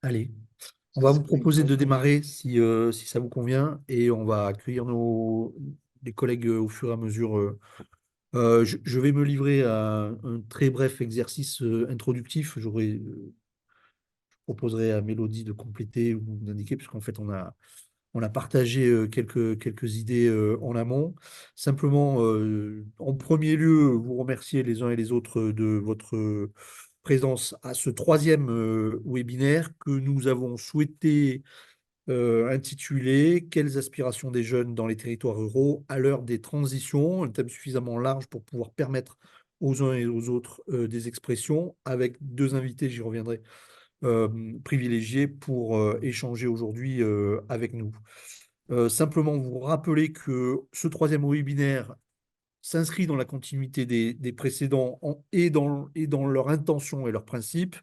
Allez, on va vous proposer de démarrer si ça vous convient et on va accueillir les collègues au fur et à mesure. Je vais me livrer à un très bref exercice introductif. Je proposerai à Mélodie de compléter ou d'indiquer, puisqu'en fait, on a partagé quelques idées en amont. Simplement, en premier lieu, vous remercier les uns et les autres de votre présence à ce troisième webinaire que nous avons souhaité intitulé Quelles aspirations des jeunes dans les territoires ruraux à l'heure des transitions, un thème suffisamment large pour pouvoir permettre aux uns et aux autres des expressions, avec deux invités, j'y reviendrai, euh, privilégiés pour échanger aujourd'hui avec nous. Simplement vous rappeler que ce troisième webinaire s'inscrit dans la continuité des précédents et dans leur intention et leurs principes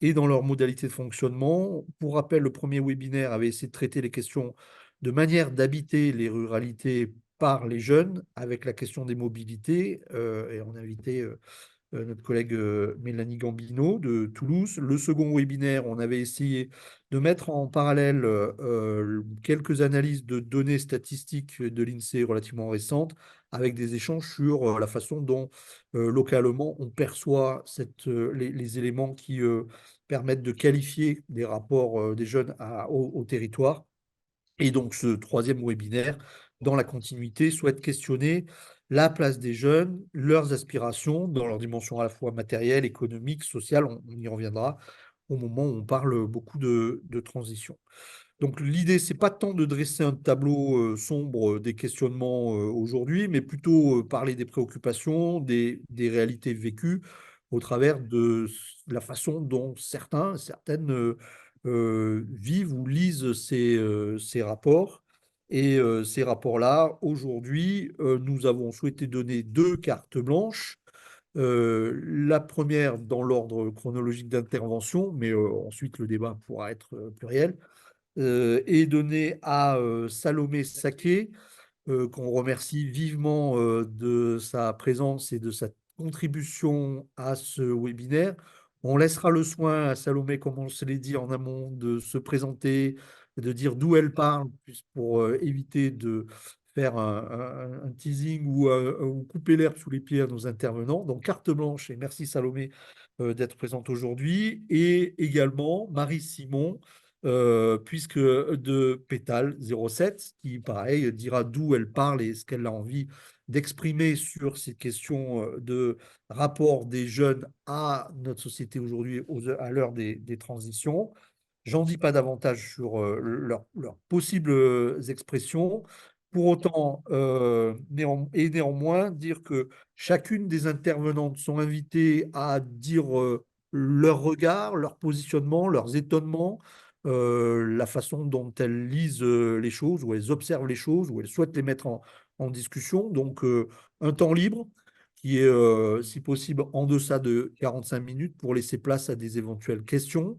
et dans leurs modalités de fonctionnement. Pour rappel, le premier webinaire avait essayé de traiter les questions de manière d'habiter les ruralités par les jeunes avec la question des mobilités et on a invité notre collègue Mélanie Gambino de Toulouse. Le second webinaire, on avait essayé de mettre en parallèle quelques analyses de données statistiques de l'INSEE relativement récentes avec des échanges sur la façon dont localement on perçoit les éléments qui permettent de qualifier des rapports des jeunes au territoire. Et donc, ce troisième webinaire, dans la continuité, souhaite questionner la place des jeunes, leurs aspirations dans leur dimension à la fois matérielle, économique, sociale. On y reviendra au moment où on parle beaucoup de transition. Donc l'idée, c'est pas tant de dresser un tableau sombre des questionnements aujourd'hui, mais plutôt parler des préoccupations, des réalités vécues au travers de la façon dont certaines vivent ou lisent ces rapports. Et ces rapports-là, aujourd'hui, nous avons souhaité donner deux cartes blanches. La première dans l'ordre chronologique d'intervention, mais ensuite le débat pourra être pluriel est donné à Salomé Saké, qu'on remercie vivement de sa présence et de sa contribution à ce webinaire. On laissera le soin à Salomé, comme on se l'est dit en amont, de se présenter, de dire d'où elle parle, pour éviter de faire un teasing ou couper l'herbe sous les pieds à nos intervenants. Donc, carte blanche et merci Salomé d'être présente aujourd'hui. Et également Marie Simon, puisque de Pétale 07, qui, pareil, dira d'où elle parle et ce qu'elle a envie d'exprimer sur ces questions de rapport des jeunes à notre société aujourd'hui, à l'heure des transitions. J'en dis pas davantage sur leurs possibles expressions. Pour autant, néanmoins, dire que chacune des intervenantes sont invitées à dire leur regard, leur positionnement, leurs étonnements, la façon dont elles lisent les choses, ou elles observent les choses, ou elles souhaitent les mettre en discussion. Donc, un temps libre qui est, si possible, en deçà de 45 minutes pour laisser place à des éventuelles questions.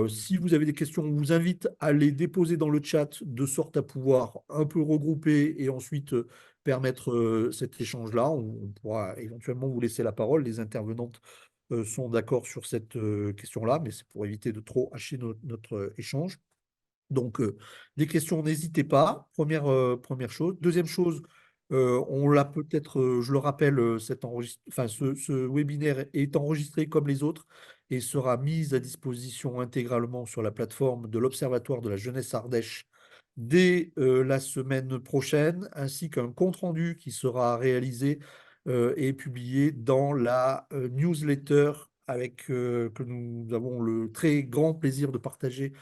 Si vous avez des questions, on vous invite à les déposer dans le chat de sorte à pouvoir un peu regrouper et ensuite permettre cet échange-là. On pourra éventuellement vous laisser la parole. Les intervenantes sont d'accord sur cette question-là, mais c'est pour éviter de trop hacher notre échange. Donc, des questions, n'hésitez pas. Première chose. Deuxième chose, on l'a peut-être, je le rappelle, ce webinaire est enregistré comme les autres et sera mis à disposition intégralement sur la plateforme de l'Observatoire de la jeunesse Ardèche dès la semaine prochaine, ainsi qu'un compte-rendu qui sera réalisé et publié dans la newsletter que nous avons le très grand plaisir de partager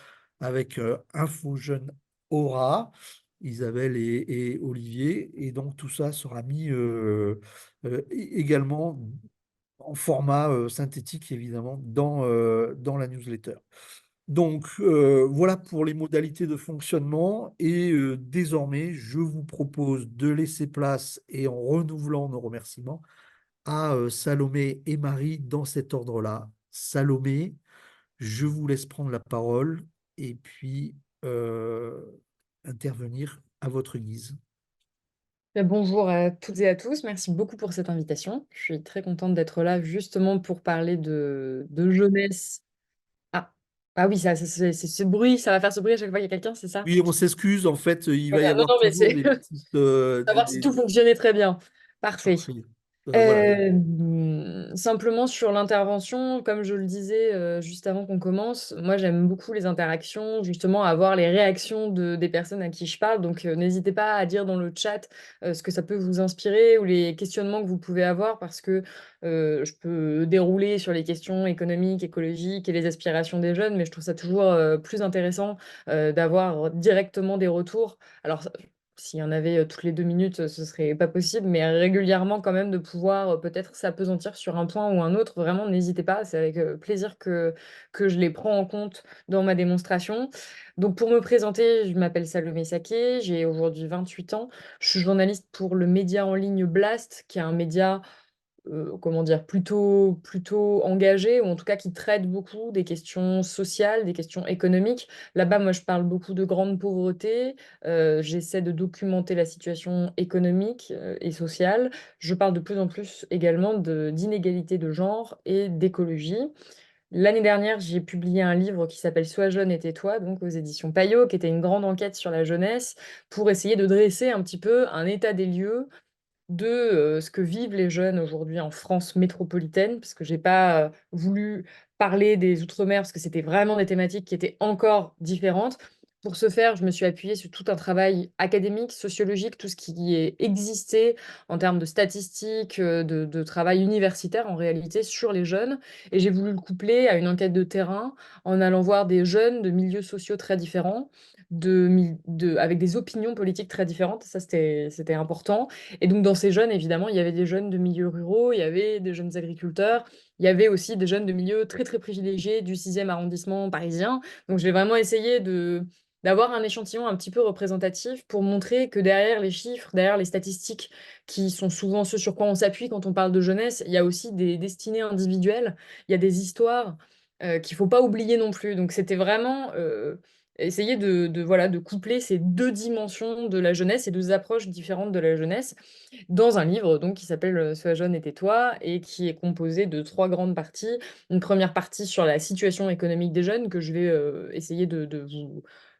avec Info Jeune Aura, Isabelle et Olivier. Et donc tout ça sera mis également en format synthétique, évidemment, dans la newsletter. Donc voilà pour les modalités de fonctionnement. Et désormais, je vous propose de laisser place, et en renouvelant nos remerciements, à Salomé et Marie dans cet ordre-là. Salomé, je vous laisse prendre la parole et puis euh, intervenir à votre guise. Bonjour à toutes et à tous, merci beaucoup pour cette invitation. Je suis très contente d'être là justement pour parler de jeunesse. Ah, Ah oui, c'est ce bruit, ça va faire ce bruit à chaque fois qu'il y a quelqu'un, c'est ça? Oui, on s'excuse, en fait, il va y Non, avoir non, mais toujours c'est des petites... savoir si tout fonctionnait très bien. Je t'en Parfait. prie. Voilà. Simplement sur l'intervention, comme je le disais juste avant qu'on commence, moi j'aime beaucoup les interactions, justement avoir les réactions des personnes à qui je parle. Donc n'hésitez pas à dire dans le chat ce que ça peut vous inspirer ou les questionnements que vous pouvez avoir parce que je peux dérouler sur les questions économiques, écologiques et les aspirations des jeunes, mais je trouve ça toujours plus intéressant d'avoir directement des retours. Alors, s'il y en avait toutes les 2 minutes, ce serait pas possible, mais régulièrement quand même de pouvoir peut-être s'appesantir sur un point ou un autre, vraiment n'hésitez pas, c'est avec plaisir que je les prends en compte dans ma démonstration. Donc pour me présenter, je m'appelle Salomé Saké, j'ai aujourd'hui 28 ans, je suis journaliste pour le média en ligne Blast, qui est un média comment dire? Plutôt engagé ou en tout cas qui traite beaucoup des questions sociales, des questions économiques. Là-bas, moi, je parle beaucoup de grande pauvreté, j'essaie de documenter la situation économique, et sociale. Je parle de plus en plus également d'inégalité de genre et d'écologie. L'année dernière, j'ai publié un livre qui s'appelle «Sois jeune et tais-toi», donc aux éditions Payot, qui était une grande enquête sur la jeunesse, pour essayer de dresser un petit peu un état des lieux de ce que vivent les jeunes aujourd'hui en France métropolitaine, parce que j'ai pas voulu parler des outre-mer, parce que c'était vraiment des thématiques qui étaient encore différentes. Pour ce faire, je me suis appuyée sur tout un travail académique, sociologique, tout ce qui est existé en termes de statistiques, de travail universitaire en réalité sur les jeunes. Et j'ai voulu le coupler à une enquête de terrain en allant voir des jeunes de milieux sociaux très différents, avec des opinions politiques très différentes. Ça, c'était important. Et donc, dans ces jeunes, évidemment, il y avait des jeunes de milieux ruraux, il y avait des jeunes agriculteurs, il y avait aussi des jeunes de milieux très, très privilégiés du 6e arrondissement parisien. Donc, j'ai vraiment essayé d'avoir un échantillon un petit peu représentatif pour montrer que derrière les chiffres, derrière les statistiques, qui sont souvent ceux sur quoi on s'appuie quand on parle de jeunesse, il y a aussi des destinées individuelles, il y a des histoires qu'il ne faut pas oublier non plus. Donc, c'était vraiment essayer voilà, de coupler ces deux dimensions de la jeunesse et deux approches différentes de la jeunesse dans un livre donc qui s'appelle Sois jeune et tais-toi et qui est composé de trois grandes parties. Une première partie sur la situation économique des jeunes que je vais essayer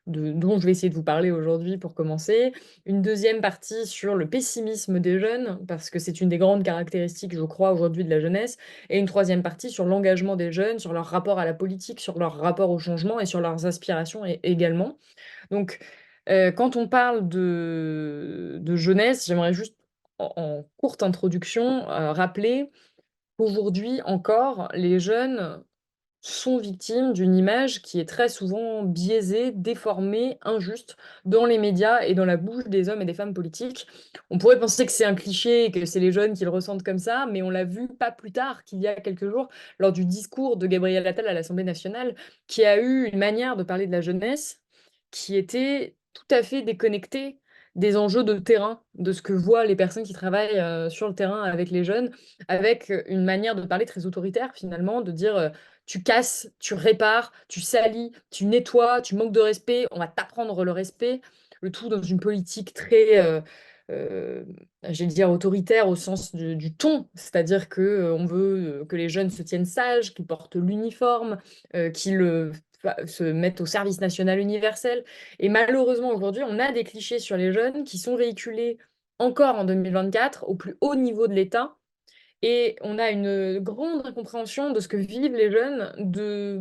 dont je vais essayer de vous parler aujourd'hui pour commencer. Une deuxième partie sur le pessimisme des jeunes, parce que c'est une des grandes caractéristiques, je crois, aujourd'hui de la jeunesse. Et une troisième partie sur l'engagement des jeunes, sur leur rapport à la politique, sur leur rapport au changement et sur leurs aspirations également. Donc, quand on parle de jeunesse, j'aimerais juste, en courte introduction, rappeler qu'aujourd'hui encore, les jeunes sont victimes d'une image qui est très souvent biaisée, déformée, injuste dans les médias et dans la bouche des hommes et des femmes politiques. On pourrait penser que c'est un cliché et que c'est les jeunes qui le ressentent comme ça, mais on l'a vu pas plus tard qu'il y a quelques jours lors du discours de Gabriel Attal à l'Assemblée nationale, qui a eu une manière de parler de la jeunesse qui était tout à fait déconnectée des enjeux de terrain, de ce que voient les personnes qui travaillent sur le terrain avec les jeunes, avec une manière de parler très autoritaire finalement, de dire tu casses, tu répares, tu salis, tu nettoies, tu manques de respect, on va t'apprendre le respect. Le tout dans une politique très, euh, j'allais dire, autoritaire au sens du ton, c'est-à-dire que on veut que les jeunes se tiennent sages, qu'ils portent l'uniforme, qu'ils se mettent au service national universel. Et malheureusement, aujourd'hui, on a des clichés sur les jeunes qui sont véhiculés encore en 2024 au plus haut niveau de l'État et on a une grande incompréhension de ce que vivent les jeunes, de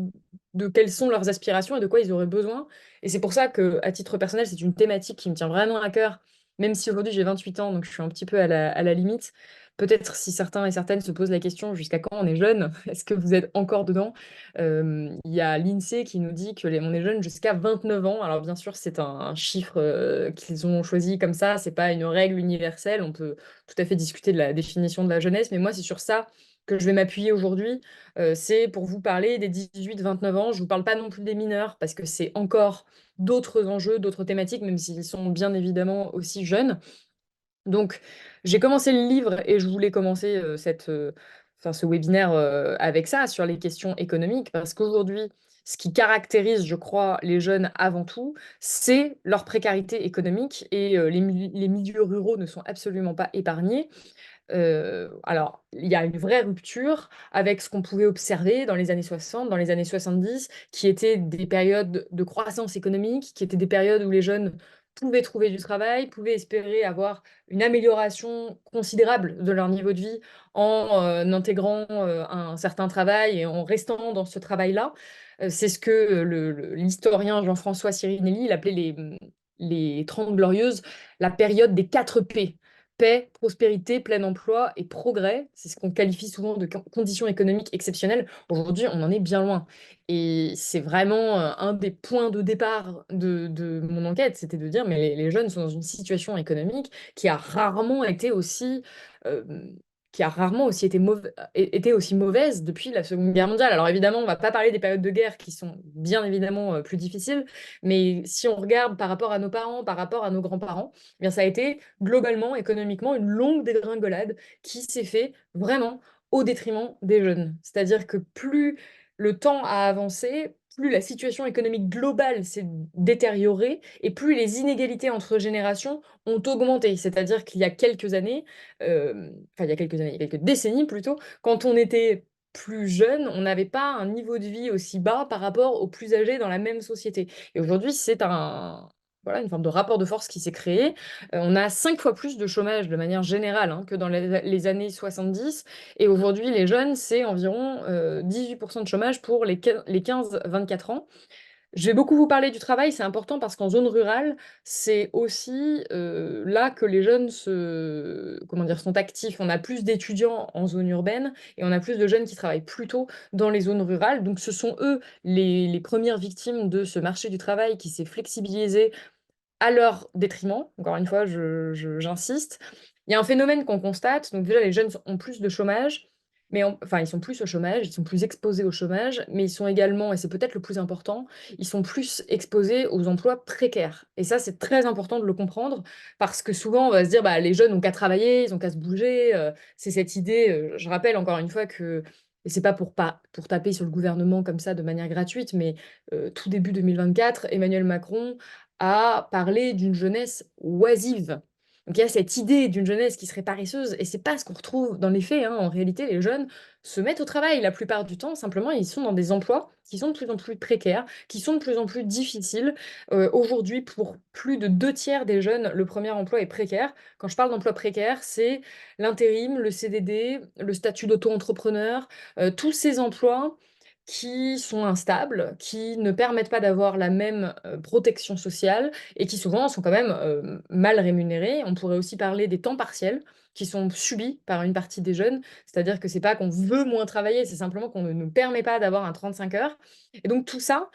quelles sont leurs aspirations et de quoi ils auraient besoin. Et c'est pour ça que, à titre personnel, c'est une thématique qui me tient vraiment à cœur, même si aujourd'hui j'ai 28 ans, donc je suis un petit peu à la limite. Peut-être si certains et certaines se posent la question jusqu'à quand on est jeune, est-ce que vous êtes encore dedans? Il y a l'INSEE qui nous dit que on est jeune jusqu'à 29 ans. Alors bien sûr, c'est un chiffre qu'ils ont choisi comme ça, c'est pas une règle universelle. On peut tout à fait discuter de la définition de la jeunesse, mais moi, c'est sur ça que je vais m'appuyer aujourd'hui. C'est pour vous parler des 18-29 ans. Je ne vous parle pas non plus des mineurs, parce que c'est encore d'autres enjeux, d'autres thématiques, même s'ils sont bien évidemment aussi jeunes. Donc, j'ai commencé le livre et je voulais commencer enfin, ce webinaire avec ça, sur les questions économiques, parce qu'aujourd'hui, ce qui caractérise, je crois, les jeunes avant tout, c'est leur précarité économique et les milieux ruraux ne sont absolument pas épargnés. Alors, il y a une vraie rupture avec ce qu'on pouvait observer dans les années 60, dans les années 70, qui étaient des périodes de croissance économique, qui étaient des périodes où les jeunes pouvaient trouver du travail, pouvaient espérer avoir une amélioration considérable de leur niveau de vie en intégrant un certain travail et en restant dans ce travail-là. C'est ce que l'historien Jean-François Sirinelli il appelait les 30 glorieuses, la période des 4 P. Paix, prospérité, plein emploi et progrès. C'est ce qu'on qualifie souvent de conditions économiques exceptionnelles. Aujourd'hui, on en est bien loin. Et c'est vraiment un des points de départ de mon enquête, c'était de dire, mais les jeunes sont dans une situation économique qui a rarement été aussi, euh, qui a rarement aussi été aussi mauvaise depuis la Seconde Guerre mondiale. Alors évidemment, on ne va pas parler des périodes de guerre qui sont bien évidemment plus difficiles, mais si on regarde par rapport à nos parents, par rapport à nos grands-parents, eh bien ça a été globalement, économiquement, une longue dégringolade qui s'est fait vraiment au détriment des jeunes. C'est-à-dire que plus le temps a avancé, plus la situation économique globale s'est détériorée et plus les inégalités entre générations ont augmenté. C'est-à-dire qu'il y a quelques années, enfin il y a quelques années, il y a quelques décennies plutôt, quand on était plus jeune, on n'avait pas un niveau de vie aussi bas par rapport aux plus âgés dans la même société. Et aujourd'hui, c'est voilà, une forme de rapport de force qui s'est créé. On a 5 fois plus de chômage de manière générale hein, que dans les années 70. Et aujourd'hui, les jeunes, c'est environ 18% de chômage pour les 15-24 ans. Je vais beaucoup vous parler du travail, c'est important parce qu'en zone rurale, c'est aussi là que les jeunes comment dire, sont actifs. On a plus d'étudiants en zone urbaine et on a plus de jeunes qui travaillent plus tôt dans les zones rurales. Donc ce sont eux les premières victimes de ce marché du travail qui s'est flexibilisé à leur détriment. Encore une fois, j'insiste. Il y a un phénomène qu'on constate. Donc déjà, les jeunes ont plus de chômage, mais enfin, ils sont plus au chômage, ils sont plus exposés au chômage, mais ils sont également, et c'est peut-être le plus important, ils sont plus exposés aux emplois précaires. Et ça, c'est très important de le comprendre, parce que souvent, on va se dire, bah, les jeunes n'ont qu'à travailler, ils n'ont qu'à se bouger. C'est cette idée, je rappelle encore une fois que, et c'est pas pour taper sur le gouvernement comme ça de manière gratuite, mais tout début 2024, Emmanuel Macron à parler d'une jeunesse oisive. Donc il y a cette idée d'une jeunesse qui serait paresseuse, et c'est pas ce qu'on retrouve dans les faits, hein. En réalité, les jeunes se mettent au travail la plupart du temps, simplement ils sont dans des emplois qui sont de plus en plus précaires, qui sont de plus en plus difficiles. Aujourd'hui, pour plus de 2 tiers des jeunes, le premier emploi est précaire. Quand je parle d'emploi précaire, c'est l'intérim, le CDD, le statut d'auto-entrepreneur, tous ces emplois qui sont instables, qui ne permettent pas d'avoir la même protection sociale et qui souvent sont quand même mal rémunérés. On pourrait aussi parler des temps partiels qui sont subis par une partie des jeunes, c'est-à-dire que c'est pas qu'on veut moins travailler, c'est simplement qu'on ne nous permet pas d'avoir un 35 heures. Et donc tout ça,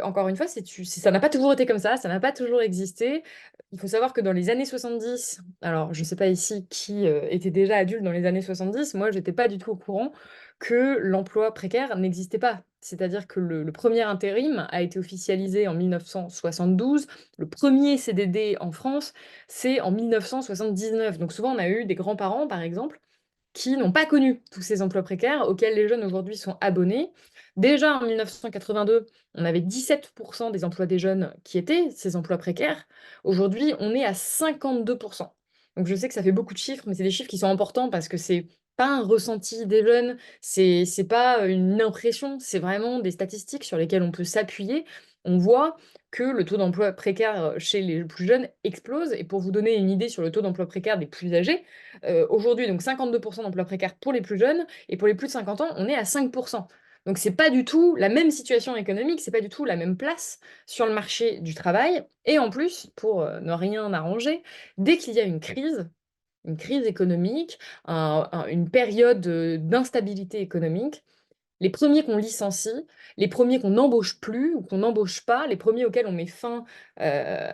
encore une fois, ça n'a pas toujours été comme ça n'a pas toujours existé. Il faut savoir que dans les années 70, alors je ne sais pas ici qui était déjà adulte dans les années 70, moi j'étais pas du tout au courant que l'emploi précaire n'existait pas. C'est-à-dire que le premier intérim a été officialisé en 1972, le premier CDD en France, c'est en 1979. Donc souvent, on a eu des grands-parents, par exemple, qui n'ont pas connu tous ces emplois précaires auxquels les jeunes aujourd'hui sont abonnés. Déjà en 1982, on avait 17% des emplois des jeunes qui étaient ces emplois précaires. Aujourd'hui, on est à 52%. Donc je sais que ça fait beaucoup de chiffres, mais c'est des chiffres qui sont importants parce que c'est pas un ressenti des jeunes, c'est pas une impression, c'est vraiment des statistiques sur lesquelles on peut s'appuyer. On voit que le taux d'emploi précaire chez les plus jeunes explose. Et pour vous donner une idée sur le taux d'emploi précaire des plus âgés, aujourd'hui, donc 52% d'emplois précaires pour les plus jeunes, et pour les plus de 50 ans, on est à 5%. Donc c'est pas du tout la même situation économique, c'est pas du tout la même place sur le marché du travail. Et en plus, pour ne rien arranger, dès qu'il y a une crise économique, une période d'instabilité économique, les premiers qu'on licencie, les premiers qu'on n'embauche plus ou qu'on n'embauche pas, les premiers auxquels on met fin euh,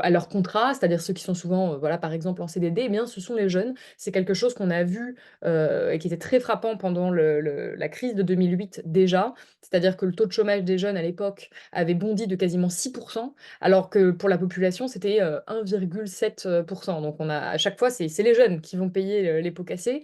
à leur contrat, c'est-à-dire ceux qui sont souvent, voilà, par exemple en CDD, eh bien, ce sont les jeunes. C'est quelque chose qu'on a vu et qui était très frappant pendant la crise de 2008 déjà, c'est-à-dire que le taux de chômage des jeunes à l'époque avait bondi de quasiment 6%, alors que pour la population, c'était 1,7%. Donc on a, à chaque fois, c'est les jeunes qui vont payer les pots cassés.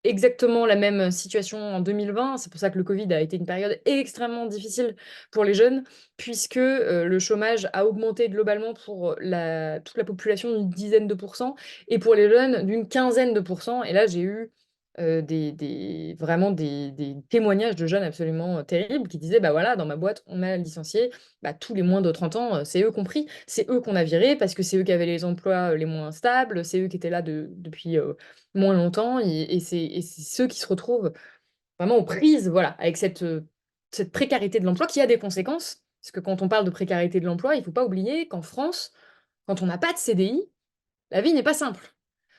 exactement la même situation en 2020. C'est pour ça que le Covid a été une période extrêmement difficile pour les jeunes, puisque le chômage a augmenté globalement pour toute la population d'une dizaine de pourcents et pour les jeunes d'une quinzaine de pourcents. Et là, j'ai eu vraiment des témoignages de jeunes absolument terribles qui disaient, bah voilà, dans ma boîte, on a licencié bah, tous les moins de 30 ans, c'est eux compris, c'est eux qu'on a virés parce que c'est eux qui avaient les emplois les moins stables, c'est eux qui étaient là depuis moins longtemps, et c'est ceux qui se retrouvent vraiment aux prises, voilà, avec cette précarité de l'emploi qui a des conséquences. Parce que quand on parle de précarité de l'emploi, il ne faut pas oublier qu'en France, quand on n'a pas de CDI, la vie n'est pas simple.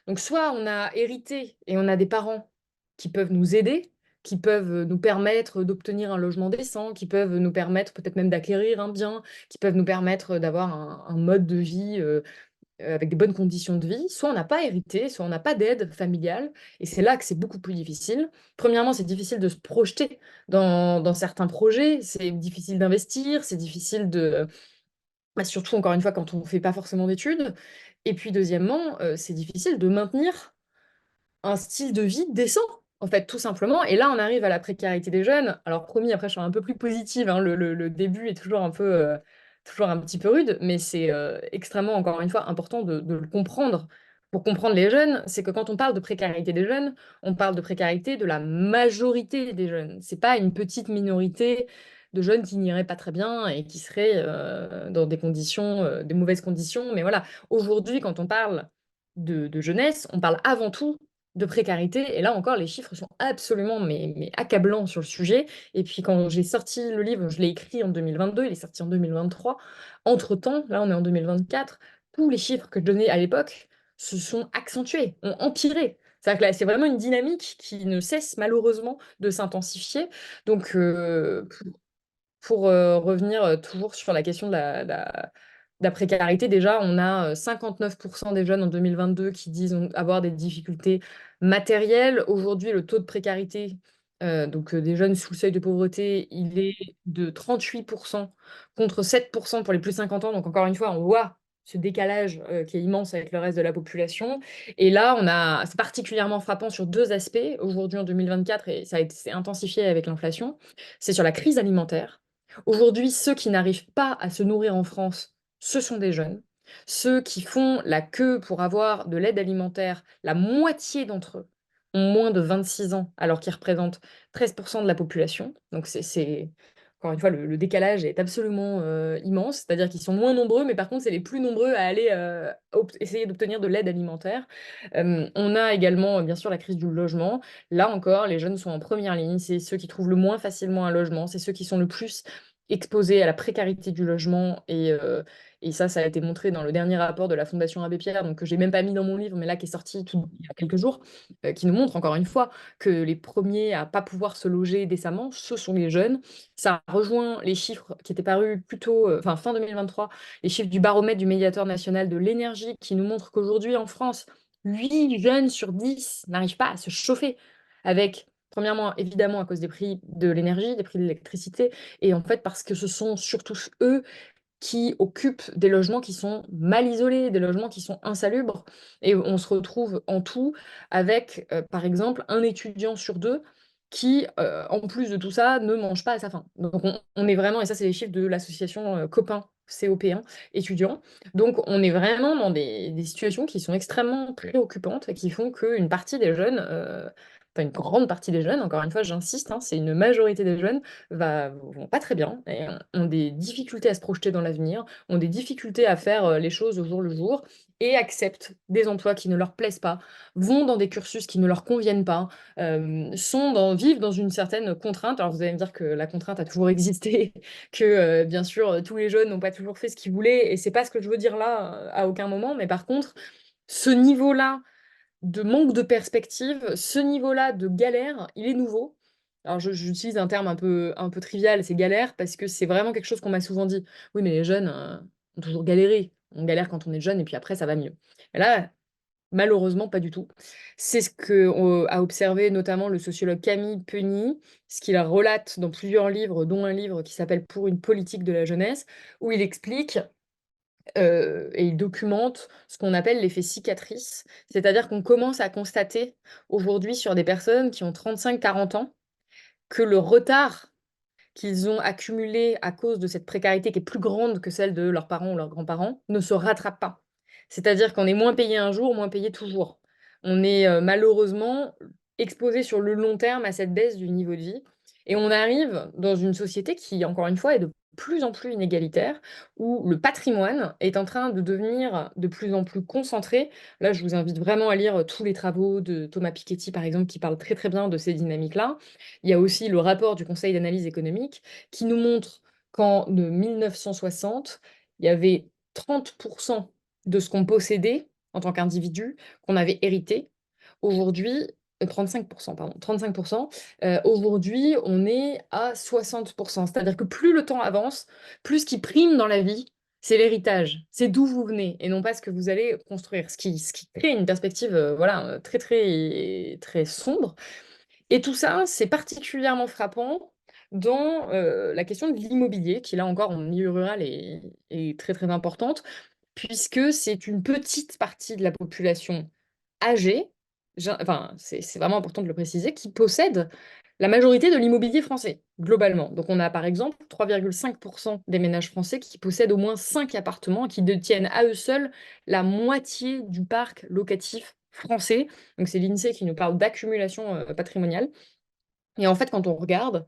Donc soit on a hérité et on a des parents qui peuvent nous aider, qui peuvent nous permettre d'obtenir un logement décent, qui peuvent nous permettre peut-être même d'acquérir un bien, qui peuvent nous permettre d'avoir un mode de vie avec des bonnes conditions de vie, soit on n'a pas hérité, soit on n'a pas d'aide familiale, et c'est là que c'est beaucoup plus difficile. Premièrement, c'est difficile de se projeter dans certains projets, c'est difficile d'investir, c'est difficile bah, surtout encore une fois quand on ne fait pas forcément d'études. Et puis deuxièmement, c'est difficile de maintenir un style de vie décent, en fait, tout simplement. Et là, on arrive à la précarité des jeunes. Alors, promis, après, je suis un peu plus positive, hein, le début est toujours un petit peu rude, mais c'est extrêmement, encore une fois, important de le comprendre. Pour comprendre les jeunes, c'est que quand on parle de précarité des jeunes, on parle de précarité de la majorité des jeunes. C'est pas une petite minorité de jeunes qui n'iraient pas très bien et qui seraient dans des conditions, des mauvaises conditions. Mais voilà, aujourd'hui, quand on parle de jeunesse, on parle avant tout de précarité. Et là encore, les chiffres sont absolument mais accablants sur le sujet. Et puis quand j'ai sorti le livre, je l'ai écrit en 2022, il est sorti en 2023. Entre-temps, là on est en 2024, tous les chiffres que je donnais à l'époque se sont accentués, ont empiré. C'est-à-dire que là, c'est vraiment une dynamique qui ne cesse malheureusement de s'intensifier. Donc, pour revenir toujours sur la question de la précarité, déjà, on a 59% des jeunes en 2022 qui disent avoir des difficultés matérielles. Aujourd'hui, le taux de précarité, donc des jeunes sous le seuil de pauvreté, il est de 38% contre 7% pour les plus de 50 ans. Donc encore une fois, on voit ce décalage qui est immense avec le reste de la population. Et là, c'est particulièrement frappant sur deux aspects aujourd'hui en 2024, et ça a été s'est intensifié avec l'inflation. C'est sur la crise alimentaire. Aujourd'hui, ceux qui n'arrivent pas à se nourrir en France, ce sont des jeunes. Ceux qui font la queue pour avoir de l'aide alimentaire, la moitié d'entre eux ont moins de 26 ans, alors qu'ils représentent 13% de la population. Donc encore une fois, le décalage est absolument immense, c'est-à-dire qu'ils sont moins nombreux, mais par contre, c'est les plus nombreux à aller essayer d'obtenir de l'aide alimentaire. On a également, bien sûr, la crise du logement. Là encore, les jeunes sont en première ligne, c'est ceux qui trouvent le moins facilement un logement, c'est ceux qui sont le plus exposés à la précarité du logement, et ça a été montré dans le dernier rapport de la Fondation Abbé Pierre, donc que j'ai même pas mis dans mon livre, mais là qui est sorti il y a quelques jours, qui nous montre encore une fois que les premiers à pas pouvoir se loger décemment, ce sont les jeunes. Ça rejoint les chiffres qui étaient parus plutôt, enfin fin 2023, les chiffres du baromètre du médiateur national de l'énergie, qui nous montrent qu'aujourd'hui en France, 8 jeunes sur 10 n'arrivent pas à se chauffer, avec, premièrement, évidemment, à cause des prix de l'énergie, des prix de l'électricité, et en fait parce que ce sont surtout eux qui occupent des logements qui sont mal isolés, des logements qui sont insalubres. Et on se retrouve en tout avec, par exemple, un étudiant sur deux qui, en plus de tout ça, ne mange pas à sa faim. Donc on est vraiment, et ça c'est les chiffres de l'association Copain, COP1, étudiants. Donc on est vraiment dans des situations qui sont extrêmement préoccupantes et qui font qu'une partie des jeunes, enfin une grande partie des jeunes, encore une fois j'insiste, hein, c'est une majorité des jeunes, vont pas très bien et ont des difficultés à se projeter dans l'avenir, ont des difficultés à faire les choses au jour le jour et acceptent des emplois qui ne leur plaisent pas, vont dans des cursus qui ne leur conviennent pas, vivent dans une certaine contrainte. Alors vous allez me dire que la contrainte a toujours existé, que bien sûr tous les jeunes n'ont pas toujours fait ce qu'ils voulaient, et c'est pas ce que je veux dire là à aucun moment, mais par contre, ce niveau-là de manque de perspective, ce niveau-là de galère, il est nouveau. Alors j'utilise un terme un peu trivial, c'est galère, parce que c'est vraiment quelque chose qu'on m'a souvent dit. Oui, mais les jeunes ont toujours galéré. On galère quand on est jeune et puis après ça va mieux. Et là, malheureusement, pas du tout. C'est ce que a observé notamment le sociologue Camille Penny, ce qu'il relate dans plusieurs livres, dont un livre qui s'appelle Pour une politique de la jeunesse, où il explique et il documente ce qu'on appelle l'effet cicatrice. C'est-à-dire qu'on commence à constater aujourd'hui sur des personnes qui ont 35-40 ans que le retard qu'ils ont accumulé à cause de cette précarité qui est plus grande que celle de leurs parents ou leurs grands-parents ne se rattrape pas. C'est-à-dire qu'on est moins payé un jour, moins payé toujours. On est malheureusement exposé sur le long terme à cette baisse du niveau de vie. Et on arrive dans une société qui, encore une fois, est de plus en plus inégalitaire, où le patrimoine est en train de devenir de plus en plus concentré. Là, je vous invite vraiment à lire tous les travaux de Thomas Piketty, par exemple, qui parlent très très bien de ces dynamiques-là. Il y a aussi le rapport du Conseil d'analyse économique qui nous montre qu'en 1960, il y avait 30% de ce qu'on possédait en tant qu'individu qu'on avait hérité. Aujourd'hui, 35%, pardon, 35%. Aujourd'hui, on est à 60%. C'est-à-dire que plus le temps avance, plus ce qui prime dans la vie, c'est l'héritage. C'est d'où vous venez et non pas ce que vous allez construire. Ce qui crée une perspective voilà, très, très, très sombre. Et tout ça, c'est particulièrement frappant dans la question de l'immobilier, qui là encore en milieu rural est très très importante, puisque c'est une petite partie de la population âgée, enfin c'est vraiment important de le préciser, qui possède la majorité de l'immobilier français, globalement. Donc on a par exemple 3,5% des ménages français qui possèdent au moins 5 appartements, qui détiennent à eux seuls la moitié du parc locatif français. Donc c'est l'INSEE qui nous parle d'accumulation patrimoniale. Et en fait, quand on regarde,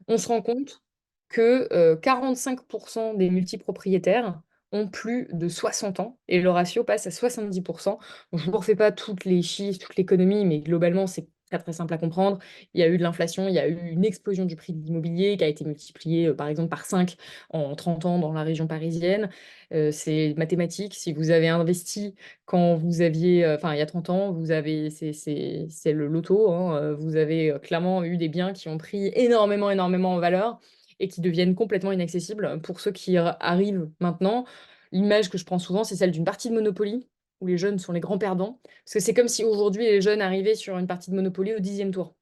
on se rend compte que 45% des multipropriétaires ont plus de 60 ans et le ratio passe à 70%. Donc, je ne vous refais pas toutes les chiffres, toute l'économie, mais globalement, c'est très très simple à comprendre. Il y a eu de l'inflation, il y a eu une explosion du prix de l'immobilier qui a été multipliée par exemple par 5 en 30 ans dans la région parisienne. C'est mathématique. Si vous avez investi quand vous aviez, enfin, il y a 30 ans, vous avez c'est le loto, hein, vous avez, clairement eu des biens qui ont pris énormément, énormément en valeur et qui deviennent complètement inaccessibles pour ceux qui arrivent maintenant. L'image que je prends souvent, c'est celle d'une partie de Monopoly où les jeunes sont les grands perdants. Parce que c'est comme si aujourd'hui les jeunes arrivaient sur une partie de Monopoly au 10e tour.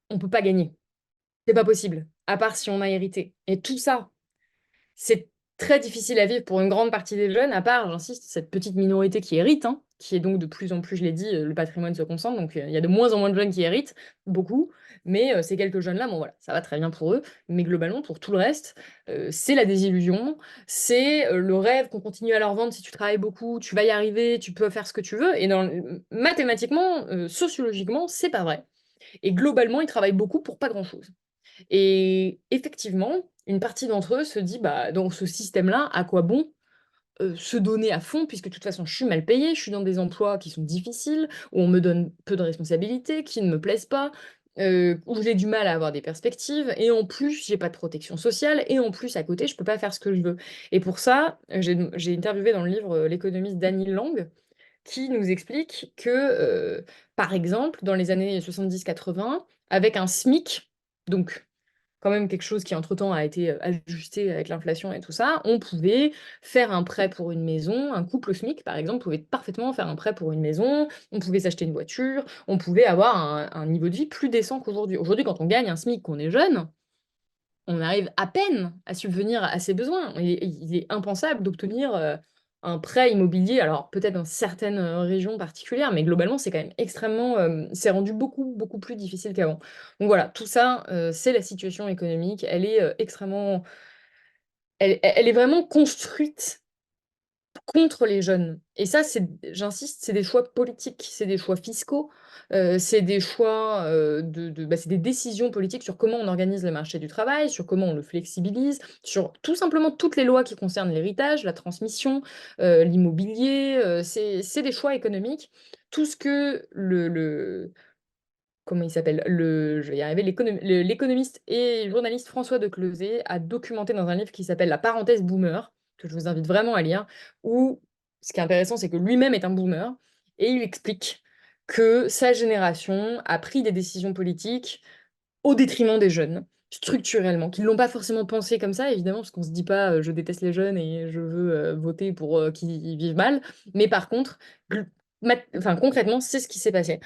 On peut pas gagner. C'est pas possible, à part si on a hérité. Et tout ça, c'est très difficile à vivre pour une grande partie des jeunes, à part, j'insiste, cette petite minorité qui hérite, hein, qui est donc de plus en plus, je l'ai dit, le patrimoine se concentre, donc il y a de moins en moins de jeunes qui héritent, beaucoup, mais ces quelques jeunes-là, bon voilà, ça va très bien pour eux, mais globalement, pour tout le reste, c'est la désillusion, c'est le rêve qu'on continue à leur vendre, si tu travailles beaucoup, tu vas y arriver, tu peux faire ce que tu veux, et mathématiquement, sociologiquement, c'est pas vrai. Et globalement, ils travaillent beaucoup pour pas grand-chose. Et effectivement, une partie d'entre eux se dit: «Bah, dans ce système-là, à quoi bon, se donner à fond puisque de toute façon je suis mal payé, je suis dans des emplois qui sont difficiles, où on me donne peu de responsabilités, qui ne me plaisent pas, où j'ai du mal à avoir des perspectives et en plus j'ai pas de protection sociale et en plus à côté je peux pas faire ce que je veux». Et pour ça, j'ai interviewé dans le livre, l'économiste Daniel Lang qui nous explique que, par exemple, dans les années 70-80, avec un SMIC, donc quand même quelque chose qui entre-temps a été, ajusté avec l'inflation et tout ça, on pouvait faire un prêt pour une maison. Un couple au SMIC, par exemple, pouvait parfaitement faire un prêt pour une maison, on pouvait s'acheter une voiture, on pouvait avoir un niveau de vie plus décent qu'aujourd'hui. Aujourd'hui, quand on gagne un SMIC, qu'on est jeune, on arrive à peine à subvenir à ses besoins. Il est impensable d'obtenir, un prêt immobilier, alors peut-être dans certaines, régions particulières, mais globalement, c'est quand même extrêmement, c'est rendu beaucoup, beaucoup plus difficile qu'avant. Donc voilà, tout ça, c'est la situation économique. Elle est, extrêmement elle est vraiment construite contre les jeunes. Et ça, j'insiste, c'est des choix politiques, c'est des choix fiscaux, c'est des choix, c'est des décisions politiques sur comment on organise le marché du travail, sur comment on le flexibilise, sur tout simplement toutes les lois qui concernent l'héritage, la transmission, l'immobilier, c'est des choix économiques. Tout ce que comment il s'appelle? Je vais y arriver, l'économiste et journaliste François de Closets a documenté dans un livre qui s'appelle «La parenthèse boomer», que je vous invite vraiment à lire, où ce qui est intéressant, c'est que lui-même est un boomer et il explique que sa génération a pris des décisions politiques au détriment des jeunes, structurellement, qui ne l'ont pas forcément pensé comme ça, évidemment, parce qu'on ne se dit pas, «Je déteste les jeunes et je veux, voter pour, qu'ils vivent mal», mais par contre, gl concrètement, c'est ce qui s'est passé.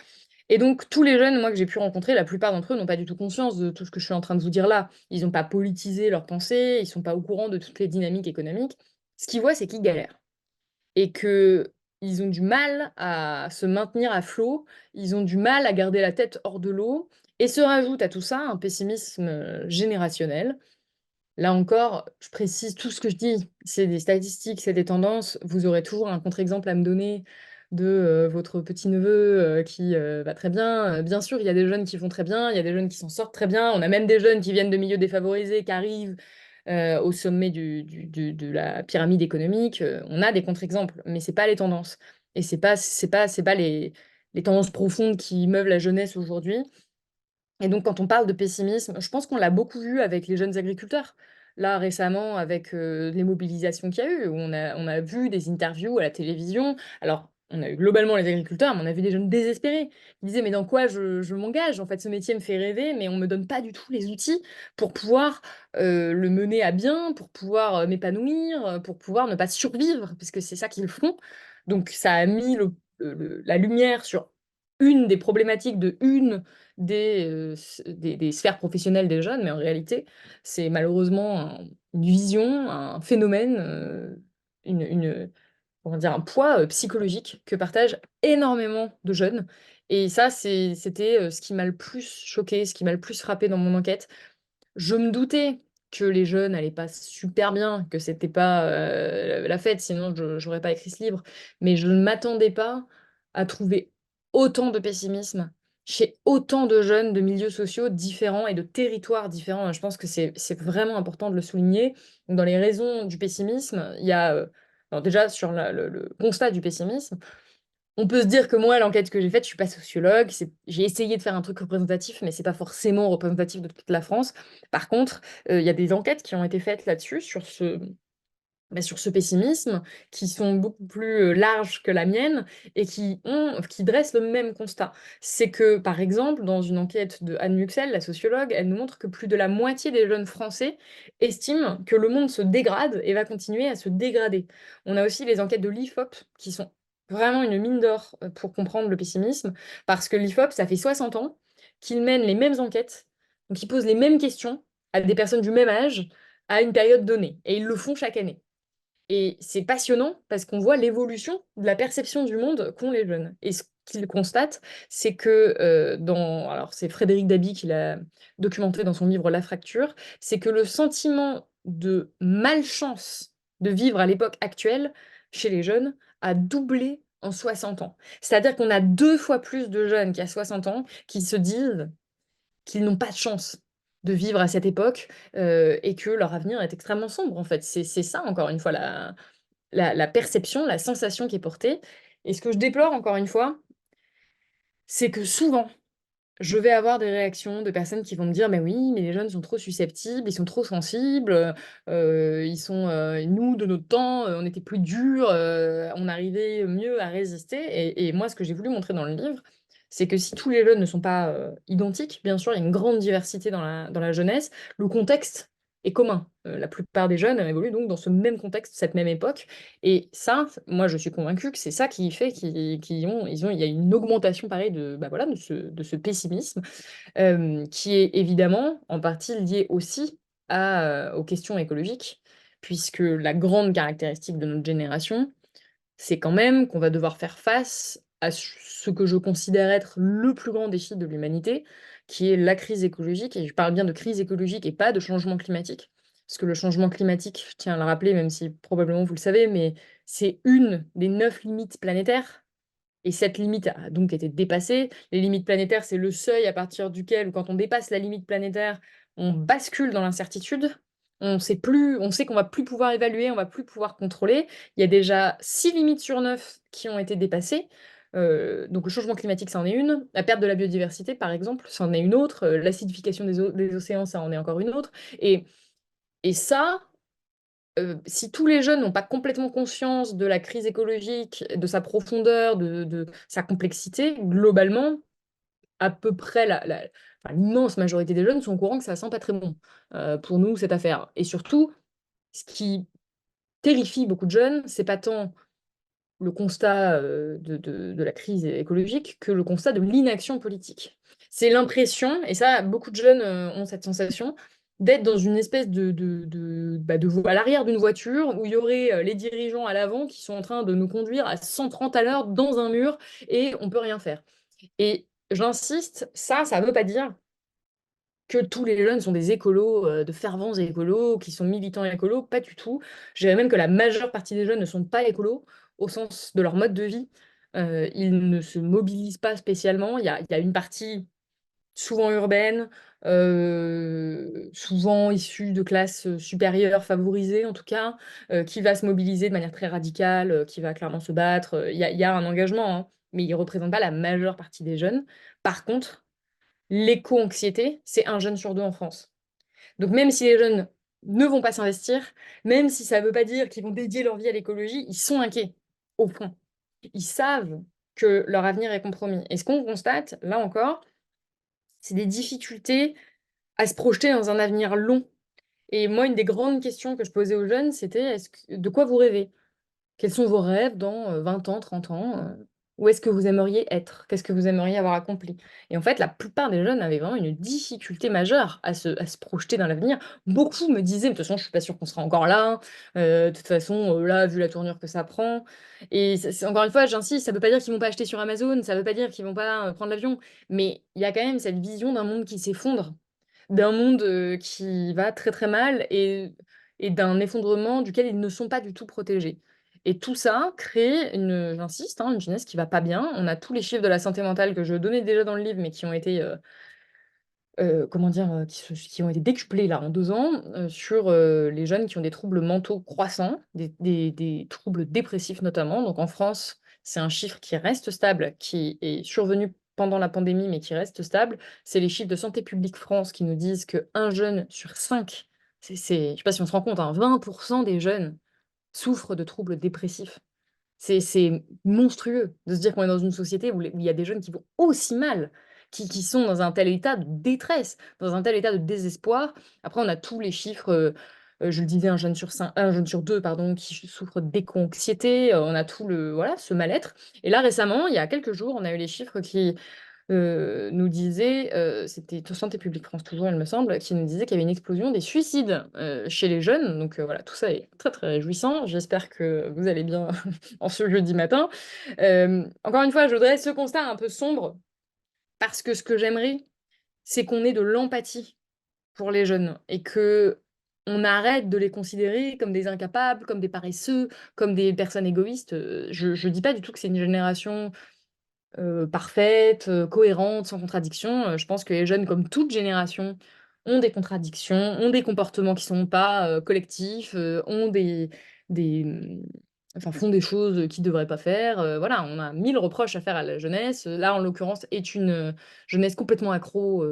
Et donc tous les jeunes, moi, que j'ai pu rencontrer, la plupart d'entre eux n'ont pas du tout conscience de tout ce que je suis en train de vous dire là. Ils n'ont pas politisé leurs pensées, ils sont pas au courant de toutes les dynamiques économiques. Ce qu'ils voient, c'est qu'ils galèrent. et qu'ils ont du mal à se maintenir à flot, ils ont du mal à garder la tête hors de l'eau, et se rajoute à tout ça un pessimisme générationnel. Là encore, je précise tout ce que je dis, c'est des statistiques, c'est des tendances. Vous aurez toujours un contre-exemple à me donner de votre petit-neveu qui va très bien. Bien sûr, il y a des jeunes qui vont très bien, il y a des jeunes qui s'en sortent très bien. On a même des jeunes qui viennent de milieux défavorisés, qui arrivent au sommet de la pyramide économique. On a des contre-exemples, mais c'est pas les tendances. Et c'est pas les tendances profondes qui meuvent la jeunesse aujourd'hui. Et donc, quand on parle de pessimisme, je pense qu'on l'a beaucoup vu avec les jeunes agriculteurs. Là, récemment, avec les mobilisations qu'il y a eu, où on a vu des interviews à la télévision. Alors, on a eu globalement les agriculteurs, mais on a vu des jeunes désespérés. Ils disaient, mais dans quoi je m'engage? En fait, ce métier me fait rêver, mais on ne me donne pas du tout les outils pour pouvoir le mener à bien, pour pouvoir m'épanouir, pour pouvoir ne pas survivre, parce que c'est ça qu'ils font. Donc, ça a mis la lumière sur une des problématiques de une des sphères professionnelles des jeunes, mais en réalité, c'est malheureusement une vision, un phénomène, comment dire, un poids psychologique que partagent énormément de jeunes. Et ça, c'était ce qui m'a le plus choqué, ce qui m'a le plus frappé dans mon enquête. Je me doutais que les jeunes allaient pas super bien, que c'était pas la fête, sinon je n'aurais pas écrit ce livre. Mais je ne m'attendais pas à trouver autant de pessimisme chez autant de jeunes de milieux sociaux différents et de territoires différents. Je pense que c'est vraiment important de le souligner. Donc, dans les raisons du pessimisme, il y a alors déjà sur le constat du pessimisme, on peut se dire que moi, l'enquête que j'ai faite, je suis pas sociologue, j'ai essayé de faire un truc représentatif, mais c'est pas forcément représentatif de toute la France. Par contre, il y a des enquêtes qui ont été faites là-dessus, sur ce pessimisme, qui sont beaucoup plus larges que la mienne et qui dressent le même constat. C'est que, par exemple, dans une enquête de Anne Muxel, la sociologue, elle nous montre que plus de la moitié des jeunes Français estiment que le monde se dégrade et va continuer à se dégrader. On a aussi les enquêtes de l'IFOP, qui sont vraiment une mine d'or pour comprendre le pessimisme, parce que l'IFOP, ça fait 60 ans qu'il mène les mêmes enquêtes, donc ils posent les mêmes questions à des personnes du même âge à une période donnée, et ils le font chaque année. Et c'est passionnant parce qu'on voit l'évolution de la perception du monde qu'ont les jeunes. Et ce qu'ils constatent, c'est que alors c'est Frédéric Dabi qui l'a documenté dans son livre La Fracture, c'est que le sentiment de malchance de vivre à l'époque actuelle chez les jeunes a doublé en 60 ans. C'est-à-dire qu'on a 2 fois plus de jeunes qui a 60 ans qui se disent qu'ils n'ont pas de chance de vivre à cette époque, et que leur avenir est extrêmement sombre, en fait. C'est ça, encore une fois, la perception, la sensation qui est portée. Et ce que je déplore, encore une fois, c'est que souvent, je vais avoir des réactions de personnes qui vont me dire: «Mais oui, mais les jeunes sont trop susceptibles, ils sont trop sensibles, ils sont, nous, de notre temps, on était plus durs, on arrivait mieux à résister» et moi, ce que j'ai voulu montrer dans le livre, c'est que si tous les jeunes ne sont pas, identiques, bien sûr, il y a une grande diversité dans la jeunesse, le contexte est commun. La plupart des jeunes évoluent donc dans ce même contexte, cette même époque et ça, moi, je suis convaincue que c'est ça qui fait il y a une augmentation pareil de, bah, voilà, de ce pessimisme, qui est évidemment en partie lié aussi aux questions écologiques, puisque la grande caractéristique de notre génération, c'est quand même qu'on va devoir faire face à ce que je considère être le plus grand défi de l'humanité, qui est la crise écologique. Et je parle bien de crise écologique et pas de changement climatique. Parce que le changement climatique, je tiens à le rappeler, même si probablement vous le savez, mais c'est une des 9 limites planétaires. Et cette limite a donc été dépassée. Les limites planétaires, c'est le seuil à partir duquel, quand on dépasse la limite planétaire, on bascule dans l'incertitude. On sait qu'on va plus pouvoir évaluer, on va plus pouvoir contrôler. Il y a déjà 6 limites sur 9 qui ont été dépassées. Donc le changement climatique, ça en est une. La perte de la biodiversité, par exemple, ça en est une autre. L'acidification des océans, ça en est encore une autre. Et ça, si tous les jeunes n'ont pas complètement conscience de la crise écologique, de sa profondeur, de sa complexité, globalement, à peu près enfin, l'immense majorité des jeunes sont au courant que ça sent pas très bon, pour nous, cette affaire. Et surtout, ce qui terrifie beaucoup de jeunes, c'est pas tant le constat, de la crise écologique que le constat de l'inaction politique. C'est l'impression et ça, beaucoup de jeunes, ont cette sensation, d'être dans une espèce de voie à l'arrière d'une voiture où il y aurait les dirigeants à l'avant qui sont en train de nous conduire à 130 à l'heure dans un mur et on peut rien faire. Et j'insiste, ça veut pas dire que tous les jeunes sont des écolos, de fervents écolos, qui sont militants écolos, pas du tout. Je dirais même que la majeure partie des jeunes ne sont pas écolos au sens de leur mode de vie. Ils ne se mobilisent pas spécialement. Il y a une partie souvent urbaine, souvent issue de classes supérieures, favorisées en tout cas, qui va se mobiliser de manière très radicale, qui va clairement se battre. Il y a un engagement, hein, mais il ne représente pas la majeure partie des jeunes. Par contre, l'éco-anxiété, c'est un jeune sur deux en France. Donc même si les jeunes ne vont pas s'investir, même si ça ne veut pas dire qu'ils vont dédier leur vie à l'écologie, ils sont inquiets, au fond. Ils savent que leur avenir est compromis. Et ce qu'on constate, là encore, c'est des difficultés à se projeter dans un avenir long. Et moi, une des grandes questions que je posais aux jeunes, c'était de quoi vous rêvez? Quels sont vos rêves dans 20 ans, 30 ans? Où est-ce que vous aimeriez être? Qu'est-ce que vous aimeriez avoir accompli? Et en fait, la plupart des jeunes avaient vraiment une difficulté majeure à se projeter dans l'avenir. Beaucoup me disaient, de toute façon, je suis pas sûre qu'on sera encore là. De toute façon, là, vu la tournure que ça prend. Et encore une fois, j'insiste, ça veut pas dire qu'ils vont pas acheter sur Amazon, ça veut pas dire qu'ils vont pas prendre l'avion. Mais il y a quand même cette vision d'un monde qui s'effondre, d'un monde qui va très très mal et d'un effondrement duquel ils ne sont pas du tout protégés. Et tout ça crée j'insiste, hein, une jeunesse qui va pas bien. On a tous les chiffres de la santé mentale que je donnais déjà dans le livre, mais qui ont été, comment dire? Qui ont été décuplés là en 2 ans, sur, les jeunes qui ont des troubles mentaux croissants, des troubles dépressifs notamment. Donc en France, c'est un chiffre qui reste stable, qui est survenu pendant la pandémie, mais qui reste stable. C'est les chiffres de Santé publique France qui nous disent qu'un jeune sur 5, je sais pas si on se rend compte, hein, 20 des jeunes souffrent de troubles dépressifs. C'est monstrueux de se dire qu'on est dans une société où il y a des jeunes qui vont aussi mal, qui sont dans un tel état de détresse, dans un tel état de désespoir. Après, on a tous les chiffres, je le disais, un jeune sur 2 pardon, qui souffre d'éco-anxiété, on a tout le voilà, ce mal-être. Et là, récemment, il y a quelques jours, on a eu les chiffres qui nous disait, c'était Santé publique France toujours, il me semble, qui nous disait qu'il y avait une explosion des suicides, chez les jeunes. Donc, voilà, tout ça est très, très réjouissant. J'espère que vous allez bien en ce jeudi matin. Encore une fois, je voudrais ce constat un peu sombre parce que ce que j'aimerais, c'est qu'on ait de l'empathie pour les jeunes et qu'on arrête de les considérer comme des incapables, comme des paresseux, comme des personnes égoïstes. Je dis pas du tout que c'est une génération parfaite, cohérente, sans contradiction. Je pense que les jeunes, comme toute génération, ont des contradictions, ont des comportements qui sont pas, collectifs, ont enfin, font des choses qu'ils ne devraient pas faire. Voilà, on a 1000 reproches à faire à la jeunesse. Là, en l'occurrence, est une, jeunesse complètement accro,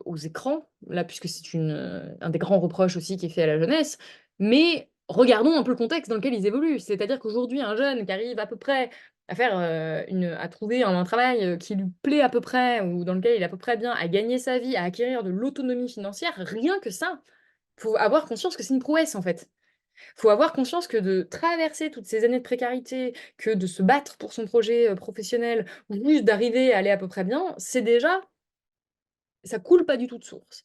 aux écrans, là, puisque c'est un des grands reproches aussi qui est fait à la jeunesse. Mais regardons un peu le contexte dans lequel ils évoluent. C'est-à-dire qu'aujourd'hui, un jeune qui arrive à peu près à faire, à trouver un travail, qui lui plaît à peu près ou dans lequel il est à peu près bien, à gagner sa vie, à acquérir de l'autonomie financière, rien que ça, faut avoir conscience que c'est une prouesse, en fait. Faut avoir conscience que de traverser toutes ces années de précarité, que de se battre pour son projet, professionnel ou juste d'arriver à aller à peu près bien, c'est déjà ça coule pas du tout de source.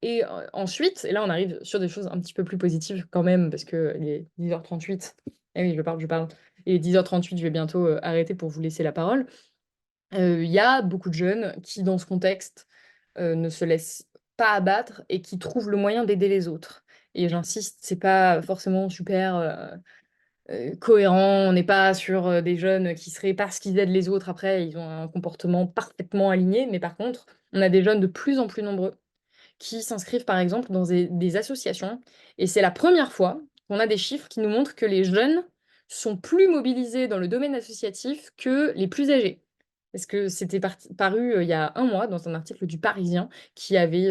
Et ensuite et là on arrive sur des choses un petit peu plus positives quand même parce qu'il est 10h38. Eh oui, je parle. Il est 10h38, je vais bientôt, arrêter pour vous laisser la parole. Il y a beaucoup de jeunes qui, dans ce contexte, ne se laissent pas abattre et qui trouvent le moyen d'aider les autres. Et j'insiste, c'est pas forcément super, cohérent. On n'est pas sur, des jeunes qui seraient parce qu'ils aident les autres, après ils ont un comportement parfaitement aligné. Mais par contre, on a des jeunes de plus en plus nombreux qui s'inscrivent par exemple dans des associations et c'est la première fois qu'on a des chiffres qui nous montrent que les jeunes sont plus mobilisés dans le domaine associatif que les plus âgés. Parce que c'était paru, il y a un mois dans un article du Parisien qui avait,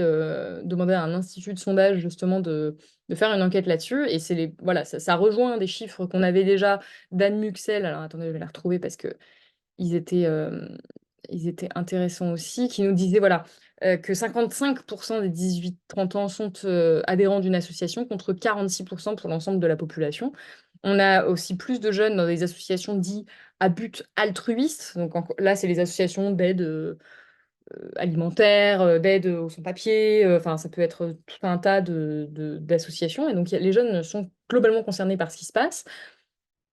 demandé à un institut de sondage justement de faire une enquête là-dessus et c'est les voilà, ça rejoint des chiffres qu'on avait déjà d'Anne Muxel. Alors attendez, je vais les retrouver parce que ils étaient, ils étaient intéressants aussi, qui nous disaient, voilà, que 55 des 18-30 ans sont, adhérents d'une association contre 46 pour l'ensemble de la population. On a aussi plus de jeunes dans des associations dites à but altruiste, donc là, c'est les associations d'aide, alimentaire, d'aide aux sans-papiers, enfin ça peut être tout un tas d'associations. Et donc les jeunes sont globalement concernés par ce qui se passe.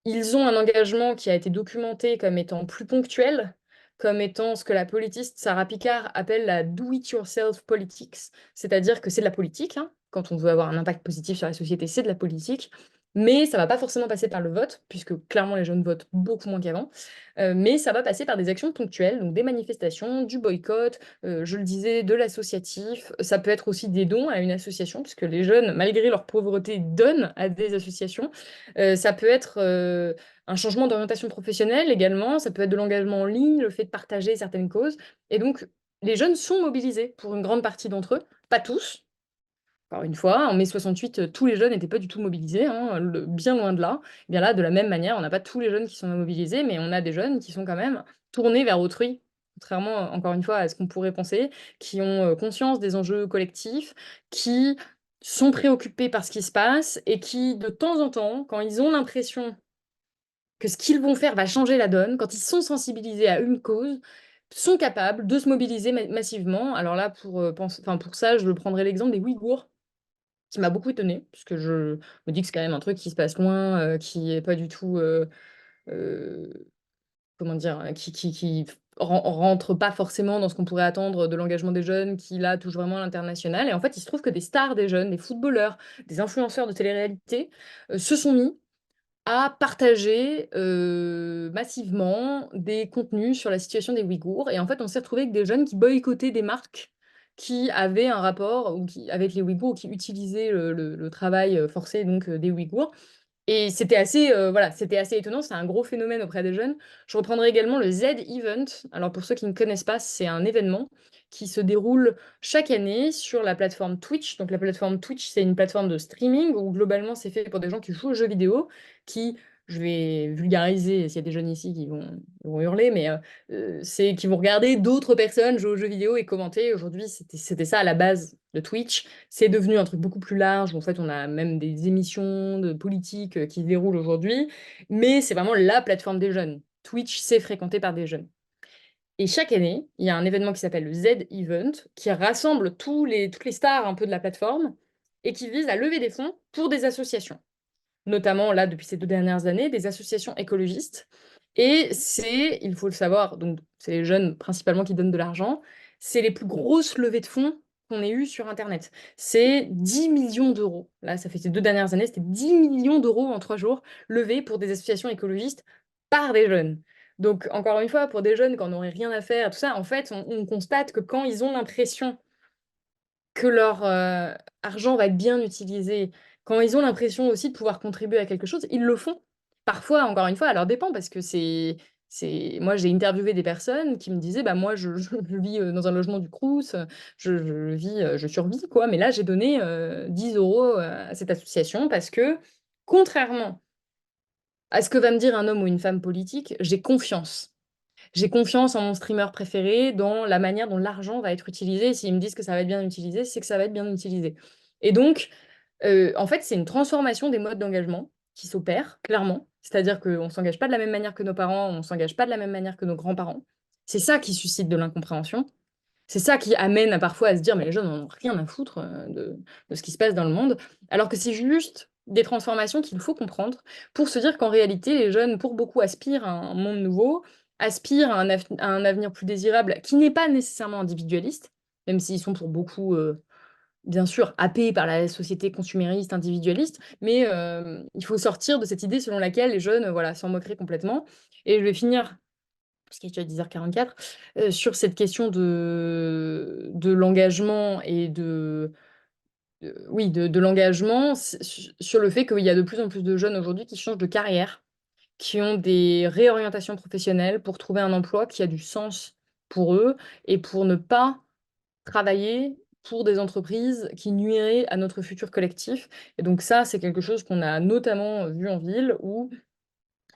Ils ont un engagement qui a été documenté comme étant plus ponctuel, comme étant ce que la politiste Sarah Picard appelle la do-it-yourself politics, c'est-à-dire que c'est de la politique, hein. Quand on veut avoir un impact positif sur la société, c'est de la politique, mais ça va pas forcément passer par le vote, puisque clairement les jeunes votent beaucoup moins qu'avant, mais ça va passer par des actions ponctuelles, donc des manifestations, du boycott, je le disais, de l'associatif, ça peut être aussi des dons à une association, puisque les jeunes, malgré leur pauvreté, donnent à des associations. Ça peut être un changement d'orientation professionnelle également, ça peut être de l'engagement en ligne, le fait de partager certaines causes. Et donc, les jeunes sont mobilisés pour une grande partie d'entre eux, pas tous. Encore une fois, en mai 68, tous les jeunes n'étaient pas du tout mobilisés, hein, bien loin de là. Et bien là, de la même manière, on n'a pas tous les jeunes qui sont mobilisés, mais on a des jeunes qui sont quand même tournés vers autrui, contrairement, encore une fois, à ce qu'on pourrait penser, qui ont conscience des enjeux collectifs, qui sont préoccupés par ce qui se passe et qui, de temps en temps, quand ils ont l'impression que ce qu'ils vont faire va changer la donne, quand ils sont sensibilisés à une cause, sont capables de se mobiliser massivement. Alors là, pour ça, je prendrai l'exemple des Ouïghours, qui m'a beaucoup étonnée, parce que je me dis que c'est quand même un truc qui se passe loin, qui est pas du tout, heu, comment dire? Qui rentre pas forcément dans ce qu'on pourrait attendre de l'engagement des jeunes, qui là touche vraiment à l'international. Et en fait, il se trouve que des stars des jeunes, des footballeurs, des influenceurs de télé-réalité, se sont mis à partager, massivement des contenus sur la situation des Ouïghours. Et en fait, on s'est retrouvé avec des jeunes qui boycottaient des marques qui avaient un rapport ou qui avec les Ouïghours, ou qui utilisaient le travail, forcé donc, des Ouïghours. Et c'était assez, voilà, c'était assez étonnant, c'est un gros phénomène auprès des jeunes. Je reprendrai également le Z-Event. Alors pour ceux qui ne connaissent pas, c'est un événement qui se déroule chaque année sur la plateforme Twitch. Donc la plateforme Twitch, c'est une plateforme de streaming où globalement c'est fait pour des gens qui jouent aux jeux vidéo, qui, je vais vulgariser s'il y a des jeunes ici qui vont hurler, mais c'est qui vont regarder d'autres personnes jouer aux jeux vidéo et commenter. Aujourd'hui, c'était ça à la base de Twitch. C'est devenu un truc beaucoup plus large, où en fait on a même des émissions de politique qui se déroulent aujourd'hui, mais c'est vraiment la plateforme des jeunes. Twitch, c'est fréquenté par des jeunes. Et chaque année, il y a un événement qui s'appelle le Z-Event, qui rassemble toutes les stars un peu de la plateforme, et qui vise à lever des fonds pour des associations. Notamment, là, depuis ces 2 dernières années, des associations écologistes. Et c'est, il faut le savoir, donc c'est les jeunes principalement qui donnent de l'argent, c'est les plus grosses levées de fonds qu'on ait eues sur internet. C'est 10 millions d'euros. Là, ça fait ces 2 dernières années, c'était 10 millions d'euros en 3 jours levés pour des associations écologistes par des jeunes. Donc encore une fois, pour des jeunes qui en auraient rien à faire, tout ça, en fait, on constate que quand ils ont l'impression que leur, argent va être bien utilisé, quand ils ont l'impression aussi de pouvoir contribuer à quelque chose, ils le font. Parfois, encore une fois, à leur dépens, parce que c'est moi, j'ai interviewé des personnes qui me disaient: «Bah, moi, je vis, dans un logement du Crous, je vis, je survis, quoi, mais là, j'ai donné, 10 € à cette association parce que, contrairement à ce que va me dire un homme ou une femme politique, j'ai confiance». J'ai confiance en mon streamer préféré, dans la manière dont l'argent va être utilisé. S'ils me disent que ça va être bien utilisé, c'est que ça va être bien utilisé. Et donc, en fait, c'est une transformation des modes d'engagement qui s'opère, clairement. C'est-à-dire qu'on ne s'engage pas de la même manière que nos parents, on ne s'engage pas de la même manière que nos grands-parents. C'est ça qui suscite de l'incompréhension. C'est ça qui amène à parfois à se dire: «Mais les jeunes en ont rien à foutre, de ce qui se passe dans le monde». Alors que c'est juste des transformations qu'il faut comprendre pour se dire qu'en réalité, les jeunes, pour beaucoup, aspirent à un monde nouveau, aspirent à un avenir plus désirable qui n'est pas nécessairement individualiste, même s'ils sont pour beaucoup, bien sûr, happés par la société consumériste, individualiste. Mais il faut sortir de cette idée selon laquelle les jeunes, voilà, s'en moqueraient complètement. Et je vais finir parce qu'il est déjà 10h44, sur cette question de l'engagement et oui, de l'engagement, sur le fait qu'il y a de plus en plus de jeunes aujourd'hui qui changent de carrière, qui ont des réorientations professionnelles pour trouver un emploi qui a du sens pour eux et pour ne pas travailler pour des entreprises qui nuiraient à notre futur collectif. Et donc ça, c'est quelque chose qu'on a notamment vu en ville, où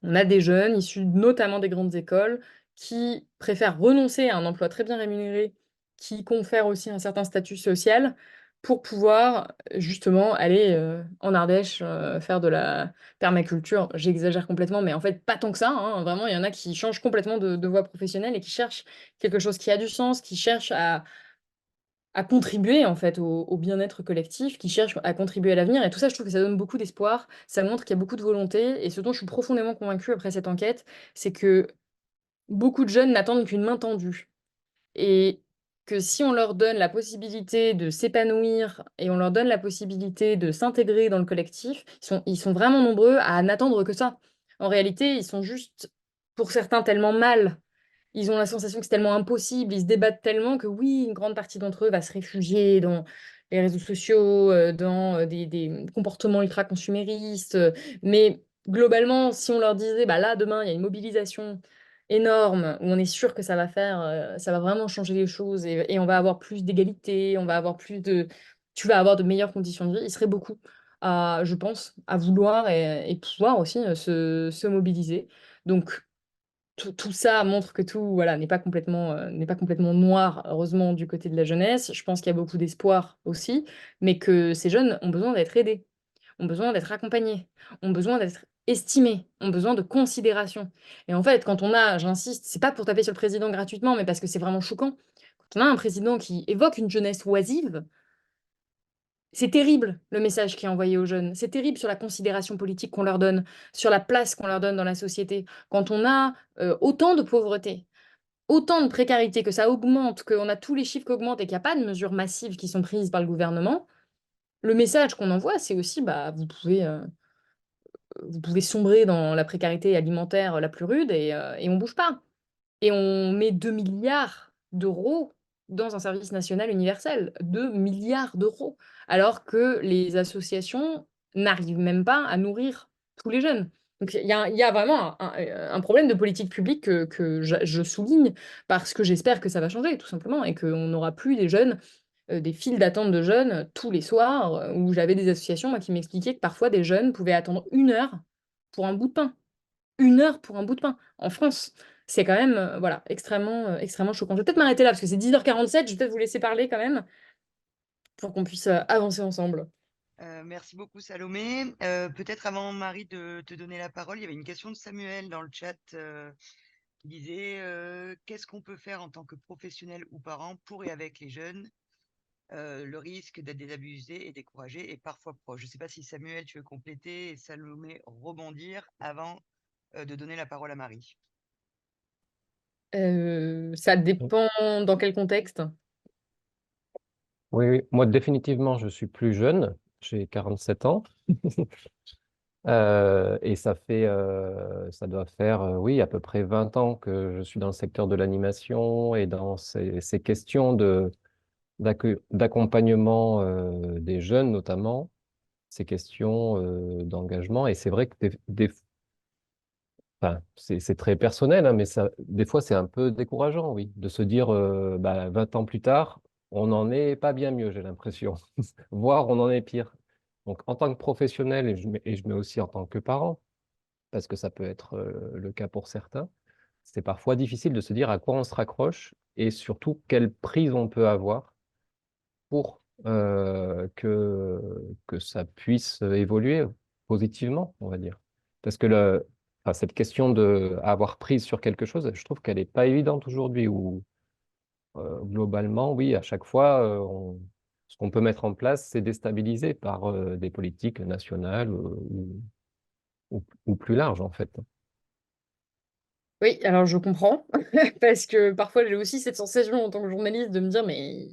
on a des jeunes issus notamment des grandes écoles qui préfèrent renoncer à un emploi très bien rémunéré, qui confère aussi un certain statut social, pour pouvoir justement aller en Ardèche faire de la permaculture. J'exagère complètement, mais en fait, pas tant que ça, hein. Vraiment, il y en a qui changent complètement de voie professionnelle et qui cherchent quelque chose qui a du sens, qui cherchent à contribuer en fait au bien-être collectif, qui cherchent à contribuer à l'avenir. Et tout ça, je trouve que ça donne beaucoup d'espoir, ça montre qu'il y a beaucoup de volonté. Et ce dont je suis profondément convaincue après cette enquête, c'est que beaucoup de jeunes n'attendent qu'une main tendue. Et que si on leur donne la possibilité de s'épanouir et on leur donne la possibilité de s'intégrer dans le collectif, ils sont vraiment nombreux à n'attendre que ça. En réalité, ils sont juste, pour certains, tellement mal. Ils ont la sensation que c'est tellement impossible, ils se débattent tellement que oui, une grande partie d'entre eux va se réfugier dans les réseaux sociaux, dans des comportements ultra-consuméristes. Mais globalement, si on leur disait, bah là, demain, il y a une mobilisation énorme où on est sûr que ça va vraiment changer les choses et on va avoir plus d'égalité, on va avoir tu vas avoir de meilleures conditions de vie, ils seraient beaucoup je pense, à vouloir et pouvoir aussi se mobiliser. Donc, tout ça montre que tout voilà, n'est pas complètement noir, heureusement, du côté de la jeunesse. Je pense qu'il y a beaucoup d'espoir aussi, mais que ces jeunes ont besoin d'être aidés, ont besoin d'être accompagnés, ont besoin d'être estimés, ont besoin de considération. Et en fait, quand on a, j'insiste, c'est pas pour taper sur le président gratuitement, mais parce que c'est vraiment choquant, quand on a un président qui évoque une jeunesse oisive, c'est terrible le message qui est envoyé aux jeunes. C'est terrible sur la considération politique qu'on leur donne, sur la place qu'on leur donne dans la société. Quand on a autant de pauvreté, autant de précarité, que ça augmente, qu'on a tous les chiffres qui augmentent et qu'il n'y a pas de mesures massives qui sont prises par le gouvernement, le message qu'on envoie, c'est aussi, bah, vous pouvez sombrer dans la précarité alimentaire la plus rude et on bouge pas. Et on met 2 milliards d'euros dans un service national universel. 2 milliards d'euros. Alors que les associations n'arrivent même pas à nourrir tous les jeunes. Donc il y a vraiment un problème de politique publique que je souligne parce que j'espère que ça va changer, tout simplement, et qu'on n'aura plus des jeunes, des files d'attente de jeunes tous les soirs, où j'avais des associations moi, qui m'expliquaient que parfois des jeunes pouvaient attendre 1 heure pour un bout de pain. 1 heure pour un bout de pain. En France, c'est quand même voilà, extrêmement choquant. Je vais peut-être m'arrêter là parce que c'est 10h47. Je vais peut-être vous laisser parler quand même pour qu'on puisse avancer ensemble. Merci beaucoup Salomé. Peut-être avant Marie de te donner la parole, il y avait une question de Samuel dans le chat qui disait qu'est-ce qu'on peut faire en tant que professionnel ou parent pour et avec les jeunes. Le risque d'être désabusé et découragé est parfois proche. Je ne sais pas si Samuel, tu veux compléter et Salomé rebondir avant de donner la parole à Marie. Ça dépend dans quel contexte. Oui, oui. Moi, définitivement, je suis plus jeune. J'ai 47 ans. Et ça doit faire, oui, à peu près 20 ans que je suis dans le secteur de l'animation et dans ces questions d'accompagnement des jeunes, notamment, ces questions d'engagement. Et c'est vrai que enfin, c'est très personnel, hein, mais des fois, c'est un peu décourageant, oui, de se dire, 20 ans plus tard, on n'en est pas bien mieux, j'ai l'impression. Voire on en est pire. Donc, en tant que professionnel, et je mets aussi en tant que parent, parce que ça peut être le cas pour certains, c'est parfois difficile de se dire à quoi on se raccroche et surtout quelle prise on peut avoir pour que ça puisse évoluer positivement, on va dire. Parce que enfin, cette question de avoir prise sur quelque chose, je trouve qu'elle n'est pas évidente aujourd'hui, où globalement, oui, à chaque fois, ce qu'on peut mettre en place, c'est déstabilisé par des politiques nationales ou plus larges, en fait. Oui, alors je comprends, parce que parfois j'ai aussi cette sensation en tant que journaliste de me dire, mais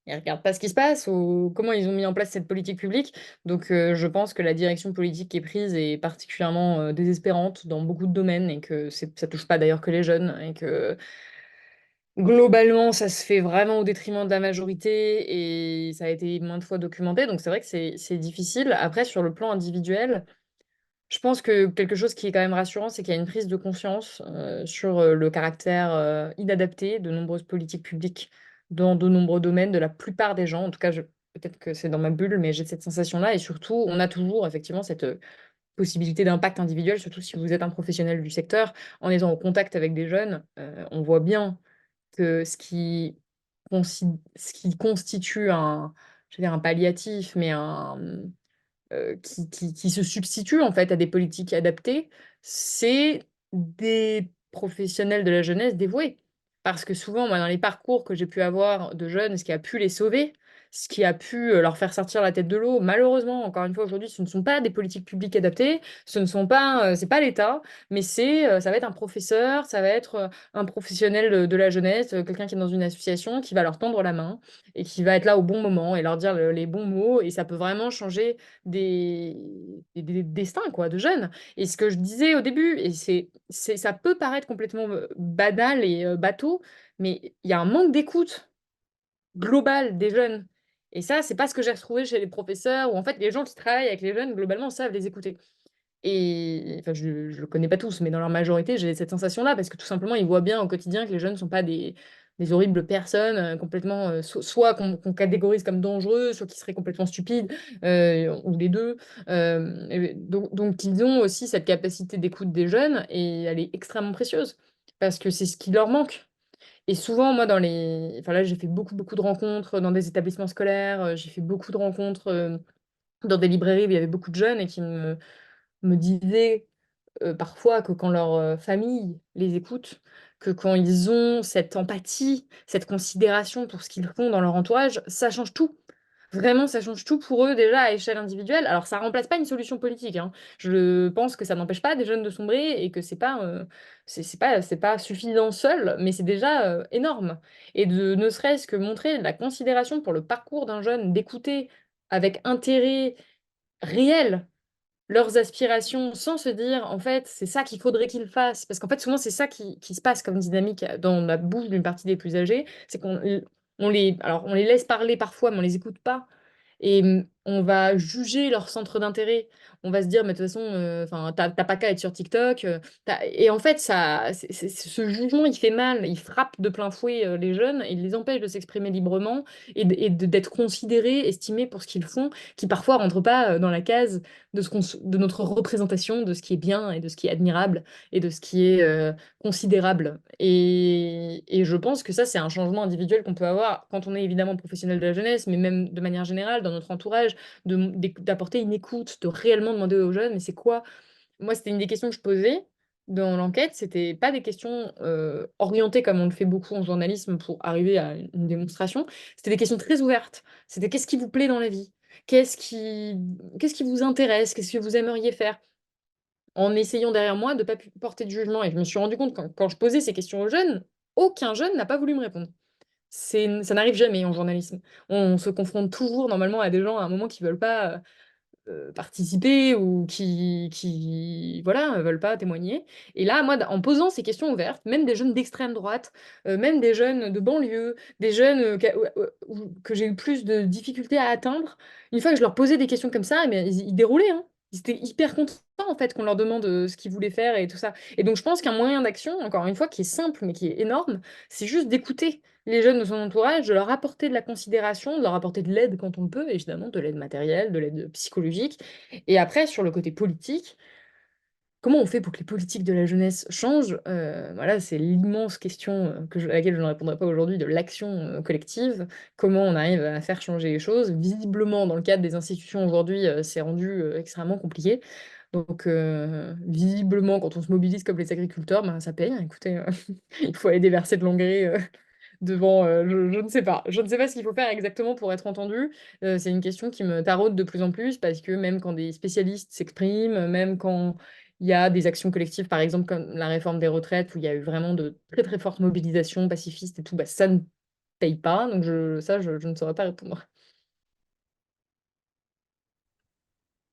ils regardent pas ce qui se passe ou comment ils ont mis en place cette politique publique. Donc je pense que la direction politique qui est prise est particulièrement désespérante dans beaucoup de domaines et que ça touche pas d'ailleurs que les jeunes et que globalement ça se fait vraiment au détriment de la majorité et ça a été maintes fois documenté. Donc c'est vrai que c'est difficile. Après, sur le plan individuel, je pense que quelque chose qui est quand même rassurant, c'est qu'il y a une prise de conscience sur le caractère inadapté de nombreuses politiques publiques dans de nombreux domaines, de la plupart des gens. En tout cas, peut-être que c'est dans ma bulle, mais j'ai cette sensation-là. Et surtout, on a toujours effectivement cette possibilité d'impact individuel, surtout si vous êtes un professionnel du secteur, en étant en contact avec des jeunes. On voit bien que ce qui constitue je veux dire un palliatif, mais qui se substitue en fait à des politiques adaptées, c'est des professionnels de la jeunesse dévoués. Parce que souvent, moi, dans les parcours que j'ai pu avoir de jeunes, ce qui a pu les sauver, ce qui a pu leur faire sortir la tête de l'eau, malheureusement, encore une fois, aujourd'hui, ce ne sont pas des politiques publiques adaptées, ce ne sont pas, c'est pas l'État, mais ça va être un professeur, ça va être un professionnel de la jeunesse, quelqu'un qui est dans une association, qui va leur tendre la main et qui va être là au bon moment et leur dire les bons mots, et ça peut vraiment changer des destins quoi, de jeunes. Et ce que je disais au début, et ça peut paraître complètement banal et bateau, mais il y a un manque d'écoute global des jeunes. Et ça, c'est pas ce que j'ai retrouvé chez les professeurs, où en fait les gens qui travaillent avec les jeunes, globalement, savent les écouter. Et enfin, je ne le connais pas tous, mais dans leur majorité, j'ai cette sensation-là, parce que tout simplement, ils voient bien au quotidien que les jeunes ne sont pas des horribles personnes, complètement, soit qu'on catégorise comme dangereux, soit qui seraient complètement stupides, ou les deux. Donc, ils ont aussi cette capacité d'écoute des jeunes, et elle est extrêmement précieuse, parce que c'est ce qui leur manque. Et souvent, moi, enfin là, j'ai fait beaucoup, beaucoup de rencontres dans des établissements scolaires, j'ai fait beaucoup de rencontres dans des librairies où il y avait beaucoup de jeunes et qui me disaient parfois que quand leur famille les écoute, que quand ils ont cette empathie, cette considération pour ce qu'ils font dans leur entourage, ça change tout. Vraiment, ça change tout pour eux déjà à échelle individuelle. Alors ça remplace pas une solution politique, hein. Je pense que ça n'empêche pas des jeunes de sombrer et que c'est pas suffisant seul, mais c'est déjà énorme. Et de ne serait-ce que montrer de la considération pour le parcours d'un jeune, d'écouter avec intérêt réel leurs aspirations sans se dire, en fait, c'est ça qu'il faudrait qu'ils fassent. Parce qu'en fait, souvent, c'est ça qui se passe comme dynamique dans la bouche d'une partie des plus âgés. C'est on les laisse parler parfois, mais on les écoute pas. Et on va juger leur centre d'intérêt. On va se dire, mais de toute façon, enfin, t'as pas qu'à être sur TikTok. Et en fait, ce jugement, il fait mal. Il frappe de plein fouet les jeunes. Il les empêche de s'exprimer librement d'être considérés, estimés pour ce qu'ils font, qui parfois rentrent pas dans la case de notre représentation de ce qui est bien et de ce qui est admirable et de ce qui est considérable. Et je pense que ça, c'est un changement individuel qu'on peut avoir quand on est évidemment professionnel de la jeunesse, mais même de manière générale, dans notre entourage, d'apporter une écoute, de réellement demander aux jeunes, mais c'est quoi? Moi, c'était une des questions que je posais dans l'enquête, c'était pas des questions orientées comme on le fait beaucoup en journalisme pour arriver à une démonstration, c'était des questions très ouvertes. C'était qu'est-ce qui vous plaît dans la vie? Qu'est-ce qui vous intéresse? Qu'est-ce que vous aimeriez faire? En essayant derrière moi de ne pas porter de jugement. Et je me suis rendu compte quand je posais ces questions aux jeunes, aucun jeune n'a pas voulu me répondre. Ça n'arrive jamais en journalisme. On se confronte toujours normalement à des gens à un moment qui veulent pas participer ou qui voilà, veulent pas témoigner. Et là, moi, en posant ces questions ouvertes, même des jeunes d'extrême droite, même des jeunes de banlieue, des jeunes que j'ai eu plus de difficultés à atteindre, une fois que je leur posais des questions comme ça, eh bien, ils déroulaient, hein. Ils étaient hyper contents en fait qu'on leur demande ce qu'ils voulaient faire et tout ça. Et donc je pense qu'un moyen d'action, encore une fois, qui est simple mais qui est énorme, c'est juste d'écouter les jeunes de son entourage, de leur apporter de la considération, de leur apporter de l'aide quand on peut, évidemment, de l'aide matérielle, de l'aide psychologique. Et après, sur le côté politique, comment on fait pour que les politiques de la jeunesse changent? Voilà, c'est l'immense question à laquelle je ne répondrai pas aujourd'hui, de l'action collective. Comment on arrive à faire changer les choses? Visiblement, dans le cadre des institutions aujourd'hui, c'est rendu extrêmement compliqué. Donc, visiblement, quand on se mobilise comme les agriculteurs, ben, ça paye, hein. Écoutez, il faut aller déverser de l'engrais devant, je ne sais pas. Je ne sais pas ce qu'il faut faire exactement pour être entendu. C'est une question qui me taraude de plus en plus parce que même quand des spécialistes s'expriment, même quand il y a des actions collectives, par exemple comme la réforme des retraites, où il y a eu vraiment de très, très fortes mobilisations pacifistes et tout, bah, ça ne paye pas. Donc je ne saurais pas répondre.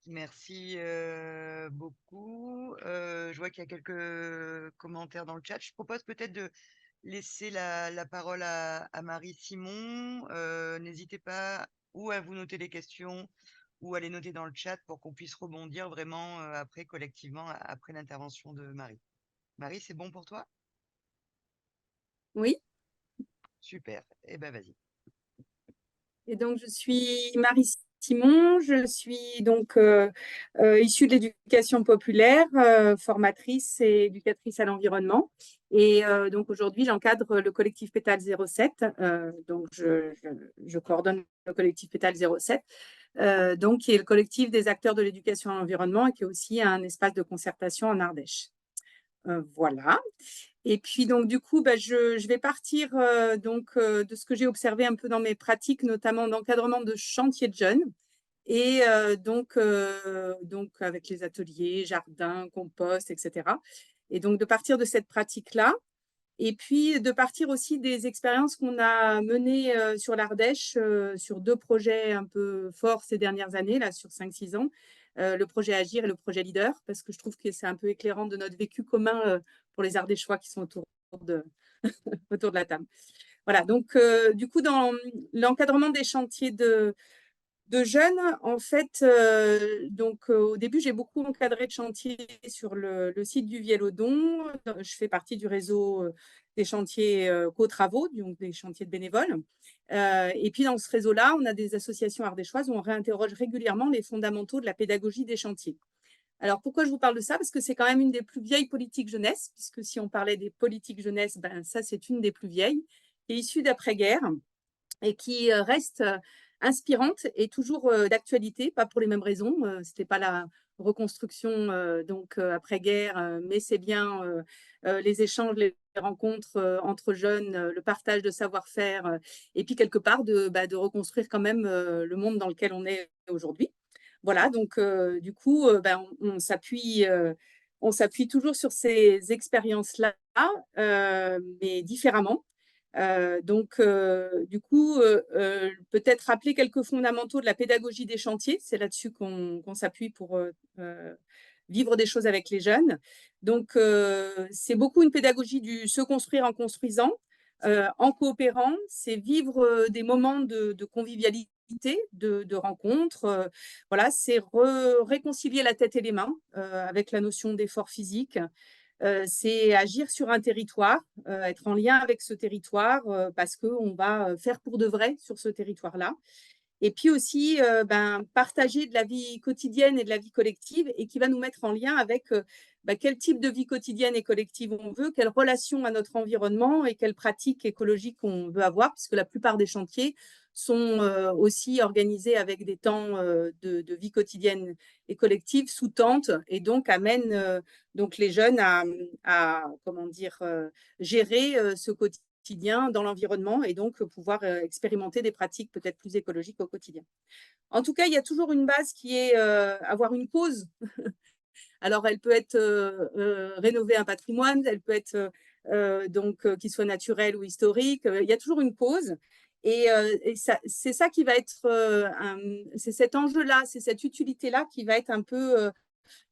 Merci beaucoup. Je vois qu'il y a quelques commentaires dans le chat. Je propose peut-être de laisser la parole à Marie Simon. N'hésitez pas ou à vous noter les questions ou à les noter dans le chat pour qu'on puisse rebondir vraiment après collectivement après l'intervention de Marie. Marie, c'est bon pour toi? Oui, Super. Eh ben vas-y. et donc je suis Marie Timon, je suis donc issue de l'éducation populaire, formatrice et éducatrice à l'environnement. Et donc aujourd'hui, j'encadre le collectif Pétale 07. Donc je coordonne le collectif Pétale 07, donc qui est le collectif des acteurs de l'éducation à l'environnement et qui est aussi un espace de concertation en Ardèche. Voilà. Et puis donc du coup, je vais partir de ce que j'ai observé un peu dans mes pratiques, notamment d'encadrement de chantiers de jeunes. Et donc avec les ateliers, jardins, compost, etc. Et donc de partir de cette pratique-là, et puis de partir aussi des expériences qu'on a menées sur l'Ardèche, sur 2 projets un peu forts ces dernières années, là, sur 5-6 ans, le projet Agir et le projet Leader, parce que je trouve que c'est un peu éclairant de notre vécu commun pour les Ardéchois qui sont autour de la table. Voilà, donc du coup, dans l'encadrement des chantiers de jeunes, en fait, au début, j'ai beaucoup encadré de chantiers sur le site du Viellodon. Je fais partie du réseau des chantiers co-travaux, donc des chantiers de bénévoles. Et puis, dans ce réseau-là, on a des associations ardéchoises où on réinterroge régulièrement les fondamentaux de la pédagogie des chantiers. Alors, pourquoi je vous parle de ça? Parce que c'est quand même une des plus vieilles politiques jeunesse, puisque si on parlait des politiques jeunesse, ça, c'est une des plus vieilles, qui est issue d'après-guerre et qui reste inspirante et toujours d'actualité, pas pour les mêmes raisons. Ce n'était pas la reconstruction après-guerre, mais c'est bien les échanges, les rencontres entre jeunes, le partage de savoir-faire, et puis quelque part de reconstruire quand même le monde dans lequel on est aujourd'hui. Voilà, donc du coup, on s'appuie toujours sur ces expériences-là, mais différemment. Du coup, peut-être rappeler quelques fondamentaux de la pédagogie des chantiers. C'est là-dessus qu'on s'appuie pour vivre des choses avec les jeunes. Donc, c'est beaucoup une pédagogie du se construire en construisant, en coopérant. C'est vivre des moments de convivialité, de rencontres. Voilà, c'est réconcilier la tête et les mains avec la notion d'effort physique. C'est agir sur un territoire, être en lien avec ce territoire parce qu'on va faire pour de vrai sur ce territoire-là. Et puis aussi, partager de la vie quotidienne et de la vie collective et qui va nous mettre en lien avec quel type de vie quotidienne et collective on veut, quelle relation à notre environnement et quelles pratiques écologiques on veut avoir, puisque la plupart des chantiers sont aussi organisés avec des temps de vie quotidienne et collective sous tente et donc amènent donc les jeunes à gérer ce quotidien dans l'environnement et donc pouvoir expérimenter des pratiques peut-être plus écologiques au quotidien. En tout cas, il y a toujours une base qui est avoir une cause. Alors, elle peut être rénover un patrimoine, elle peut être qu'il soit naturel ou historique. Il y a toujours une cause. Et c'est ça qui va être, c'est cet enjeu-là, c'est cette utilité-là qui va être un peu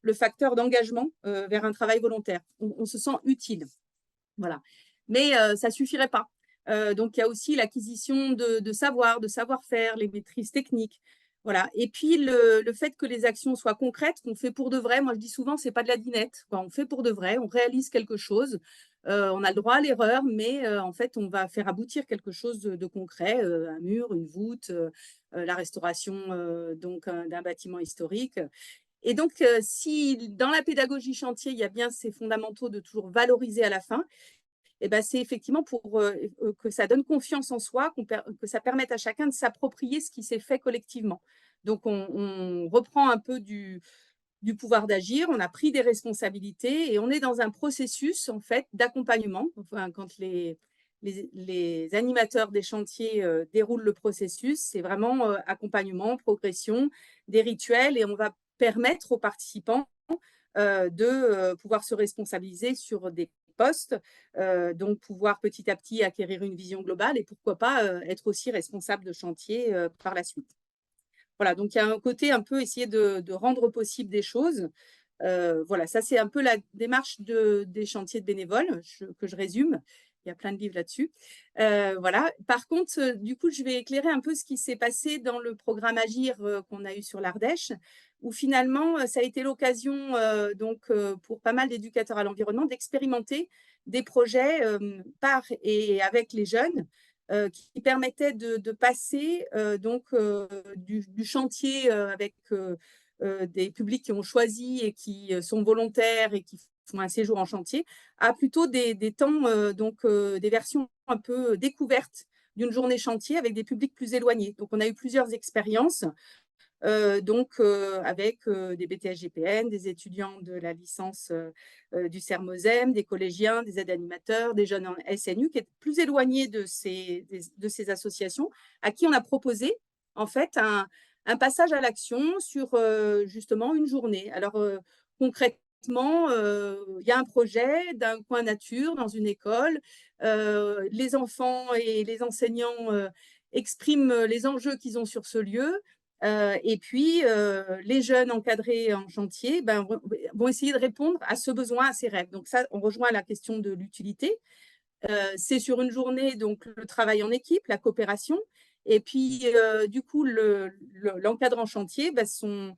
le facteur d'engagement vers un travail volontaire. On se sent utile. Voilà. Mais ça ne suffirait pas. Donc, il y a aussi l'acquisition de savoir, de savoir-faire, les maîtrises techniques. Voilà. Et puis, le fait que les actions soient concrètes, qu'on fait pour de vrai. Moi, je dis souvent, ce n'est pas de la dinette. On fait pour de vrai, on réalise quelque chose. On a le droit à l'erreur, mais en fait, on va faire aboutir quelque chose de concret, un mur, une voûte, la restauration d'un bâtiment historique. Et donc, si dans la pédagogie chantier, il y a bien ces fondamentaux de toujours valoriser à la fin, c'est effectivement pour que ça donne confiance en soi, que ça permette à chacun de s'approprier ce qui s'est fait collectivement. Donc, on reprend un peu du pouvoir d'agir, on a pris des responsabilités et on est dans un processus en fait d'accompagnement. Enfin, quand les animateurs des chantiers déroulent le processus, c'est vraiment accompagnement, progression, des rituels et on va permettre aux participants de pouvoir se responsabiliser sur des postes, donc pouvoir petit à petit acquérir une vision globale et pourquoi pas être aussi responsable de chantier par la suite. Voilà, donc il y a un côté un peu essayer de rendre possible des choses. Voilà, ça c'est un peu la démarche des chantiers de bénévoles que je résume. Il y a plein de livres là-dessus. Voilà. Par contre, du coup, je vais éclairer un peu ce qui s'est passé dans le programme Agir qu'on a eu sur l'Ardèche, où finalement, ça a été l'occasion pour pas mal d'éducateurs à l'environnement d'expérimenter des projets par et avec les jeunes qui permettait de passer du chantier avec des publics qui ont choisi et qui sont volontaires et qui font un séjour en chantier, à plutôt des temps, des versions un peu découvertes d'une journée chantier avec des publics plus éloignés. Donc, on a eu plusieurs expériences avec des BTS-GPN, des étudiants de la licence du CERMOSEM, des collégiens, des aides animateurs, des jeunes en SNU qui étaient plus éloignés de ces associations, à qui on a proposé en fait un passage à l'action sur justement une journée. Alors concrètement, il y a un projet d'un coin nature dans une école. Les enfants et les enseignants expriment les enjeux qu'ils ont sur ce lieu. Et puis, les jeunes encadrés en chantier vont essayer de répondre à ce besoin, à ces rêves. Donc ça, on rejoint la question de l'utilité. C'est sur une journée, donc le travail en équipe, la coopération. Et puis, du coup, l'encadrant chantier, son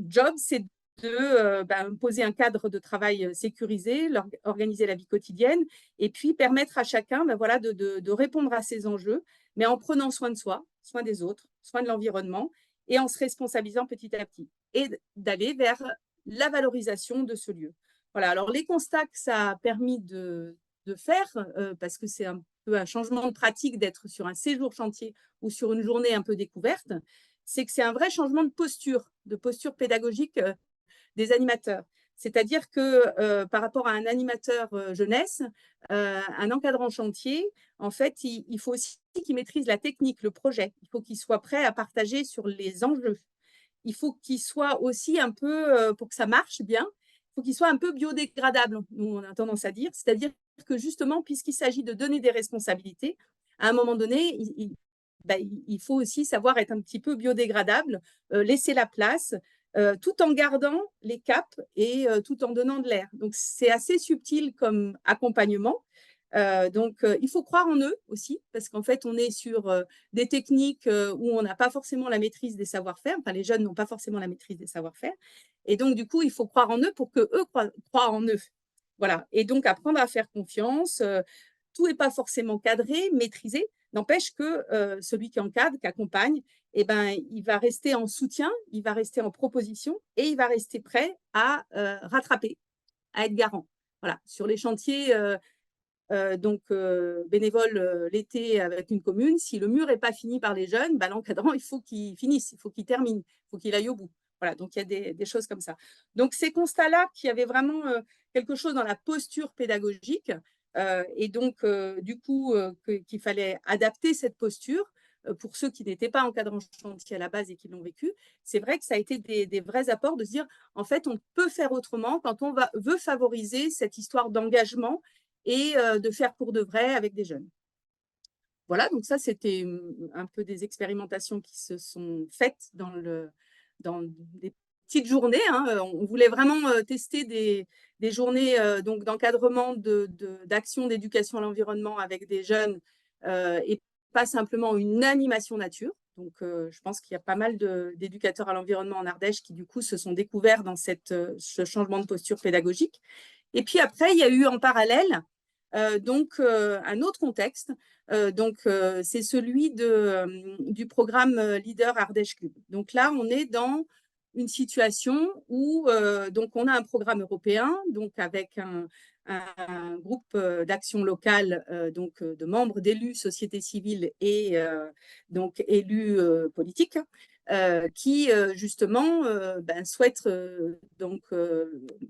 job, c'est de poser un cadre de travail sécurisé, organiser la vie quotidienne, et puis permettre à chacun de répondre à ces enjeux, mais en prenant soin de soi, soin des autres, soin de l'environnement, et en se responsabilisant petit à petit, et d'aller vers la valorisation de ce lieu. Voilà, alors les constats que ça a permis de faire, parce que c'est un peu un changement de pratique d'être sur un séjour chantier ou sur une journée un peu découverte, c'est que c'est un vrai changement de posture pédagogique des animateurs. C'est-à-dire que par rapport à un animateur jeunesse, un encadrant chantier, en fait, il faut aussi qu'il maîtrise la technique, le projet. Il faut qu'il soit prêt à partager sur les enjeux. Il faut qu'il soit aussi un peu, pour que ça marche bien, il faut qu'il soit un peu biodégradable, nous on a tendance à dire. C'est-à-dire que justement, puisqu'il s'agit de donner des responsabilités, à un moment donné, il faut aussi savoir être un petit peu biodégradable, laisser la place, tout en gardant les caps et tout en donnant de l'air. Donc, c'est assez subtil comme accompagnement. Il faut croire en eux aussi, parce qu'en fait, on est sur des techniques où on n'a pas forcément la maîtrise des savoir-faire. Enfin, les jeunes n'ont pas forcément la maîtrise des savoir-faire. Et donc, du coup, il faut croire en eux pour qu'eux croient en eux. Voilà. Et donc, apprendre à faire confiance. Tout n'est pas forcément cadré, maîtrisé. N'empêche que celui qui encadre, qui accompagne, il va rester en soutien, il va rester en proposition et il va rester prêt à rattraper, à être garant. Voilà. Sur les chantiers bénévoles l'été avec une commune, si le mur n'est pas fini par les jeunes, l'encadrant, il faut qu'il finisse, il faut qu'il termine, il faut qu'il aille au bout. Voilà, donc il y a des choses comme ça. Donc ces constats-là, qu'il y avait vraiment quelque chose dans la posture pédagogique, et donc du coup qu'il fallait adapter cette posture pour ceux qui n'étaient pas encadrants chantier à la base et qui l'ont vécu, c'est vrai que ça a été des vrais apports de se dire, en fait, on peut faire autrement quand on veut favoriser cette histoire d'engagement et de faire pour de vrai avec des jeunes. Voilà, donc ça, c'était un peu des expérimentations qui se sont faites dans des petites journées. On voulait vraiment tester des journées d'encadrement d'action d'éducation à l'environnement avec des jeunes et pas simplement une animation nature. Donc, je pense qu'il y a pas mal d'éducateurs à l'environnement en Ardèche qui, du coup, se sont découverts dans ce changement de posture pédagogique. Et puis après, il y a eu en parallèle un autre contexte. C'est celui du programme Leader Ardèche Club. Donc là, on est dans une situation où on a un programme européen, donc avec un groupe d'action locale, de membres d'élus, société civile et élus politiques, qui justement souhaitent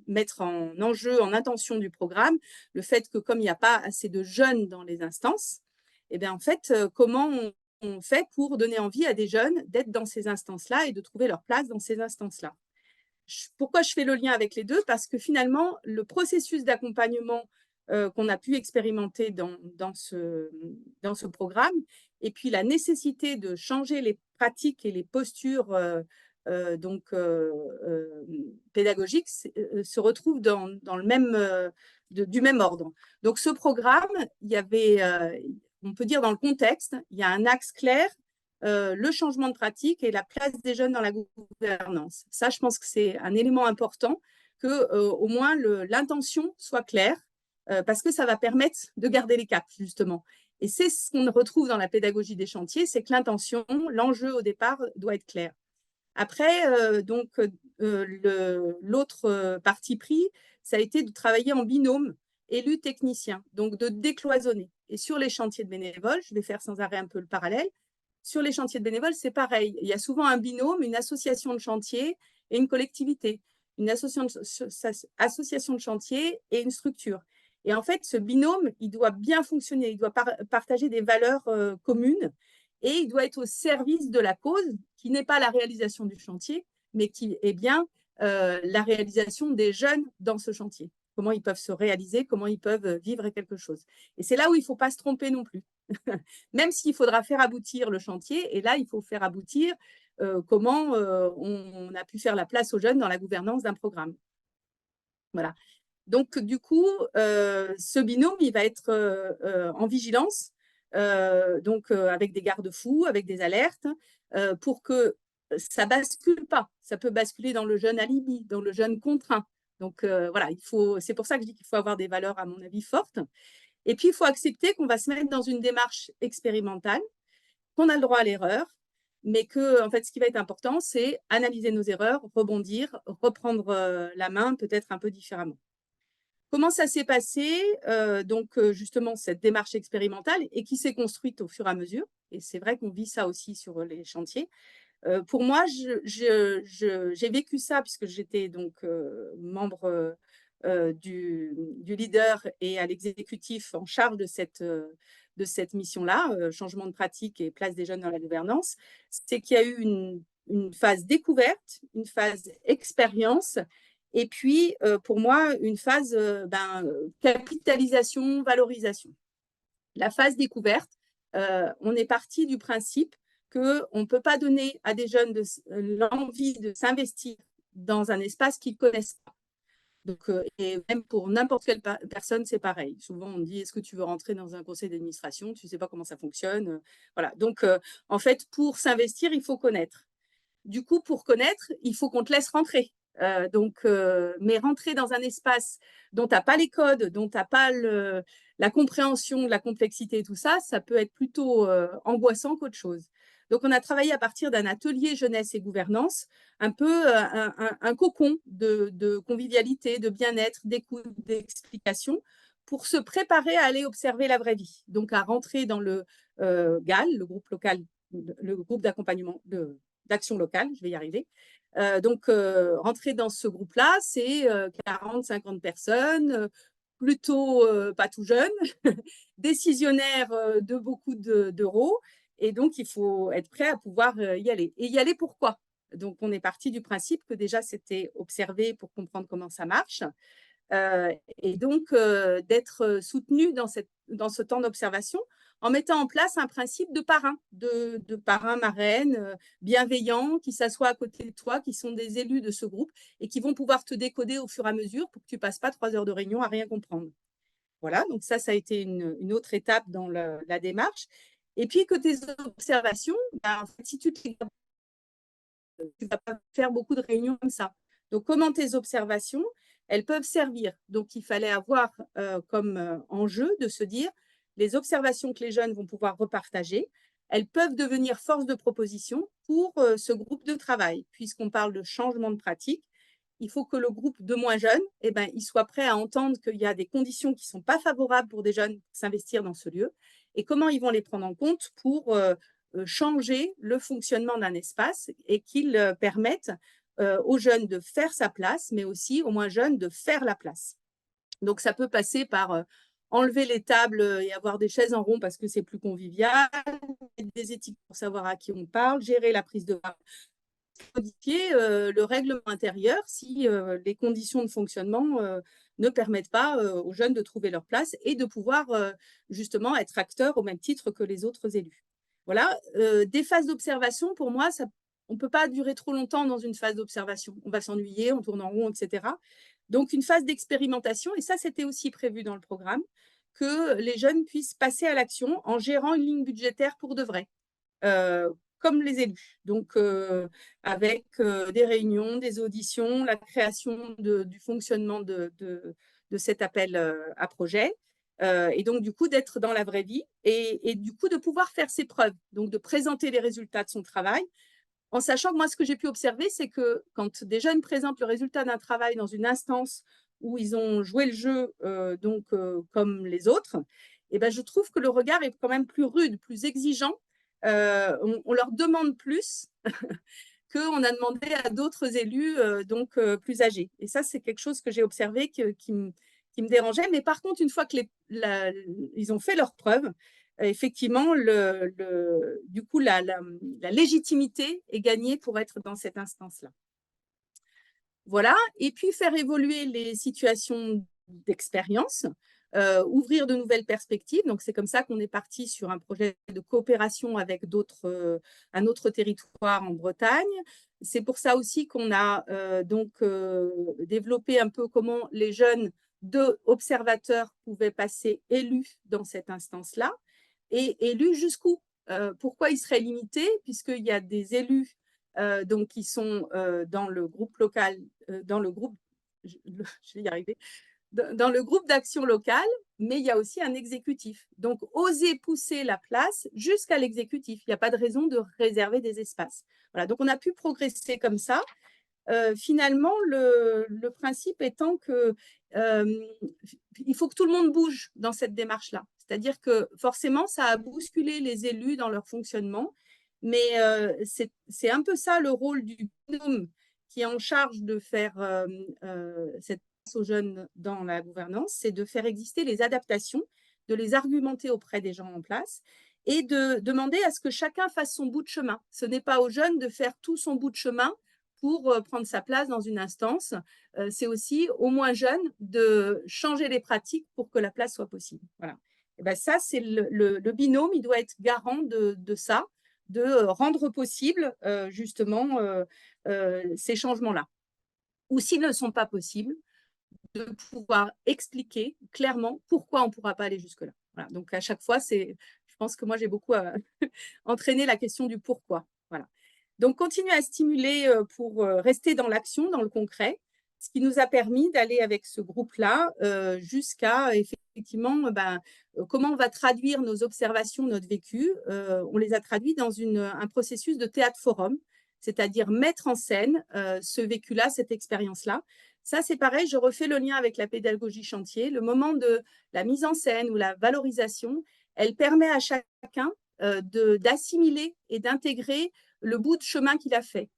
mettre en enjeu, en intention du programme, le fait que comme il n'y a pas assez de jeunes dans les instances, en fait, comment on fait pour donner envie à des jeunes d'être dans ces instances-là et de trouver leur place dans ces instances-là. Pourquoi je fais le lien avec les deux? Parce que finalement, le processus d'accompagnement qu'on a pu expérimenter dans ce programme, et puis la nécessité de changer les pratiques et les postures pédagogiques se retrouvent dans le même, du même ordre. Donc ce programme, il y avait, on peut dire dans le contexte, il y a un axe clair, le changement de pratique et la place des jeunes dans la gouvernance. Ça, je pense que c'est un élément important, que au moins l'intention soit claire, parce que ça va permettre de garder les caps, justement. Et c'est ce qu'on retrouve dans la pédagogie des chantiers, c'est que l'intention, l'enjeu au départ doit être clair. Après, l'autre parti pris, ça a été de travailler en binôme élu-technicien, donc de décloisonner. Et sur les chantiers de bénévoles, je vais faire sans arrêt un peu le parallèle, sur les chantiers de bénévoles, c'est pareil. Il y a souvent un binôme, une association de chantier et une collectivité, une association de chantier et une structure. Et en fait, ce binôme, il doit bien fonctionner, il doit partager des valeurs communes et il doit être au service de la cause, qui n'est pas la réalisation du chantier, mais qui est bien la réalisation des jeunes dans ce chantier. Comment ils peuvent se réaliser, comment ils peuvent vivre quelque chose. Et c'est là où il ne faut pas se tromper non plus. Même s'il faudra faire aboutir le chantier, et là, il faut faire aboutir comment on a pu faire la place aux jeunes dans la gouvernance d'un programme. Voilà. Donc, du coup, ce binôme, il va être en vigilance, avec des garde-fous, avec des alertes, pour que ça ne bascule pas. Ça peut basculer dans le jeune alibi, dans le jeune contraint. Donc, voilà, c'est pour ça que je dis qu'il faut avoir des valeurs, à mon avis, fortes. Et puis, il faut accepter qu'on va se mettre dans une démarche expérimentale, qu'on a le droit à l'erreur, mais que, en fait, ce qui va être important, c'est analyser nos erreurs, rebondir, reprendre la main peut-être un peu différemment. Comment ça s'est passé justement, cette démarche expérimentale et qui s'est construite au fur et à mesure. Et c'est vrai qu'on vit ça aussi sur les chantiers. Pour moi, j'ai vécu ça puisque j'étais donc membre du leader et à l'exécutif en charge de cette mission-là, changement de pratique et place des jeunes dans la gouvernance. C'est qu'il y a eu une phase découverte, une phase expérience et puis, pour moi, une phase capitalisation, valorisation. La phase découverte, on est parti du principe qu'on ne peut pas donner à des jeunes l'envie de s'investir dans un espace qu'ils ne connaissent pas. Donc, et même pour n'importe quelle personne, c'est pareil. Souvent, on dit, est-ce que tu veux rentrer dans un conseil d'administration? Tu ne sais pas comment ça fonctionne. Voilà. Donc, en fait, pour s'investir, il faut connaître. Du coup, pour connaître, il faut qu'on te laisse rentrer. Mais rentrer dans un espace dont tu n'as pas les codes, dont tu n'as pas la compréhension de la complexité et tout ça, ça peut être plutôt angoissant qu'autre chose. Donc, on a travaillé à partir d'un atelier jeunesse et gouvernance, un peu un cocon de convivialité, de bien-être, d'écoute, d'explication, pour se préparer à aller observer la vraie vie. Donc, à rentrer dans le GAL, le groupe local, le groupe d'accompagnement d'action locale, je vais y arriver. Rentrer dans ce groupe-là, c'est 40-50 personnes, plutôt pas tout jeunes, décisionnaires de beaucoup d'euros. Et donc, il faut être prêt à pouvoir y aller. Et y aller pourquoi? Donc, on est parti du principe que déjà, c'était observer pour comprendre comment ça marche. Et donc, d'être soutenu dans ce temps d'observation en mettant en place un principe de parrain, de parrain, marraine, bienveillant, qui s'assoient à côté de toi, qui sont des élus de ce groupe et qui vont pouvoir te décoder au fur et à mesure pour que tu ne passes pas 3 heures de réunion à rien comprendre. Voilà, donc ça a été une autre étape dans la démarche. Et puis, que tes observations, en fait, si tu ne vas pas faire beaucoup de réunions comme ça. Donc, comment tes observations, elles peuvent servir. Donc, il fallait avoir comme enjeu de se dire, les observations que les jeunes vont pouvoir repartager, elles peuvent devenir force de proposition pour ce groupe de travail. Puisqu'on parle de changement de pratique, il faut que le groupe de moins jeunes, il soit prêt à entendre qu'il y a des conditions qui ne sont pas favorables pour des jeunes s'investir dans ce lieu et comment ils vont les prendre en compte pour changer le fonctionnement d'un espace et qu'ils permettent aux jeunes de faire sa place, mais aussi aux moins jeunes de faire la place. Donc, ça peut passer par enlever les tables et avoir des chaises en rond parce que c'est plus convivial, des éthiques pour savoir à qui on parle, gérer la prise de parole, modifier le règlement intérieur si les conditions de fonctionnement ne permettent pas aux jeunes de trouver leur place et de pouvoir justement être acteurs au même titre que les autres élus. Voilà, des phases d'observation, pour moi, on ne peut pas durer trop longtemps dans une phase d'observation. On va s'ennuyer, on tourne en rond, etc. Donc, une phase d'expérimentation, et ça, c'était aussi prévu dans le programme, que les jeunes puissent passer à l'action en gérant une ligne budgétaire pour de vrai, comme les élus. Donc, avec des réunions, des auditions, la création du fonctionnement de cet appel à projet, Et donc, du coup, d'être dans la vraie vie et du coup, de pouvoir faire ses preuves, donc de présenter les résultats de son travail, en sachant que moi, ce que j'ai pu observer, c'est que quand des jeunes présentent le résultat d'un travail dans une instance où ils ont joué le jeu comme les autres, et ben, je trouve que le regard est quand même plus rude, plus exigeant. On leur demande plus qu'on a demandé à d'autres élus plus âgés. Et ça, c'est quelque chose que j'ai observé qui me dérangeait. Mais par contre, une fois que ils ont fait leurs preuves, effectivement, du coup, la légitimité est gagnée pour être dans cette instance-là. Voilà. Et puis, faire évoluer les situations d'expérience, ouvrir de nouvelles perspectives. Donc, c'est comme ça qu'on est parti sur un projet de coopération avec un autre territoire en Bretagne. C'est pour ça aussi qu'on a développé un peu comment les jeunes observateurs pouvaient passer élus dans cette instance-là. Et élus jusqu'où? Pourquoi ils seraient limités? Puisqu'il y a des élus qui sont dans le groupe local, dans le groupe, je vais y arriver, dans le groupe d'action locale, mais il y a aussi un exécutif. Donc, oser pousser la place jusqu'à l'exécutif. Il n'y a pas de raison de réserver des espaces. Voilà, donc on a pu progresser comme ça. Finalement, le principe étant que il faut que tout le monde bouge dans cette démarche-là. C'est-à-dire que forcément, ça a bousculé les élus dans leur fonctionnement, mais c'est un peu ça le rôle du binôme qui est en charge de faire cette place aux jeunes dans la gouvernance, c'est de faire exister les adaptations, de les argumenter auprès des gens en place et de demander à ce que chacun fasse son bout de chemin. Ce n'est pas aux jeunes de faire tout son bout de chemin pour prendre sa place dans une instance. C'est aussi aux moins jeunes de changer les pratiques pour que la place soit possible. Voilà. Et ben ça, c'est le binôme, il doit être garant de ça, de rendre possible justement ces changements-là. Ou s'ils ne sont pas possibles, de pouvoir expliquer clairement pourquoi on ne pourra pas aller jusque-là. Voilà. Donc à chaque fois, je pense que moi, j'ai beaucoup entraîné la question du pourquoi. Voilà. Donc, continuer à stimuler pour rester dans l'action, dans le concret, ce qui nous a permis d'aller avec ce groupe-là jusqu'à effectivement comment on va traduire nos observations, notre vécu. On les a traduits dans un processus de théâtre-forum, c'est-à-dire mettre en scène ce vécu-là, cette expérience-là. Ça, c'est pareil, je refais le lien avec la pédagogie chantier. Le moment de la mise en scène ou la valorisation, elle permet à chacun d'assimiler et d'intégrer le bout de chemin qu'il a fait.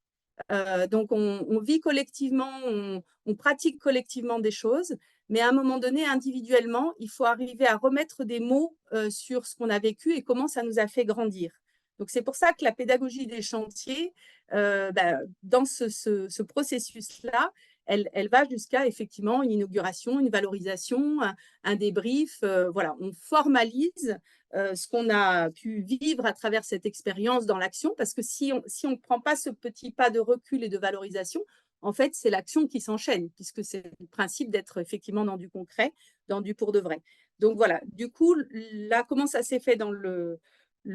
Donc, on vit collectivement, on pratique collectivement des choses, mais à un moment donné, individuellement, il faut arriver à remettre des mots sur ce qu'on a vécu et comment ça nous a fait grandir. Donc, c'est pour ça que la pédagogie des chantiers, dans ce processus-là, elle va jusqu'à effectivement une inauguration, une valorisation, un débrief. Voilà, on formalise ce qu'on a pu vivre à travers cette expérience dans l'action, parce que si on ne prend pas ce petit pas de recul et de valorisation, en fait, c'est l'action qui s'enchaîne, puisque c'est le principe d'être effectivement dans du concret, dans du pour de vrai. Donc voilà, du coup, là, comment ça s'est fait dans le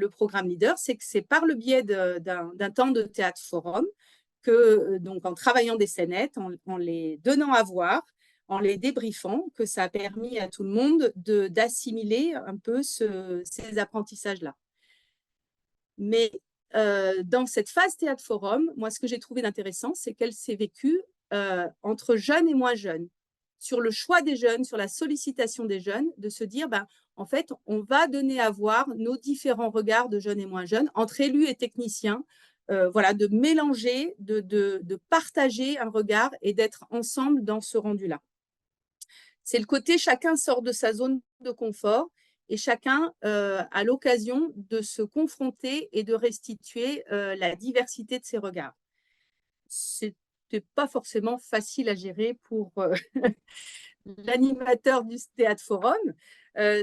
programme Leader, c'est que c'est par le biais d'un temps de théâtre forum que, donc en travaillant des scénettes, en les donnant à voir, en les débriefant, que ça a permis à tout le monde d'assimiler un peu ces apprentissages-là. Mais dans cette phase théâtre forum, moi, ce que j'ai trouvé d'intéressant, c'est qu'elle s'est vécue entre jeunes et moins jeunes, sur le choix des jeunes, sur la sollicitation des jeunes, de se dire, en fait, on va donner à voir nos différents regards de jeunes et moins jeunes, entre élus et techniciens, voilà, de mélanger, de partager un regard et d'être ensemble dans ce rendu-là. C'est le côté chacun sort de sa zone de confort et chacun a l'occasion de se confronter et de restituer la diversité de ses regards. Ce n'était pas forcément facile à gérer pour l'animateur du théâtre forum,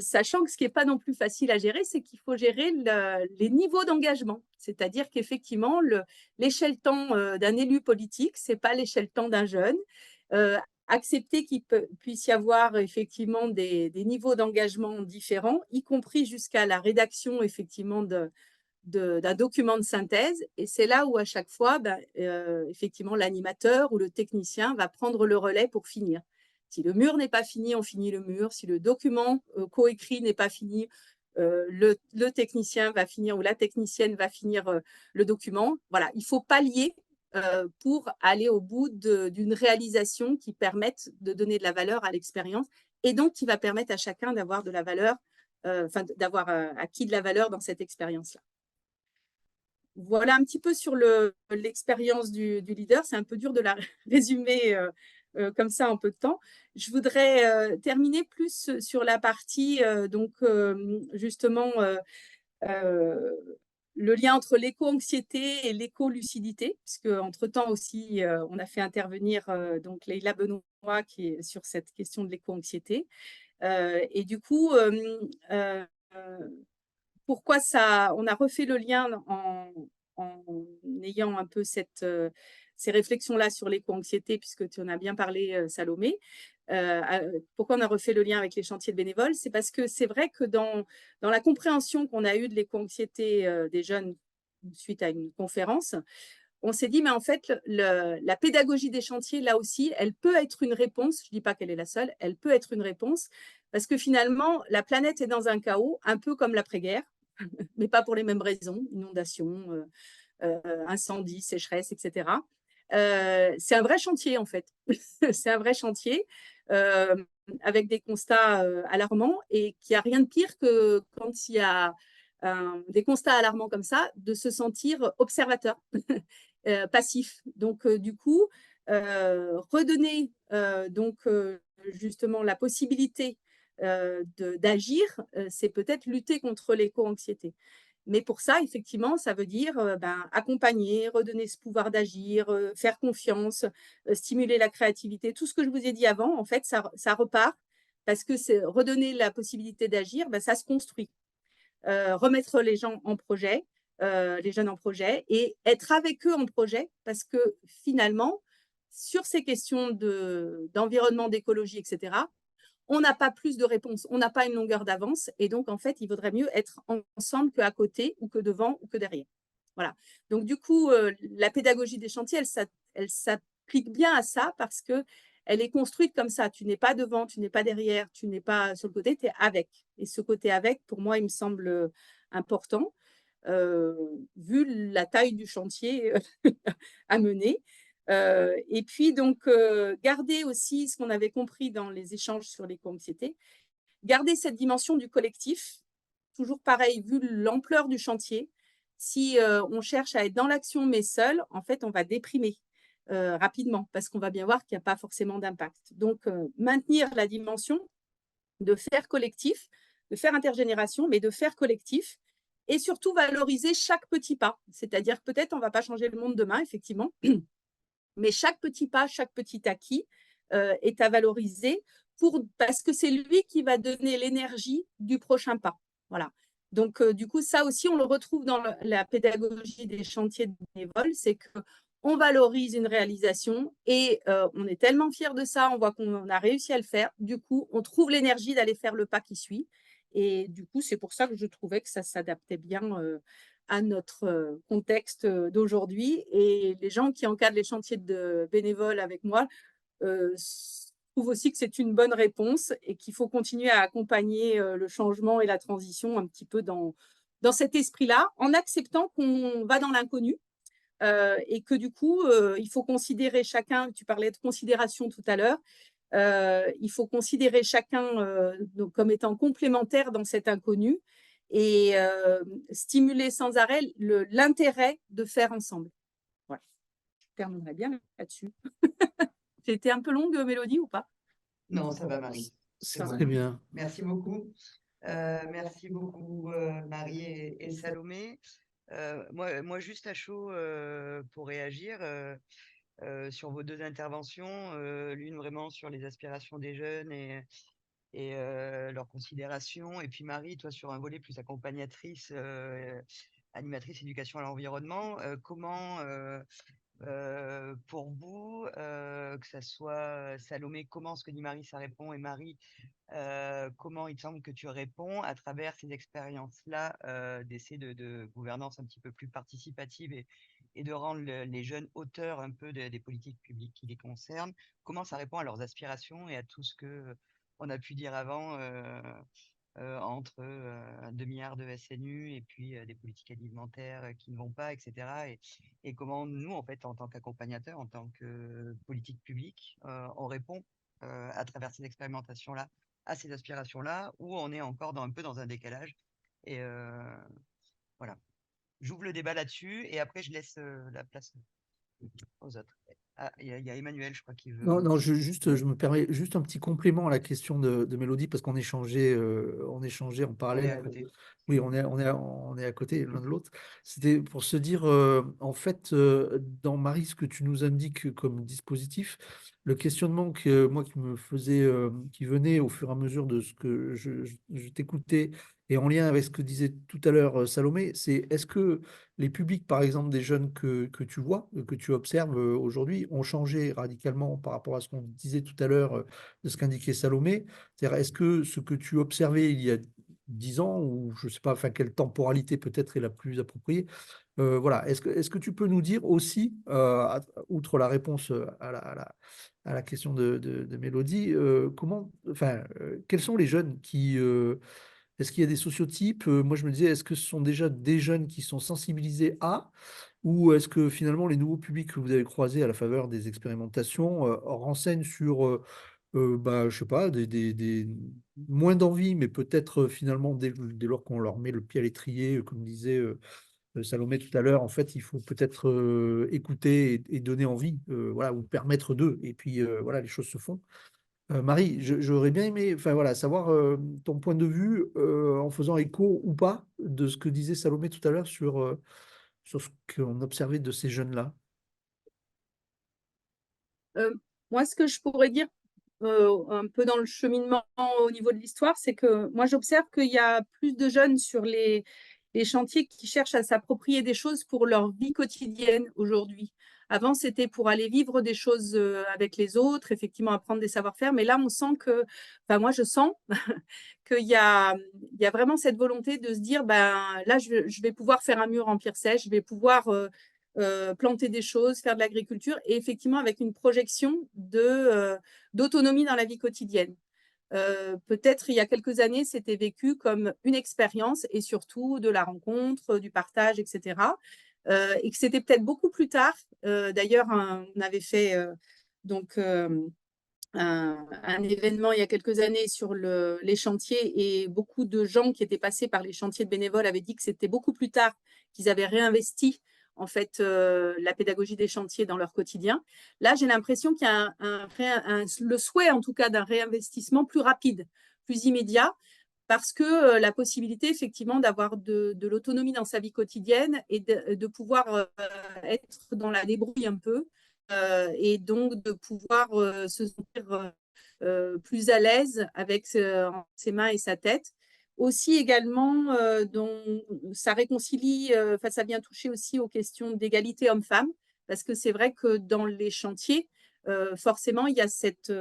sachant que ce qui n'est pas non plus facile à gérer, c'est qu'il faut gérer les niveaux d'engagement. C'est-à-dire qu'effectivement, l'échelle temps d'un élu politique, ce n'est pas l'échelle temps d'un jeune. Accepter qu'il puisse y avoir effectivement des niveaux d'engagement différents, y compris jusqu'à la rédaction effectivement d'un document de synthèse. Et c'est là où à chaque fois, effectivement, l'animateur ou le technicien va prendre le relais pour finir. Si le mur n'est pas fini, on finit le mur. Si le document coécrit n'est pas fini, le technicien va finir ou la technicienne va finir le document. Voilà, il faut pallier pour aller au bout d'une réalisation qui permette de donner de la valeur à l'expérience et donc qui va permettre à chacun d'avoir de la valeur, d'avoir acquis de la valeur dans cette expérience-là. Voilà un petit peu sur l'expérience du leader. C'est un peu dur de la résumer comme ça en peu de temps. Je voudrais terminer plus sur la partie, justement, le lien entre l'éco-anxiété et l'éco-lucidité, puisque entre-temps aussi, on a fait intervenir donc Leïla Benoît qui est sur cette question de l'éco-anxiété. Et du coup, pourquoi ça, on a refait le lien en ayant un peu ces réflexions-là sur l'éco-anxiété, puisque tu en as bien parlé, Salomé. Pourquoi on a refait le lien avec les chantiers de bénévoles? C'est parce que c'est vrai que dans la compréhension qu'on a eue de l'éco-anxiété des jeunes suite à une conférence, on s'est dit, mais en fait, la pédagogie des chantiers, là aussi, elle peut être une réponse. Je ne dis pas qu'elle est la seule, elle peut être une réponse, parce que finalement, la planète est dans un chaos, un peu comme l'après-guerre, mais pas pour les mêmes raisons, inondations, incendie, sécheresse, etc. C'est un vrai chantier, en fait. C'est un vrai chantier avec des constats alarmants et qu'il n'y a rien de pire que quand il y a des constats alarmants comme ça, de se sentir observateur, passif. Donc, du coup, redonner justement la possibilité d'agir, c'est peut-être lutter contre l'éco-anxiété. Mais pour ça, effectivement, ça veut dire accompagner, redonner ce pouvoir d'agir, faire confiance, stimuler la créativité. Tout ce que je vous ai dit avant, en fait, ça repart parce que c'est redonner la possibilité d'agir, ça se construit. Remettre les gens en projet, les jeunes en projet et être avec eux en projet parce que finalement, sur ces questions d'environnement, d'écologie, etc., on n'a pas plus de réponses, on n'a pas une longueur d'avance et donc en fait, il vaudrait mieux être ensemble qu'à côté ou que devant ou que derrière. Voilà. Donc du coup, la pédagogie des chantiers, elle s'applique bien à ça parce que elle est construite comme ça. Tu n'es pas devant, tu n'es pas derrière, tu n'es pas sur le côté, tu es avec. Et ce côté avec, pour moi, il me semble important, vu la taille du chantier à mener. Et puis, donc, garder aussi ce qu'on avait compris dans les échanges sur l'éco-anxiété, garder cette dimension du collectif, toujours pareil, vu l'ampleur du chantier. Si on cherche à être dans l'action mais seul, en fait, on va déprimer rapidement parce qu'on va bien voir qu'il n'y a pas forcément d'impact. Donc, maintenir la dimension de faire collectif, de faire intergénération, mais de faire collectif et surtout valoriser chaque petit pas. C'est-à-dire peut-être on ne va pas changer le monde demain, effectivement, mais chaque petit pas, chaque petit acquis est à valoriser parce que c'est lui qui va donner l'énergie du prochain pas. Voilà. Donc, du coup, ça aussi, on le retrouve dans la pédagogie des chantiers de bénévoles, c'est qu'on valorise une réalisation et on est tellement fiers de ça, on voit qu'on a réussi à le faire. Du coup, on trouve l'énergie d'aller faire le pas qui suit. Et du coup, c'est pour ça que je trouvais que ça s'adaptait bien à notre contexte d'aujourd'hui. Et les gens qui encadrent les chantiers de bénévoles avec moi trouvent aussi que c'est une bonne réponse et qu'il faut continuer à accompagner le changement et la transition un petit peu dans cet esprit-là, en acceptant qu'on va dans l'inconnu et que du coup, il faut considérer chacun, tu parlais de considération tout à l'heure, il faut considérer chacun donc, comme étant complémentaire dans cet inconnu et stimuler sans arrêt l'intérêt de faire ensemble. Voilà. Je terminerai bien là-dessus. J'ai été un peu longue, Mélodie, ou pas? Non, ça va, Marie. C'est très bien. Merci beaucoup. Merci beaucoup, Marie et Salomé. Moi, juste à chaud pour réagir sur vos deux interventions, l'une vraiment sur les aspirations des jeunes et leurs considérations, et puis Marie, toi sur un volet plus accompagnatrice, animatrice éducation à l'environnement. Comment pour vous, que ça soit Salomé, comment ce que dit Marie, ça répond, et Marie, comment il te semble que tu réponds à travers ces expériences-là d'essai de gouvernance un petit peu plus participative et et de rendre les jeunes auteurs un peu des politiques publiques qui les concernent, comment ça répond à leurs aspirations et à tout ce que on a pu dire avant entre 2 milliards de SNU et puis des politiques alimentaires qui ne vont pas, etc. Et comment nous, en fait, en tant qu'accompagnateurs, en tant que politique publique, on répond à travers ces expérimentations-là, à ces aspirations-là, où on est encore un peu dans un décalage. Et voilà. J'ouvre le débat là-dessus et après je laisse la place aux autres. Ah, il y a Emmanuel, je crois, qui veut. Non, je me permets juste un petit complément à la question de Mélodie, parce qu'on échangeait en On est parallèle. à côté. Oui, on est à côté l'un de l'autre. C'était pour se dire, en fait, dans Marie, ce que tu nous indiques comme dispositif, le questionnement que moi qui me faisait, qui venait au fur et à mesure de ce que je t'écoutais, et en lien avec ce que disait tout à l'heure Salomé, c'est est-ce que les publics, par exemple, des jeunes que tu vois, que tu observes aujourd'hui, ont changé radicalement par rapport à ce qu'on disait tout à l'heure, de ce qu'indiquait Salomé? C'est-à-dire, est-ce que ce que tu observais il y a 10 ans, ou je ne sais pas, enfin, quelle temporalité peut-être est la plus appropriée, voilà. Est-ce que tu peux nous dire aussi, outre la réponse à la question de Mélodie, quels sont les jeunes est-ce qu'il y a des sociotypes? Moi, je me disais, est-ce que ce sont déjà des jeunes qui sont sensibilisés à, ou est-ce que finalement les nouveaux publics que vous avez croisés à la faveur des expérimentations renseignent sur, je sais pas, moins d'envie, mais peut-être finalement dès lors qu'on leur met le pied à l'étrier, comme disait Salomé tout à l'heure, en fait, il faut peut-être écouter et donner envie, voilà, ou permettre d'eux, et puis voilà, les choses se font. Marie, j'aurais bien aimé, enfin voilà, savoir ton point de vue en faisant écho ou pas de ce que disait Salomé tout à l'heure sur ce qu'on observait de ces jeunes-là. Moi, ce que je pourrais dire un peu dans le cheminement au niveau de l'histoire, c'est que moi, j'observe qu'il y a plus de jeunes sur les chantiers qui cherchent à s'approprier des choses pour leur vie quotidienne aujourd'hui. Avant, c'était pour aller vivre des choses avec les autres, effectivement apprendre des savoir-faire, mais là, on sent que, enfin moi, je sens qu'il y a vraiment cette volonté de se dire, ben là, je vais pouvoir faire un mur en pierre sèche, je vais pouvoir planter des choses, faire de l'agriculture, et effectivement avec une projection d'autonomie dans la vie quotidienne. Peut-être il y a quelques années, c'était vécu comme une expérience et surtout de la rencontre, du partage, etc. Et que c'était peut-être beaucoup plus tard. D'ailleurs, on avait fait un événement il y a quelques années sur les chantiers, et beaucoup de gens qui étaient passés par les chantiers de bénévoles avaient dit que c'était beaucoup plus tard qu'ils avaient réinvesti en fait la pédagogie des chantiers dans leur quotidien. Là, j'ai l'impression qu'il y a le souhait en tout cas d'un réinvestissement plus rapide, plus immédiat, parce que la possibilité effectivement d'avoir de l'autonomie dans sa vie quotidienne et de pouvoir être dans la débrouille un peu, et donc de pouvoir se sentir plus à l'aise avec ses mains et sa tête. Aussi également, dont ça réconcilie, ça vient toucher aussi aux questions d'égalité homme-femme, parce que c'est vrai que dans les chantiers, forcément, il y a cette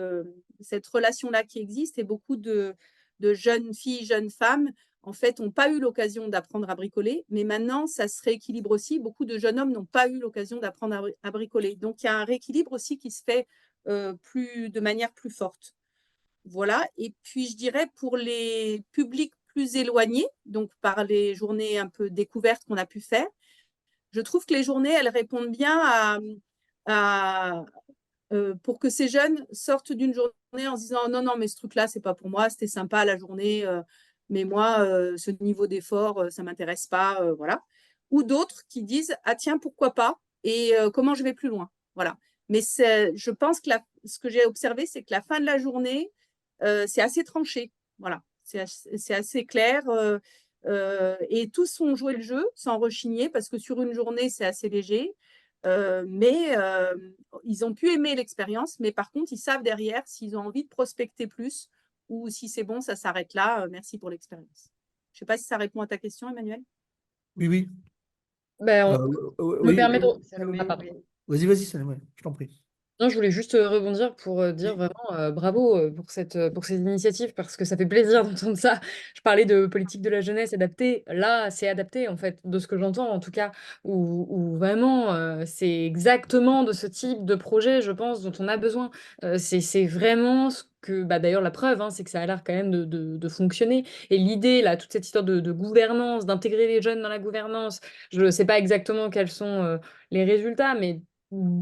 relation-là qui existe, et beaucoup de jeunes filles, jeunes femmes, en fait, n'ont pas eu l'occasion d'apprendre à bricoler, mais maintenant, ça se rééquilibre aussi. Beaucoup de jeunes hommes n'ont pas eu l'occasion d'apprendre à bricoler. Donc, il y a un rééquilibre aussi qui se fait de manière plus forte. Voilà. Et puis, je dirais pour les publics plus éloignés, donc par les journées un peu découvertes qu'on a pu faire, je trouve que les journées, elles répondent bien pour que ces jeunes sortent d'une journée en se disant non, non, mais ce truc-là, c'est pas pour moi, c'était sympa la journée, mais moi, ce niveau d'effort, ça m'intéresse pas, voilà. Ou d'autres qui disent ah tiens, pourquoi pas, et comment je vais plus loin, voilà. Mais je pense que ce que j'ai observé, c'est que la fin de la journée, c'est assez tranché, voilà. C'est assez clair, et tous ont joué le jeu sans rechigner, parce que sur une journée, c'est assez léger. Mais ils ont pu aimer l'expérience, mais par contre, ils savent derrière s'ils ont envie de prospecter plus, ou si c'est bon, ça s'arrête là. Merci pour l'expérience. Je ne sais pas si ça répond à ta question, Emmanuel. Oui, oui. Ben, Euh, me oui, permettre. Salomé, Ah, pardon. oui. vas-y, Salomé, je t'en prie. Non, je voulais juste rebondir pour dire Oui. vraiment bravo pour cette initiative parce que ça fait plaisir d'entendre ça. Je parlais de politique de la jeunesse adaptée. Là, c'est adapté en fait, de ce que j'entends en tout cas, où vraiment c'est exactement de ce type de projet, je pense, dont on a besoin. C'est vraiment ce que, bah, d'ailleurs, la preuve, hein, c'est que ça a l'air quand même de fonctionner. Et l'idée, là, toute cette histoire de gouvernance, d'intégrer les jeunes dans la gouvernance, je ne sais pas exactement quels sont les résultats, mais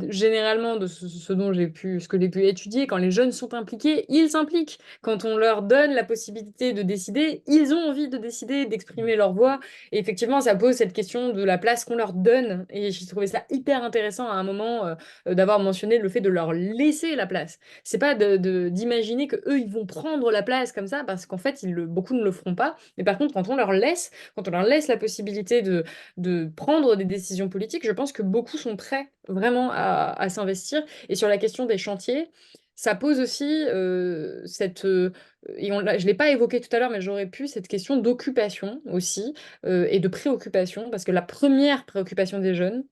généralement de ce dont ce que j'ai pu étudier, quand les jeunes sont impliqués, ils s'impliquent. Quand on leur donne la possibilité de décider, ils ont envie de décider, d'exprimer leur voix. Et effectivement, ça pose cette question de la place qu'on leur donne. Et j'ai trouvé ça hyper intéressant à un moment d'avoir mentionné le fait de leur laisser la place. C'est pas d'imaginer que eux ils vont prendre la place comme ça, parce qu'en fait, beaucoup ne le feront pas. Mais par contre, quand on leur laisse la possibilité de prendre des décisions politiques, je pense que beaucoup sont prêts vraiment à s'investir. Et sur la question des chantiers, ça pose aussi je ne l'ai pas évoqué tout à l'heure, mais j'aurais pu, cette question d'occupation aussi et de préoccupation, parce que la première préoccupation des jeunes,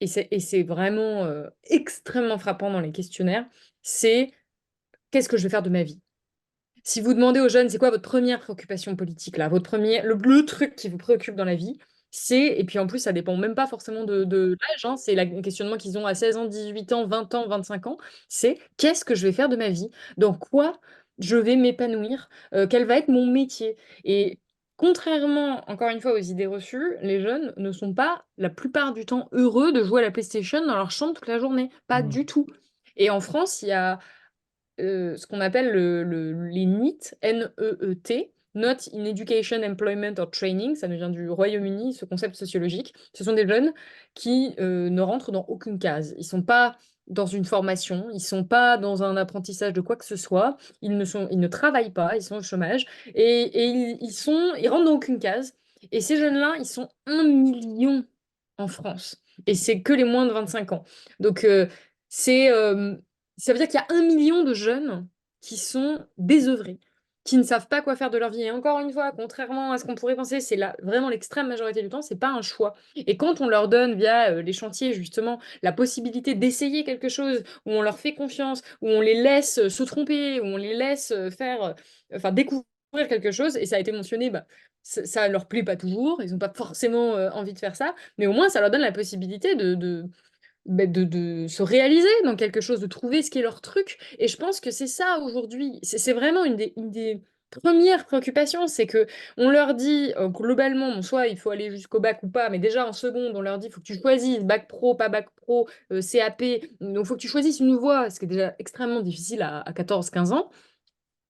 et c'est vraiment extrêmement frappant dans les questionnaires, c'est qu'est-ce que je vais faire de ma vie? Si vous demandez aux jeunes, c'est quoi votre première préoccupation politique là, le truc qui vous préoccupe dans la vie, et puis en plus, ça dépend même pas forcément de l'âge, hein, c'est le questionnement qu'ils ont à 16 ans, 18 ans, 20 ans, 25 ans, c'est qu'est-ce que je vais faire de ma vie? Dans quoi je vais m'épanouir? Quel va être mon métier? Et contrairement, encore une fois, aux idées reçues, les jeunes ne sont pas la plupart du temps heureux de jouer à la PlayStation dans leur chambre toute la journée, pas Mmh. du tout. Et en France, il y a ce qu'on appelle les NEET, N-E-E-T, Not in Education, Employment or Training, ça nous vient du Royaume-Uni, ce concept sociologique. Ce sont des jeunes qui ne rentrent dans aucune case. Ils ne sont pas dans une formation, ils ne sont pas dans un apprentissage de quoi que ce soit, ils ne travaillent pas, ils sont au chômage, et ils rentrent dans aucune case. Et ces jeunes-là, ils sont 1 million en France. Et c'est que les moins de 25 ans. Donc, c'est ça veut dire qu'il y a 1 million de jeunes qui sont désœuvrés, qui ne savent pas quoi faire de leur vie. Et encore une fois, contrairement à ce qu'on pourrait penser, vraiment l'extrême majorité du temps, c'est pas un choix. Et quand on leur donne via les chantiers justement la possibilité d'essayer quelque chose, où on leur fait confiance, où on les laisse se tromper, où on les laisse enfin découvrir quelque chose, et ça a été mentionné, bah, ça leur plaît pas toujours, ils n'ont pas forcément envie de faire ça, mais au moins ça leur donne la possibilité de se réaliser dans quelque chose, de trouver ce qui est leur truc. Et je pense que c'est ça aujourd'hui. C'est vraiment une des premières préoccupations, c'est que on leur dit globalement, bon, soit il faut aller jusqu'au bac ou pas, mais déjà en seconde, on leur dit il faut que tu choisisses bac pro, pas bac pro, CAP, donc il faut que tu choisisses une voie, ce qui est déjà extrêmement difficile à 14-15 ans.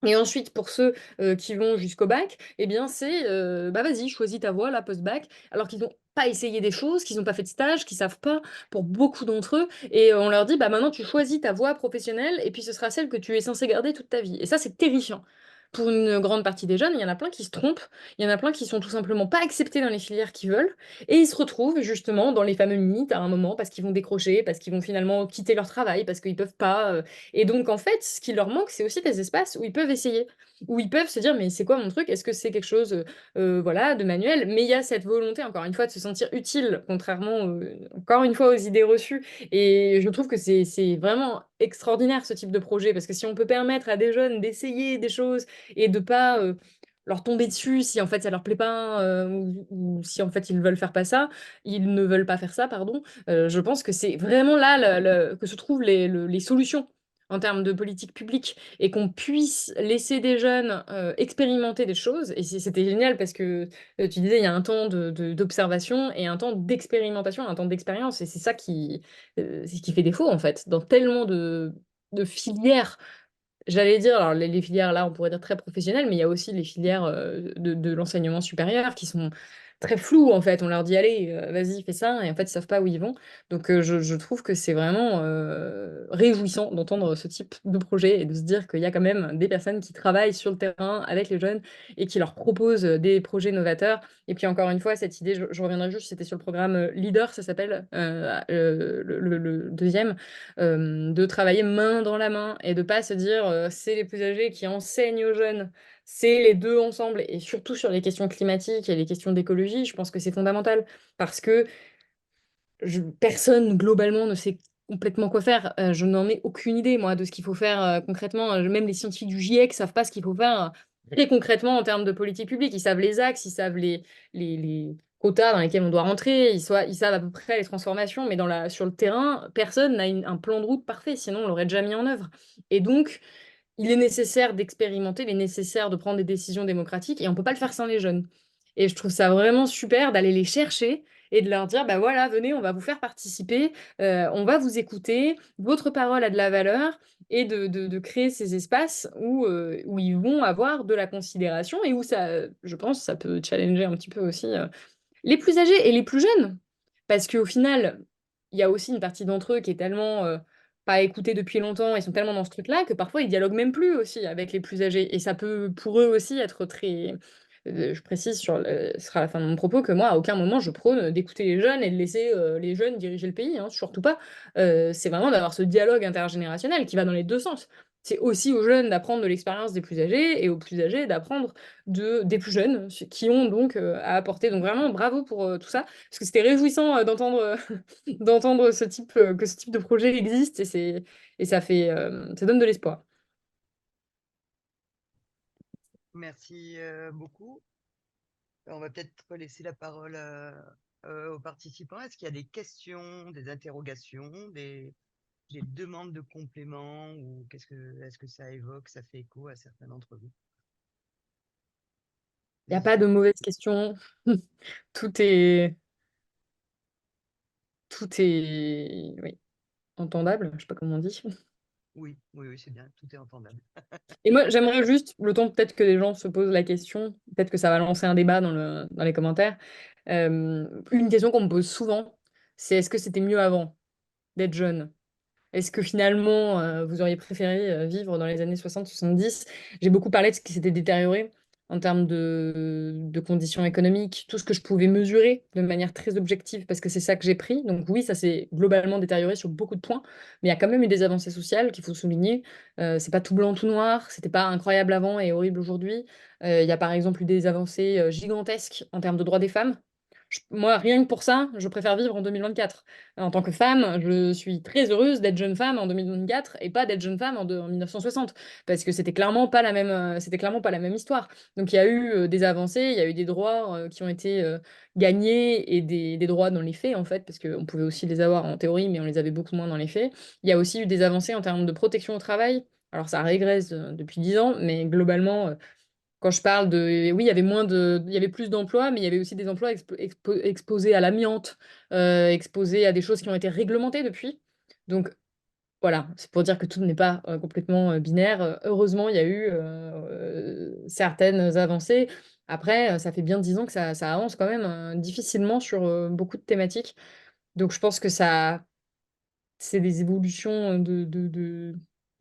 Et ensuite, pour ceux qui vont jusqu'au bac, eh bien, c'est bah vas-y, choisis ta voie, la post-bac, alors qu'ils n'ont pas essayé des choses, qu'ils n'ont pas fait de stage, qu'ils savent pas pour beaucoup d'entre eux. Et on leur dit, bah maintenant, tu choisis ta voie professionnelle, et puis ce sera celle que tu es censé garder toute ta vie. Et ça, c'est terrifiant. Pour une grande partie des jeunes, il y en a plein qui se trompent, il y en a plein qui sont tout simplement pas acceptés dans les filières qu'ils veulent, et ils se retrouvent justement dans les fameux NEET à un moment, parce qu'ils vont décrocher, parce qu'ils vont finalement quitter leur travail, parce qu'ils peuvent pas. Et donc, en fait, ce qui leur manque, c'est aussi des espaces où ils peuvent essayer, où ils peuvent se dire, mais c'est quoi mon truc? Est-ce que c'est quelque chose voilà, de manuel? Mais il y a cette volonté, encore une fois, de se sentir utile, contrairement, encore une fois, aux idées reçues. Et je trouve que c'est vraiment extraordinaire, ce type de projet, parce que si on peut permettre à des jeunes d'essayer des choses et de pas leur tomber dessus si en fait ça leur plaît pas ou si en fait ils veulent faire pas ça, ils ne veulent pas faire ça, pardon. Je pense que c'est vraiment là que se trouvent les solutions en termes de politique publique et qu'on puisse laisser des jeunes expérimenter des choses. Et c'était génial parce que tu disais, il y a un temps d'observation et un temps d'expérimentation, un temps d'expérience. Et c'est ça c'est ce qui fait défaut en fait dans tellement de filières. J'allais dire, alors les filières là, on pourrait dire très professionnelles, mais il y a aussi les filières de l'enseignement supérieur qui sont très floues en fait. On leur dit allez, vas-y, fais ça, et en fait, ils savent pas où ils vont. Donc je trouve que c'est vraiment réjouissant d'entendre ce type de projet et de se dire qu'il y a quand même des personnes qui travaillent sur le terrain avec les jeunes et qui leur proposent des projets novateurs. Et puis encore une fois, cette idée, je reviendrai juste, c'était sur le programme Leader, ça s'appelle, le deuxième de travailler main dans la main et de pas se dire c'est les plus âgés qui enseignent aux jeunes, c'est les deux ensemble. Et surtout sur les questions climatiques et les questions d'écologie, je pense que c'est fondamental parce que personne globalement ne sait complètement quoi faire. Je n'en ai aucune idée, moi, de ce qu'il faut faire concrètement. Même les scientifiques du GIEC ne savent pas ce qu'il faut faire très concrètement en termes de politique publique. Ils savent les axes, ils savent les quotas dans lesquels on doit rentrer, ils savent à peu près les transformations, mais sur le terrain, personne n'a un plan de route parfait, sinon on l'aurait déjà mis en œuvre. Et donc, il est nécessaire d'expérimenter, il est nécessaire de prendre des décisions démocratiques, et on ne peut pas le faire sans les jeunes. Et je trouve ça vraiment super d'aller les chercher et de leur dire, bah voilà, venez, on va vous faire participer, on va vous écouter, votre parole a de la valeur, et de créer ces espaces où ils vont avoir de la considération et où ça, je pense, ça peut challenger un petit peu aussi les plus âgés et les plus jeunes. Parce qu'au final, il y a aussi une partie d'entre eux qui est tellement pas écoutée depuis longtemps, ils sont tellement dans ce truc-là que parfois ils dialoguent même plus aussi avec les plus âgés. Et ça peut pour eux aussi être très. Je précise ce sera la fin de mon propos, que moi, à aucun moment, je prône d'écouter les jeunes et de laisser les jeunes diriger le pays, hein, surtout pas. C'est vraiment d'avoir ce dialogue intergénérationnel qui va dans les deux sens. C'est aussi aux jeunes d'apprendre de l'expérience des plus âgés et aux plus âgés d'apprendre des plus jeunes qui ont donc à apporter. Donc vraiment, bravo pour tout ça, parce que c'était réjouissant d'entendre d'entendre que ce type de projet existe et ça donne de l'espoir. Merci beaucoup. On va peut-être laisser la parole aux participants. Est-ce qu'il y a des questions, des interrogations, des demandes de compléments ou est-ce que ça évoque, ça fait écho à certains d'entre vous? Il n'y a pas de mauvaises questions. Tout est, oui, entendable, je sais pas comment on dit. Oui, c'est bien, tout est entendable. Et moi, j'aimerais juste, le temps peut-être que les gens se posent la question, peut-être que ça va lancer un débat dans les commentaires. Une question qu'on me pose souvent, c'est est-ce que c'était mieux avant d'être jeune? Est-ce que finalement, vous auriez préféré vivre dans les années 60-70? J'ai beaucoup parlé de ce qui s'était détérioré en termes de conditions économiques, tout ce que je pouvais mesurer de manière très objective, parce que c'est ça que j'ai pris. Donc oui, ça s'est globalement détérioré sur beaucoup de points, mais il y a quand même eu des avancées sociales qu'il faut souligner. C'est pas tout blanc, tout noir, c'était pas incroyable avant et horrible aujourd'hui. Il y a par exemple eu des avancées gigantesques en termes de droits des femmes. Moi, rien que pour ça, je préfère vivre en 2024. En tant que femme, je suis très heureuse d'être jeune femme en 2024 et pas d'être jeune femme en 1960, parce que c'était clairement pas la même histoire. Donc il y a eu des avancées, il y a eu des droits qui ont été gagnés et des droits dans les faits en fait, parce qu'on pouvait aussi les avoir en théorie, mais on les avait beaucoup moins dans les faits. Il y a aussi eu des avancées en termes de protection au travail. Alors ça régresse depuis 10 ans, mais globalement, quand je parle de, oui, il y avait plus d'emplois, mais il y avait aussi des emplois exposés à l'amiante, exposés à des choses qui ont été réglementées depuis. Donc voilà, c'est pour dire que tout n'est pas complètement binaire. Heureusement, il y a eu certaines avancées. Après, ça fait bien 10 ans que ça avance quand même difficilement sur beaucoup de thématiques. Donc je pense que c'est des évolutions de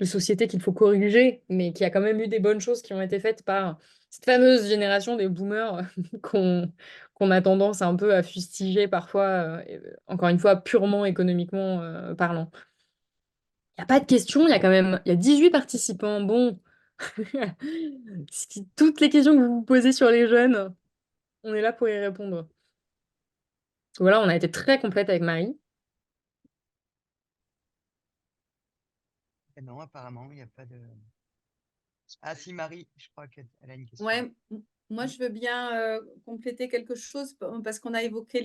société qu'il faut corriger, mais qu'il y a quand même eu des bonnes choses qui ont été faites par cette fameuse génération des boomers qu'on a tendance un peu à fustiger parfois, encore une fois, purement économiquement parlant. Il n'y a pas de questions, il y a 18 participants. Bon, toutes les questions que vous vous posez sur les jeunes, on est là pour y répondre. Voilà, on a été très complète avec Marie. Non, apparemment, il n'y a pas de... Ah si, Marie, je crois qu'elle a une question. Ouais, moi je veux bien compléter quelque chose parce qu'on a évoqué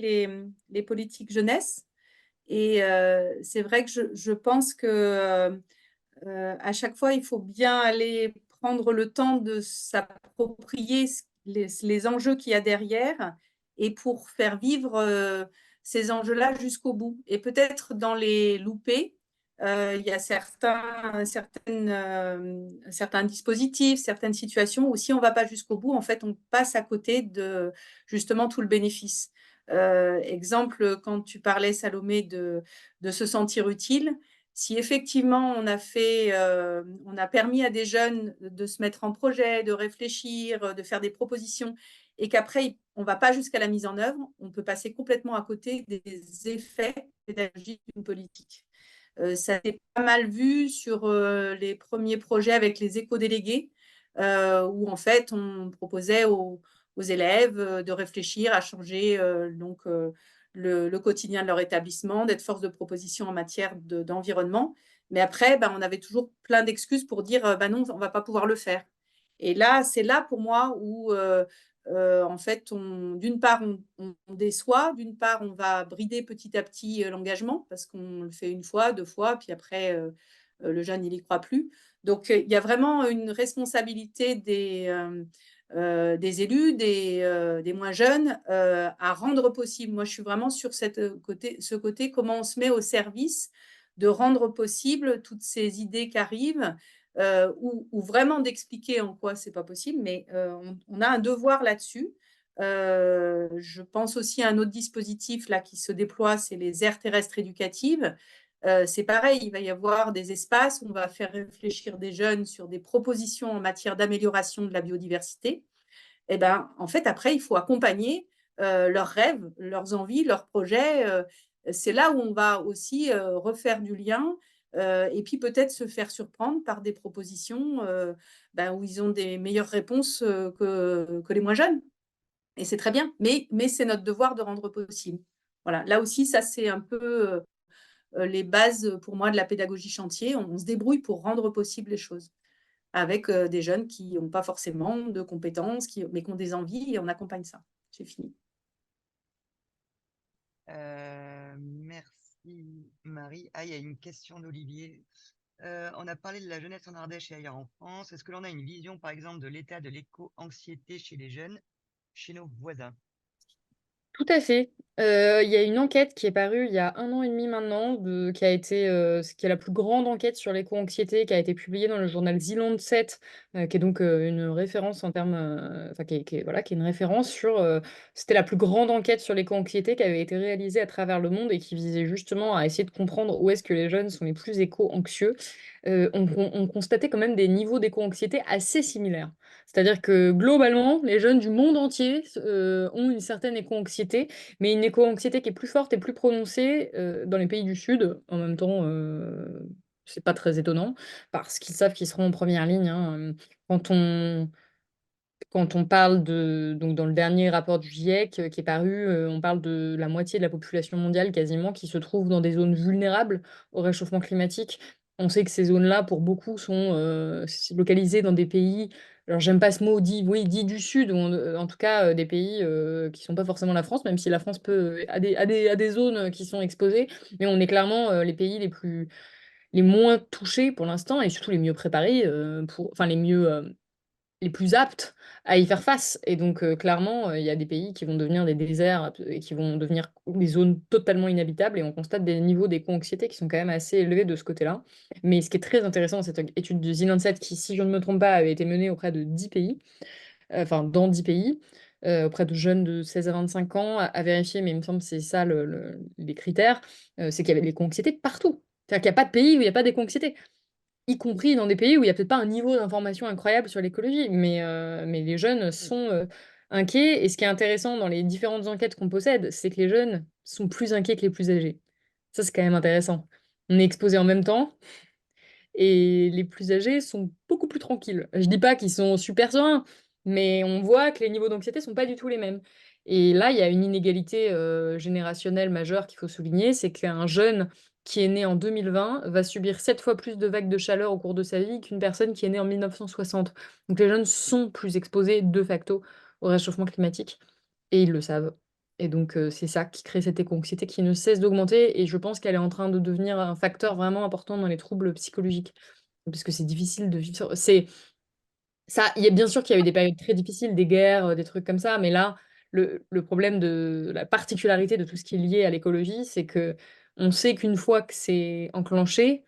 les politiques jeunesse. Et c'est vrai que je pense que à chaque fois, il faut bien aller prendre le temps de s'approprier les enjeux qu'il y a derrière et pour faire vivre ces enjeux-là jusqu'au bout. Et peut-être dans les loupés, il y a certains dispositifs, certaines situations où si on ne va pas jusqu'au bout, en fait, on passe à côté de justement tout le bénéfice. Exemple, quand tu parlais, Salomé, de se sentir utile, si effectivement on a permis à des jeunes de se mettre en projet, de réfléchir, de faire des propositions, et qu'après on ne va pas jusqu'à la mise en œuvre, on peut passer complètement à côté des effets pédagogiques d'une politique. Ça s'est pas mal vu sur les premiers projets avec les éco-délégués, où en fait on proposait aux élèves de réfléchir à changer le quotidien de leur établissement, d'être force de proposition en matière d'environnement. Mais après, on avait toujours plein d'excuses pour dire non, on ne va pas pouvoir le faire. Et là, c'est là pour moi où, en fait, d'une part, on déçoit, d'une part, on va brider petit à petit l'engagement parce qu'on le fait une fois, deux fois, puis après, le jeune, il n'y croit plus. Donc, il y a vraiment une responsabilité des élus, des moins jeunes, à rendre possible. Moi, je suis vraiment sur ce côté, comment on se met au service de rendre possible toutes ces idées qui arrivent, ou vraiment d'expliquer en quoi c'est pas possible, mais on a un devoir là-dessus. Je pense aussi à un autre dispositif là qui se déploie, c'est les aires terrestres éducatives. C'est pareil, il va y avoir des espaces où on va faire réfléchir des jeunes sur des propositions en matière d'amélioration de la biodiversité. Et en fait, après, il faut accompagner leurs rêves, leurs envies, leurs projets. C'est là où on va aussi refaire du lien et puis peut-être se faire surprendre par des propositions où ils ont des meilleures réponses que les moins jeunes. Et c'est très bien, mais c'est notre devoir de rendre possible. Voilà. Là aussi, ça, c'est un peu les bases pour moi de la pédagogie chantier. On se débrouille pour rendre possible les choses avec des jeunes qui n'ont pas forcément de compétences, mais qui ont des envies et on accompagne ça. J'ai fini. Merci Marie. Ah, il y a une question d'Olivier. On a parlé de la jeunesse en Ardèche et ailleurs en France. Est-ce que l'on a une vision, par exemple, de l'état de l'éco-anxiété chez les jeunes, chez nos voisins? Tout à fait. Il y a une enquête qui est parue il y a 1 an et demi maintenant, qui a été, qui est la plus grande enquête sur l'éco-anxiété, qui a été publiée dans le journal The Lancet, qui est donc, une référence en termes, enfin voilà, qui est une référence sur, c'était la plus grande enquête sur l'éco-anxiété qui avait été réalisée à travers le monde et qui visait justement à essayer de comprendre où est-ce que les jeunes sont les plus éco-anxieux. On constatait quand même des niveaux d'éco-anxiété assez similaires. C'est-à-dire que globalement, les jeunes du monde entier ont une certaine éco-anxiété, mais une éco-anxiété qui est plus forte et plus prononcée dans les pays du Sud. En même temps, c'est pas très étonnant, parce qu'ils savent qu'ils seront en première ligne, hein. Quand on, quand on parle donc dans le dernier rapport du GIEC qui est paru, on parle de la moitié de la population mondiale quasiment qui se trouve dans des zones vulnérables au réchauffement climatique. On sait que ces zones-là, pour beaucoup, sont localisées dans des pays, alors j'aime pas ce mot, dit du Sud, ou en tout cas des pays qui sont pas forcément la France, même si la France peut a des zones qui sont exposées, mais on est clairement les moins touchés pour l'instant et surtout les mieux préparés, enfin les plus aptes à y faire face. Et donc, clairement, il y a des pays qui vont devenir des déserts et qui vont devenir des zones totalement inhabitables et on constate des niveaux d'éco-anxiété qui sont quand même assez élevés de ce côté-là. Mais ce qui est très intéressant dans cette étude de The Lancet qui, si je ne me trompe pas, avait été menée auprès de 10 pays, enfin dans 10 pays, auprès de jeunes de 16 à 25 ans, à vérifier, mais il me semble que c'est ça les critères, c'est qu'il y avait de l'éco-anxiété partout. C'est-à-dire qu'il n'y a pas de pays où il n'y a pas d'éco-anxiété. Y compris dans des pays où il y a peut-être pas un niveau d'information incroyable sur l'écologie, mais les jeunes sont, inquiets et ce qui est intéressant dans les différentes enquêtes qu'on possède, c'est que les jeunes sont plus inquiets que les plus âgés. Ça, c'est quand même intéressant. On est exposés en même temps et les plus âgés sont beaucoup plus tranquilles. Je dis pas qu'ils sont super sereins, mais on voit que les niveaux d'anxiété sont pas du tout les mêmes. Et là, il y a une inégalité générationnelle majeure qu'il faut souligner, c'est qu'un jeune qui est né en 2020 va subir 7 fois plus de vagues de chaleur au cours de sa vie qu'une personne qui est née en 1960. Donc les jeunes sont plus exposés de facto au réchauffement climatique et ils le savent. Et donc c'est ça qui crée cette éco-anxiété qui ne cesse d'augmenter et je pense qu'elle est en train de devenir un facteur vraiment important dans les troubles psychologiques. Parce que c'est difficile de vivre c'est ça, il y a bien sûr qu'il y a eu des périodes très difficiles, des guerres, des trucs comme ça, mais là, le problème de la particularité de tout ce qui est lié à l'écologie, c'est que on sait qu'une fois que c'est enclenché,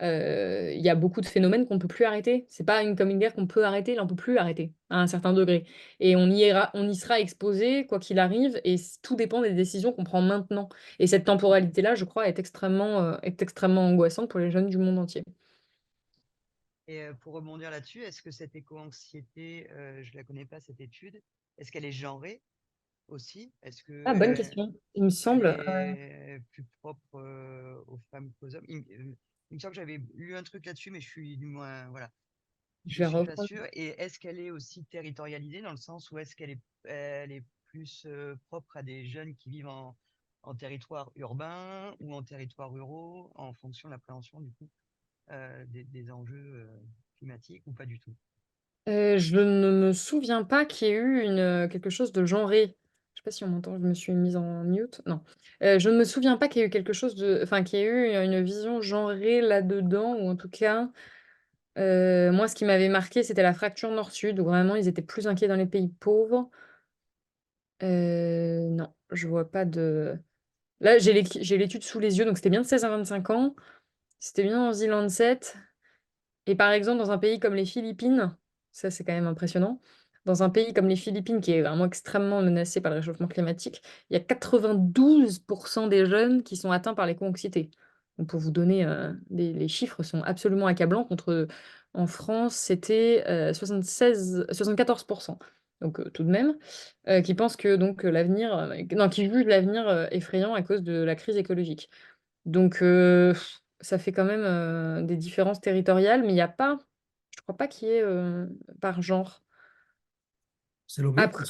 il y a beaucoup de phénomènes qu'on ne peut plus arrêter. C'est pas comme une guerre qu'on peut arrêter, là, on peut plus arrêter à un certain degré et on y sera exposé quoi qu'il arrive et tout dépend des décisions qu'on prend maintenant et cette temporalité-là, je crois, est extrêmement angoissante pour les jeunes du monde entier. Et pour rebondir là-dessus, est-ce que cette éco-anxiété, je la connais pas cette étude, est-ce qu'elle est genrée aussi? Est-ce que Ah, bonne question. Il me elle semble, est plus propre aux femmes qu'aux hommes? Il me semble que j'avais lu un truc là-dessus, mais je suis du moins, voilà, je je vais suis pas reprendre. sûr. Et est-ce qu'elle est aussi territorialisée dans le sens où est-ce qu'elle est, elle est plus propre à des jeunes qui vivent en territoire urbain ou en territoire ruraux en fonction de l'appréhension du coup des enjeux climatiques ou pas du tout? Je ne me souviens pas qu'il y ait eu quelque chose de genré. Je sais pas si on m'entend, je me suis mise en mute. Non. Je ne me souviens pas qu'il y ait eu quelque chose enfin, qu'il y ait eu une vision genrée là-dedans, ou en tout cas, moi, ce qui m'avait marqué, c'était la fracture nord-sud, où vraiment ils étaient plus inquiets dans les pays pauvres. Non, je vois pas de. Là, j'ai l'étude sous les yeux, donc c'était bien de 16 à 25 ans. C'était bien dans The Lancet. Et par exemple, dans un pays comme les Philippines, ça c'est quand même impressionnant, dans un pays comme les Philippines, qui est vraiment extrêmement menacé par le réchauffement climatique, il y a 92% des jeunes qui sont atteints par l'éco-anxiété. Donc pour vous donner, les chiffres sont absolument accablants. En France, c'était 74%. Donc tout de même, qui pensent que donc l'avenir, non, qui jugent l'avenir effrayant à cause de la crise écologique. Donc, ça fait quand même, des différences territoriales, mais il y a pas je crois pas qu'il y ait, par genre. Salomé, Après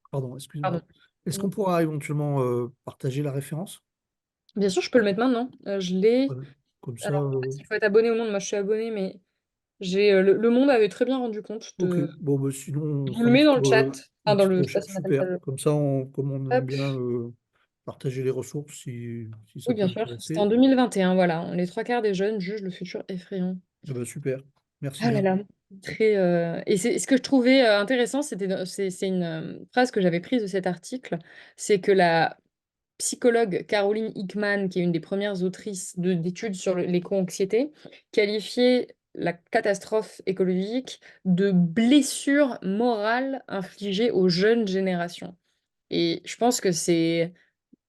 pardon, excuse-moi. pardon. Est-ce qu'on pourra éventuellement partager la référence? Bien sûr, je peux le mettre maintenant. Je l'ai Euh, Comme ça, alors, en fait, il faut être abonné au Monde. Moi, je suis abonnée, mais j'ai, Le Monde avait très bien rendu compte ok. de. Bon, bah, sinon, on Je vous fera le mets dans le chat. Enfin, une dans petite le je sais pas recherche. si on appelle ça Super. le Comme ça, comme on aime hop. bien partager les ressources, si ça Oui, peut bien sûr. C'était en intéresser. 2021, voilà. Les 3 quarts des jeunes jugent le futur effrayant. Eh ben, super. Merci Ah là bien. là, très, et c'est ce que je trouvais, intéressant, c'est une, phrase que j'avais prise de cet article, c'est que la psychologue Caroline Hickman, qui est une des premières autrices d'études sur l'éco-anxiété, qualifiait la catastrophe écologique de blessure morale infligée aux jeunes générations. Et je pense que c'est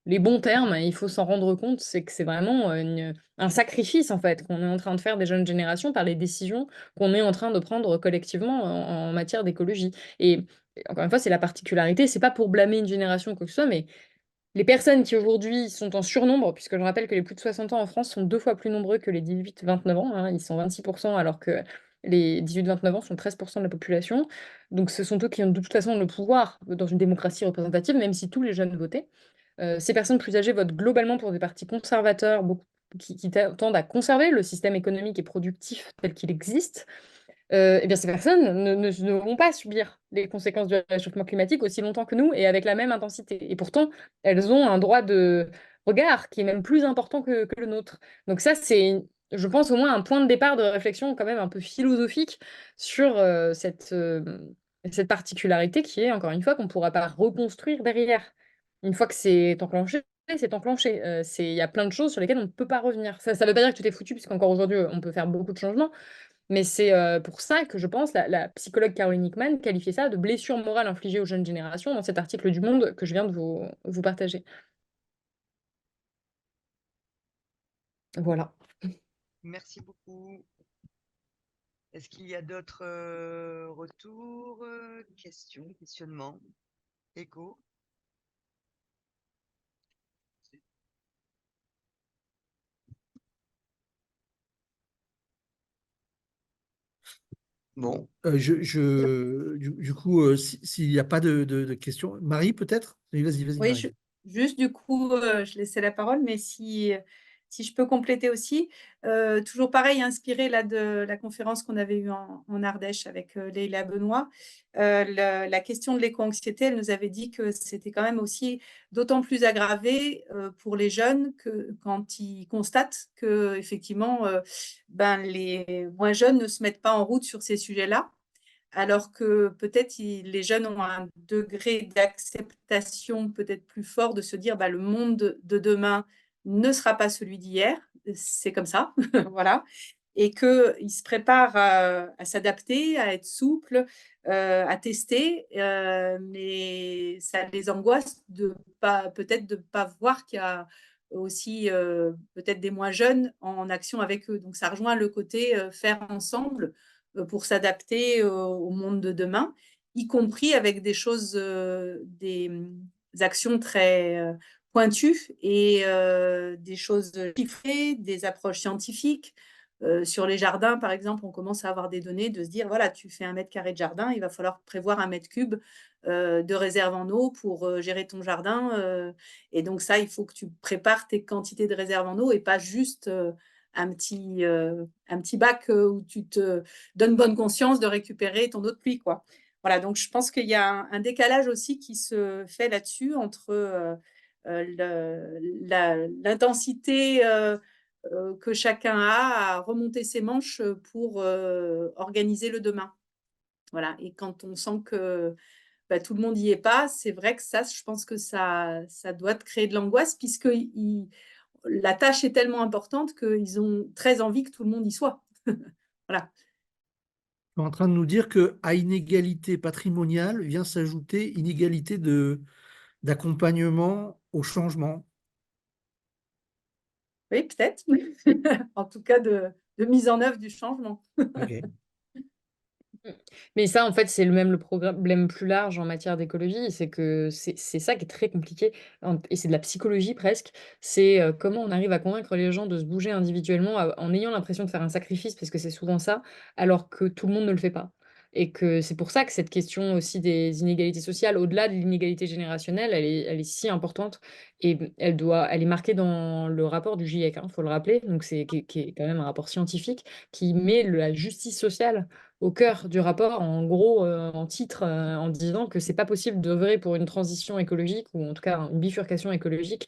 les bons termes, il faut s'en rendre compte, c'est que c'est vraiment un sacrifice en fait qu'on est en train de faire des jeunes générations par les décisions qu'on est en train de prendre collectivement en matière d'écologie. Et encore une fois, c'est la particularité, c'est pas pour blâmer une génération ou quoi que ce soit, mais les personnes qui aujourd'hui sont en surnombre, puisque je rappelle que les plus de 60 ans en France sont 2 fois plus nombreux que les 18-29 ans, hein, ils sont 26%, alors que les 18-29 ans sont 13% de la population. Donc ce sont eux qui ont de toute façon le pouvoir dans une démocratie représentative, même si tous les jeunes votaient. Ces personnes plus âgées votent globalement pour des partis conservateurs, qui tendent à conserver le système économique et productif tel qu'il existe. Eh bien, ces personnes ne vont pas subir les conséquences du réchauffement climatique aussi longtemps que nous et avec la même intensité. Et pourtant, elles ont un droit de regard qui est même plus important que le nôtre. Donc ça, c'est, je pense, au moins un point de départ de réflexion quand même un peu philosophique sur cette particularité qui est, encore une fois, qu'on ne pourra pas reconstruire derrière. Une fois que c'est enclenché, c'est enclenché. Il y a plein de choses sur lesquelles on ne peut pas revenir. Ça ne veut pas dire que tout est foutu, puisqu'encore aujourd'hui, on peut faire beaucoup de changements. Mais c'est, pour ça que je pense la psychologue Caroline Hickman qualifiait ça de blessure morale infligée aux jeunes générations dans cet article du Monde que je viens de vous partager. Voilà. Merci beaucoup. Est-ce qu'il y a d'autres retours, questions, questionnements, échos? Bon, Du coup, s'il n'y a pas de questions, Marie, peut-être? Oui, vas-y, Oui, Marie. juste du coup, je laissais la parole, mais si je peux compléter aussi, toujours pareil, inspiré là de la conférence qu'on avait eue en Ardèche avec Leïla Benoît, la question de l'éco-anxiété, elle nous avait dit que c'était quand même aussi d'autant plus aggravé pour les jeunes que quand ils constatent que effectivement, ben, les moins jeunes ne se mettent pas en route sur ces sujets-là. Alors que peut-être les jeunes ont un degré d'acceptation peut-être plus fort de se dire bah, le monde de demain ne sera pas celui d'hier, c'est comme ça, voilà, et qu'ils se préparent à s'adapter, à être souples, à tester, mais ça les angoisse de pas peut-être de ne pas voir qu'il y a aussi peut-être des moins jeunes en action avec eux. Donc ça rejoint le côté faire ensemble pour s'adapter au monde de demain, y compris avec des choses, des actions très pointues et des choses chiffrées, des approches scientifiques, Sur les jardins, par exemple, on commence à avoir des données de se dire, voilà, tu fais 1 mètre carré de jardin, il va falloir prévoir 1 mètre cube de réserve en eau pour gérer ton jardin. Et donc ça, il faut que tu prépares tes quantités de réserve en eau et pas juste un petit bac où tu te donnes bonne conscience de récupérer ton eau de pluie, quoi. Voilà, donc je pense qu'il y a un décalage aussi qui se fait là-dessus entre l'intensité que chacun a à remonter ses manches pour organiser le demain. Voilà, et quand on sent que tout le monde n'y est pas, c'est vrai que ça, je pense que ça doit te créer de l'angoisse puisque la tâche est tellement importante qu'ils ont très envie que tout le monde y soit. Voilà. Tu es en train de nous dire qu'à inégalité patrimoniale vient s'ajouter inégalité d'accompagnement au changement. Oui, peut-être. En tout cas, de mise en œuvre du changement. Ok. Mais ça, en fait, c'est le problème plus large en matière d'écologie, c'est que c'est ça qui est très compliqué et c'est de la psychologie presque. C'est, comment on arrive à convaincre les gens de se bouger individuellement en ayant l'impression de faire un sacrifice, parce que c'est souvent ça, alors que tout le monde ne le fait pas. Et que c'est pour ça que cette question aussi des inégalités sociales, au-delà de l'inégalité générationnelle, elle est si importante et elle est marquée dans le rapport du GIEC, hein, faut le rappeler, donc qui est quand même un rapport scientifique qui met la justice sociale au cœur du rapport, en gros, en titre, en disant que c'est pas possible d'œuvrer pour une transition écologique ou en tout cas une bifurcation écologique,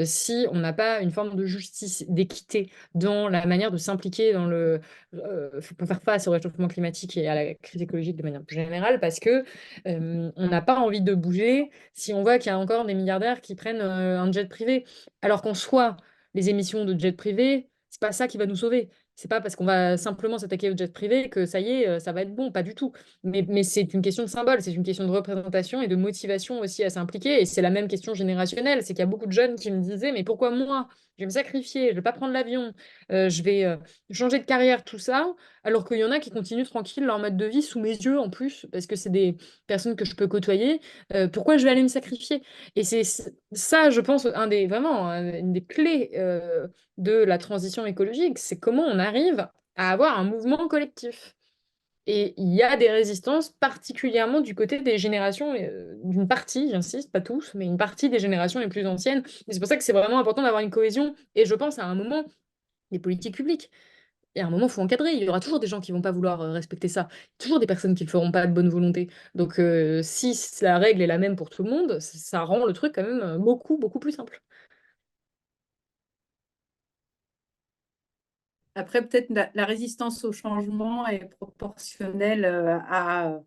si on n'a pas une forme de justice, d'équité dans la manière de s'impliquer pour faire face au réchauffement climatique et à la crise écologique de manière plus générale, parce que on n'a pas envie de bouger si on voit qu'il y a encore des milliardaires qui prennent un jet privé, alors qu'en soi, les émissions de jet privé, c'est pas ça qui va nous sauver. C'est pas parce qu'on va simplement s'attaquer au jet privé que ça y est, ça va être bon, pas du tout. Mais c'est une question de symbole, c'est une question de représentation et de motivation aussi à s'impliquer. Et c'est la même question générationnelle. C'est qu'il y a beaucoup de jeunes qui me disaient, mais pourquoi moi? Je vais me sacrifier, je vais pas prendre l'avion, je vais changer de carrière, tout ça. Alors qu'il y en a qui continuent tranquille leur mode de vie sous mes yeux en plus, parce que c'est des personnes que je peux côtoyer. Pourquoi je vais aller me sacrifier? Et c'est ça, je pense, vraiment, une des clés de la transition écologique, c'est comment on arrive à avoir un mouvement collectif. Et il y a des résistances, particulièrement du côté des générations, d'une partie, j'insiste, pas tous, mais une partie des générations les plus anciennes. Et c'est pour ça que c'est vraiment important d'avoir une cohésion. Et je pense à un moment, des politiques publiques. Et à un moment, il faut encadrer. Il y aura toujours des gens qui vont pas vouloir respecter ça. Toujours des personnes qui ne le feront pas de bonne volonté. Donc, si la règle est la même pour tout le monde, ça rend le truc quand même beaucoup, beaucoup plus simple. Après, peut-être la résistance au changement est proportionnelle à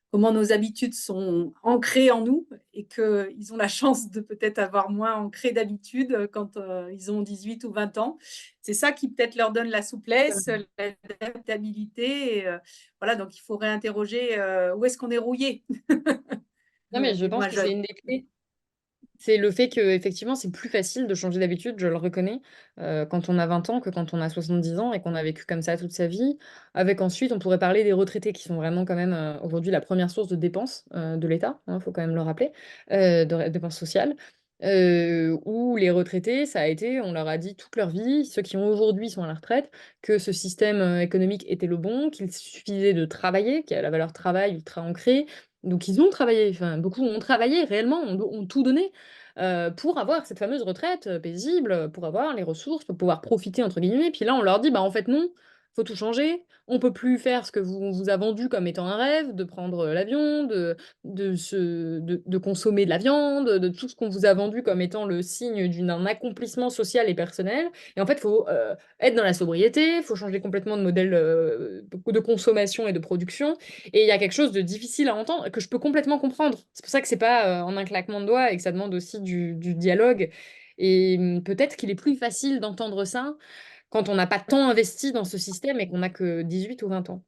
comment nos habitudes sont ancrées en nous et qu'ils ont la chance de peut-être avoir moins ancré d'habitude quand ils ont 18 ou 20 ans. C'est ça qui peut-être leur donne la souplesse, l'adaptabilité. Voilà, donc il faut réinterroger où est-ce qu'on est rouillé. Non, mais Nous, je les pense moins que c'est jeunes. une des clés. C'est le fait qu'effectivement, c'est plus facile de changer d'habitude, je le reconnais, quand on a 20 ans que quand on a 70 ans et qu'on a vécu comme ça toute sa vie. Avec ensuite, on pourrait parler des retraités qui sont vraiment quand même, aujourd'hui la première source de dépenses, de l'État, hein, faut quand même le rappeler, dépenses sociales. Où les retraités, ça a été on leur a dit toute leur vie, ceux qui ont aujourd'hui sont à la retraite, que ce système, économique était le bon, qu'il suffisait de travailler, qu'il y a la valeur travail ultra ancrée. Donc ils ont travaillé, enfin beaucoup ont travaillé réellement, ont tout donné pour avoir cette fameuse retraite, paisible, pour avoir les ressources, pour pouvoir «profiter» entre guillemets. Puis là, on leur dit: «Bah, en fait non, faut tout changer. On peut plus faire ce que on vous a vendu comme étant un rêve, de prendre, l'avion, de consommer de la viande, de tout ce qu'on vous a vendu comme étant le signe d'un accomplissement social et personnel. Et en fait, faut, être dans la sobriété, faut changer complètement de modèle, de consommation et de production». Et il y a quelque chose de difficile à entendre, que je peux complètement comprendre. C'est pour ça que c'est pas, en un claquement de doigts et que ça demande aussi du dialogue. Et peut-être qu'il est plus facile d'entendre ça quand on n'a pas tant investi dans ce système et qu'on n'a que 18 ou 20 ans.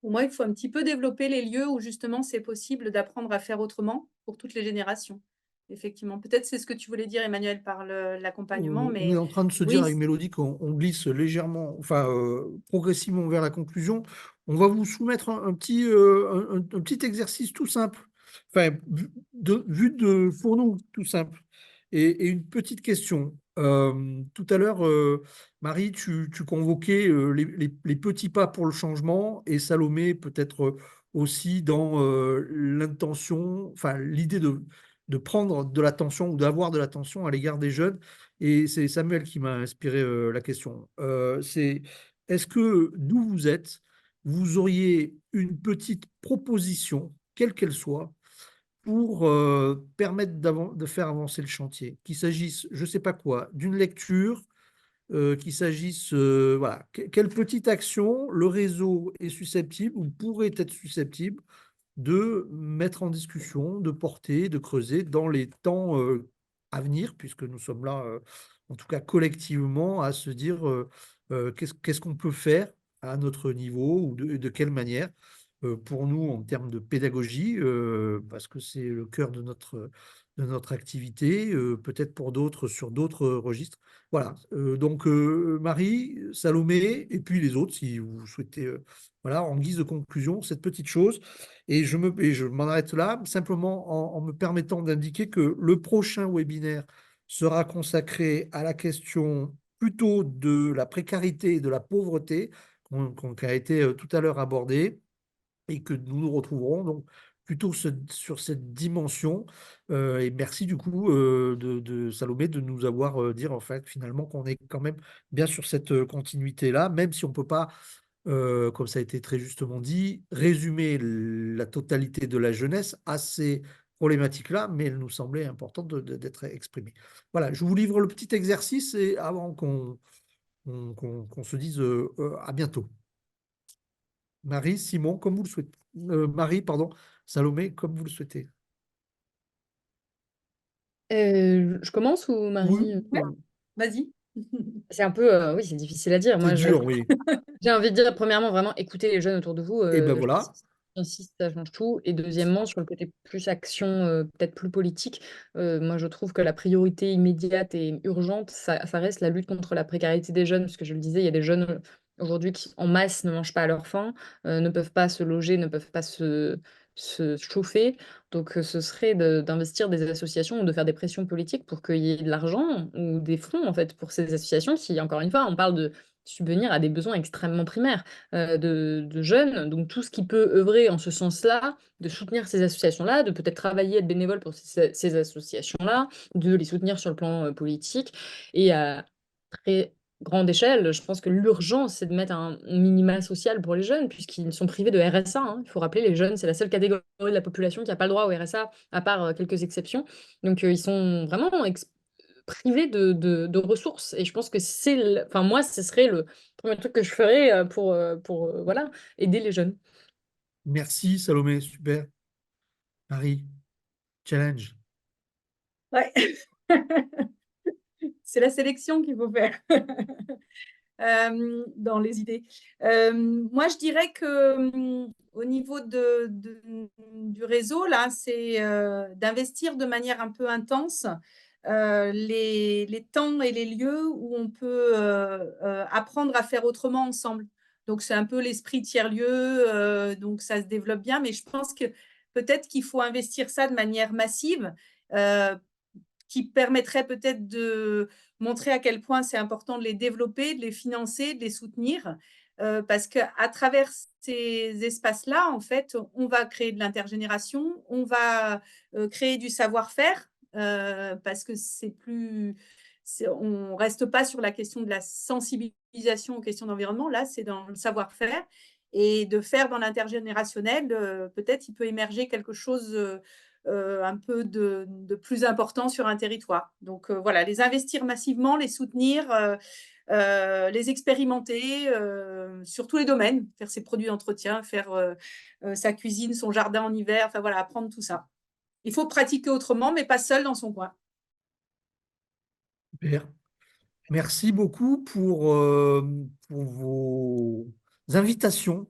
Pour moi, il faut un petit peu développer les lieux où justement c'est possible d'apprendre à faire autrement pour toutes les générations. Effectivement, peut-être c'est ce que tu voulais dire, Emmanuel, par l'accompagnement, On est mais en train de se dire oui, avec Mélodie qu'on glisse légèrement, enfin progressivement vers la conclusion. On va vous soumettre un petit exercice tout simple, enfin vu pour nous tout simple. Et une petite question. Tout à l'heure, Marie, tu convoquais les petits pas pour le changement et Salomé peut-être aussi dans l'intention, enfin l'idée de prendre de l'attention ou d'avoir de l'attention à l'égard des jeunes. Et c'est Samuel qui m'a inspiré la question. Est-ce que d'où vous êtes, vous auriez une petite proposition, quelle qu'elle soit, pour permettre de faire avancer le chantier, qu'il s'agisse, je ne sais pas quoi, d'une lecture, qu'il s'agisse, voilà, quelle petite action le réseau est susceptible ou pourrait être susceptible de mettre en discussion, de porter, de creuser dans les temps à venir, puisque nous sommes là, en tout cas collectivement, à se dire qu'est-ce qu'on peut faire à notre niveau ou de quelle manière pour nous en termes de pédagogie, parce que c'est le cœur de notre activité, peut-être pour d'autres sur d'autres registres. Voilà, donc Marie, Salomé, et puis les autres, si vous souhaitez, voilà, en guise de conclusion, cette petite chose. Et je m'en arrête là, simplement en me permettant d'indiquer que le prochain webinaire sera consacré à la question plutôt de la précarité et de la pauvreté, qui a été tout à l'heure abordée, et que nous nous retrouverons donc plutôt sur cette dimension. Et merci du coup de Salomé de nous avoir dit en fait finalement qu'on est quand même bien sur cette continuité-là, même si on ne peut pas comme ça a été très justement dit, résumer la totalité de la jeunesse à ces problématiques-là, mais elle nous semblait importante d'être exprimée. Voilà, je vous livre le petit exercice et avant qu'on se dise à bientôt. Marie, Simon, comme vous le souhaitez. Marie, pardon, Salomé, comme vous le souhaitez. Je commence ou Marie? Oui, Ouais, vas-y. C'est un peu, oui, c'est difficile à dire. c'est Moi, dur, oui. j'ai envie de dire, premièrement, vraiment écouter les jeunes autour de vous. Et ben voilà, J'insiste, ça change tout. Et deuxièmement, sur le côté plus action, peut-être plus politique, moi, je trouve que la priorité immédiate et urgente, ça reste la lutte contre la précarité des jeunes. Parce que je le disais, il y a des jeunes aujourd'hui qui, en masse, ne mangent pas à leur faim, ne peuvent pas se loger, ne peuvent pas se chauffer. Donc, ce serait d'investir des associations ou de faire des pressions politiques pour qu'il y ait de l'argent ou des fonds, en fait, pour ces associations qui, encore une fois, on parle de subvenir à des besoins extrêmement primaires de jeunes. Donc, tout ce qui peut œuvrer en ce sens-là, de soutenir ces associations-là, de peut-être travailler, être bénévole pour ces associations-là, de les soutenir sur le plan politique. Et à très grande échelle, je pense que l'urgence, c'est de mettre un minima social pour les jeunes, puisqu'ils sont privés de RSA, hein. Il faut rappeler, les jeunes, c'est la seule catégorie de la population qui n'a pas le droit au RSA, à part quelques exceptions. Donc, ils sont vraiment privés de ressources. Et je pense que enfin, moi, ce serait le premier truc que je ferais pour voilà, aider les jeunes. merci Salomé, super. Marie, challenge. Ouais. C'est la sélection qu'il faut faire dans les idées. Moi, je dirais que au niveau du réseau, là, c'est d'investir de manière un peu intense les temps et les lieux où on peut apprendre à faire autrement ensemble. Donc, c'est un peu l'esprit tiers-lieu, donc ça se développe bien, mais je pense que peut-être qu'il faut investir ça de manière massive, qui permettrait peut-être de montrer à quel point c'est important de les développer, de les financer, de les soutenir, parce qu'à travers ces espaces-là, en fait, on va créer de l'intergénération, on va créer du savoir-faire, parce que on reste pas sur la question de la sensibilisation aux questions d'environnement, là, c'est dans le savoir-faire. Et de faire dans l'intergénérationnel, peut-être il peut émerger quelque chose un peu de plus important sur un territoire. Donc voilà, les investir massivement, les soutenir, les expérimenter sur tous les domaines, faire ses produits d'entretien, faire sa cuisine, son jardin en hiver, enfin voilà, apprendre tout ça. Il faut pratiquer autrement, mais pas seul dans son coin. Super. Merci beaucoup pour vos invitations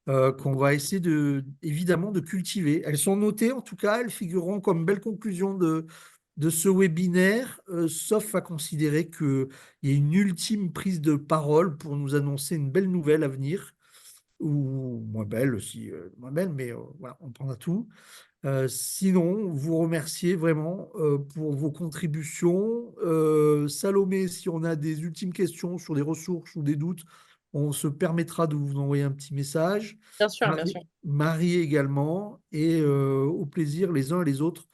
qu'on va essayer évidemment de cultiver. Elles sont notées, en tout cas, elles figureront comme belle conclusion de ce webinaire, sauf à considérer qu'il y a une ultime prise de parole pour nous annoncer une belle nouvelle à venir, ou moins belle aussi, moins belle, mais voilà, on prendra tout. Sinon, vous remercier vraiment pour vos contributions. Salomé, si on a des ultimes questions sur des ressources ou des doutes, on se permettra de vous envoyer un petit message. Bien sûr, bien sûr. Marie également, et au plaisir les uns et les autres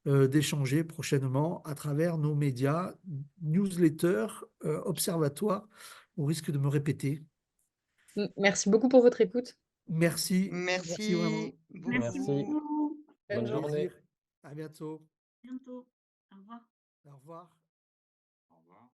d'échanger prochainement à travers nos médias, newsletters, observatoires, au risque de me répéter. Merci beaucoup pour votre écoute. Merci, merci vraiment. Merci Merci Merci. beaucoup. beaucoup. Bonne Bonne journée. journée. Plaisir. À bientôt. À bientôt. Au revoir. Au revoir. Au revoir.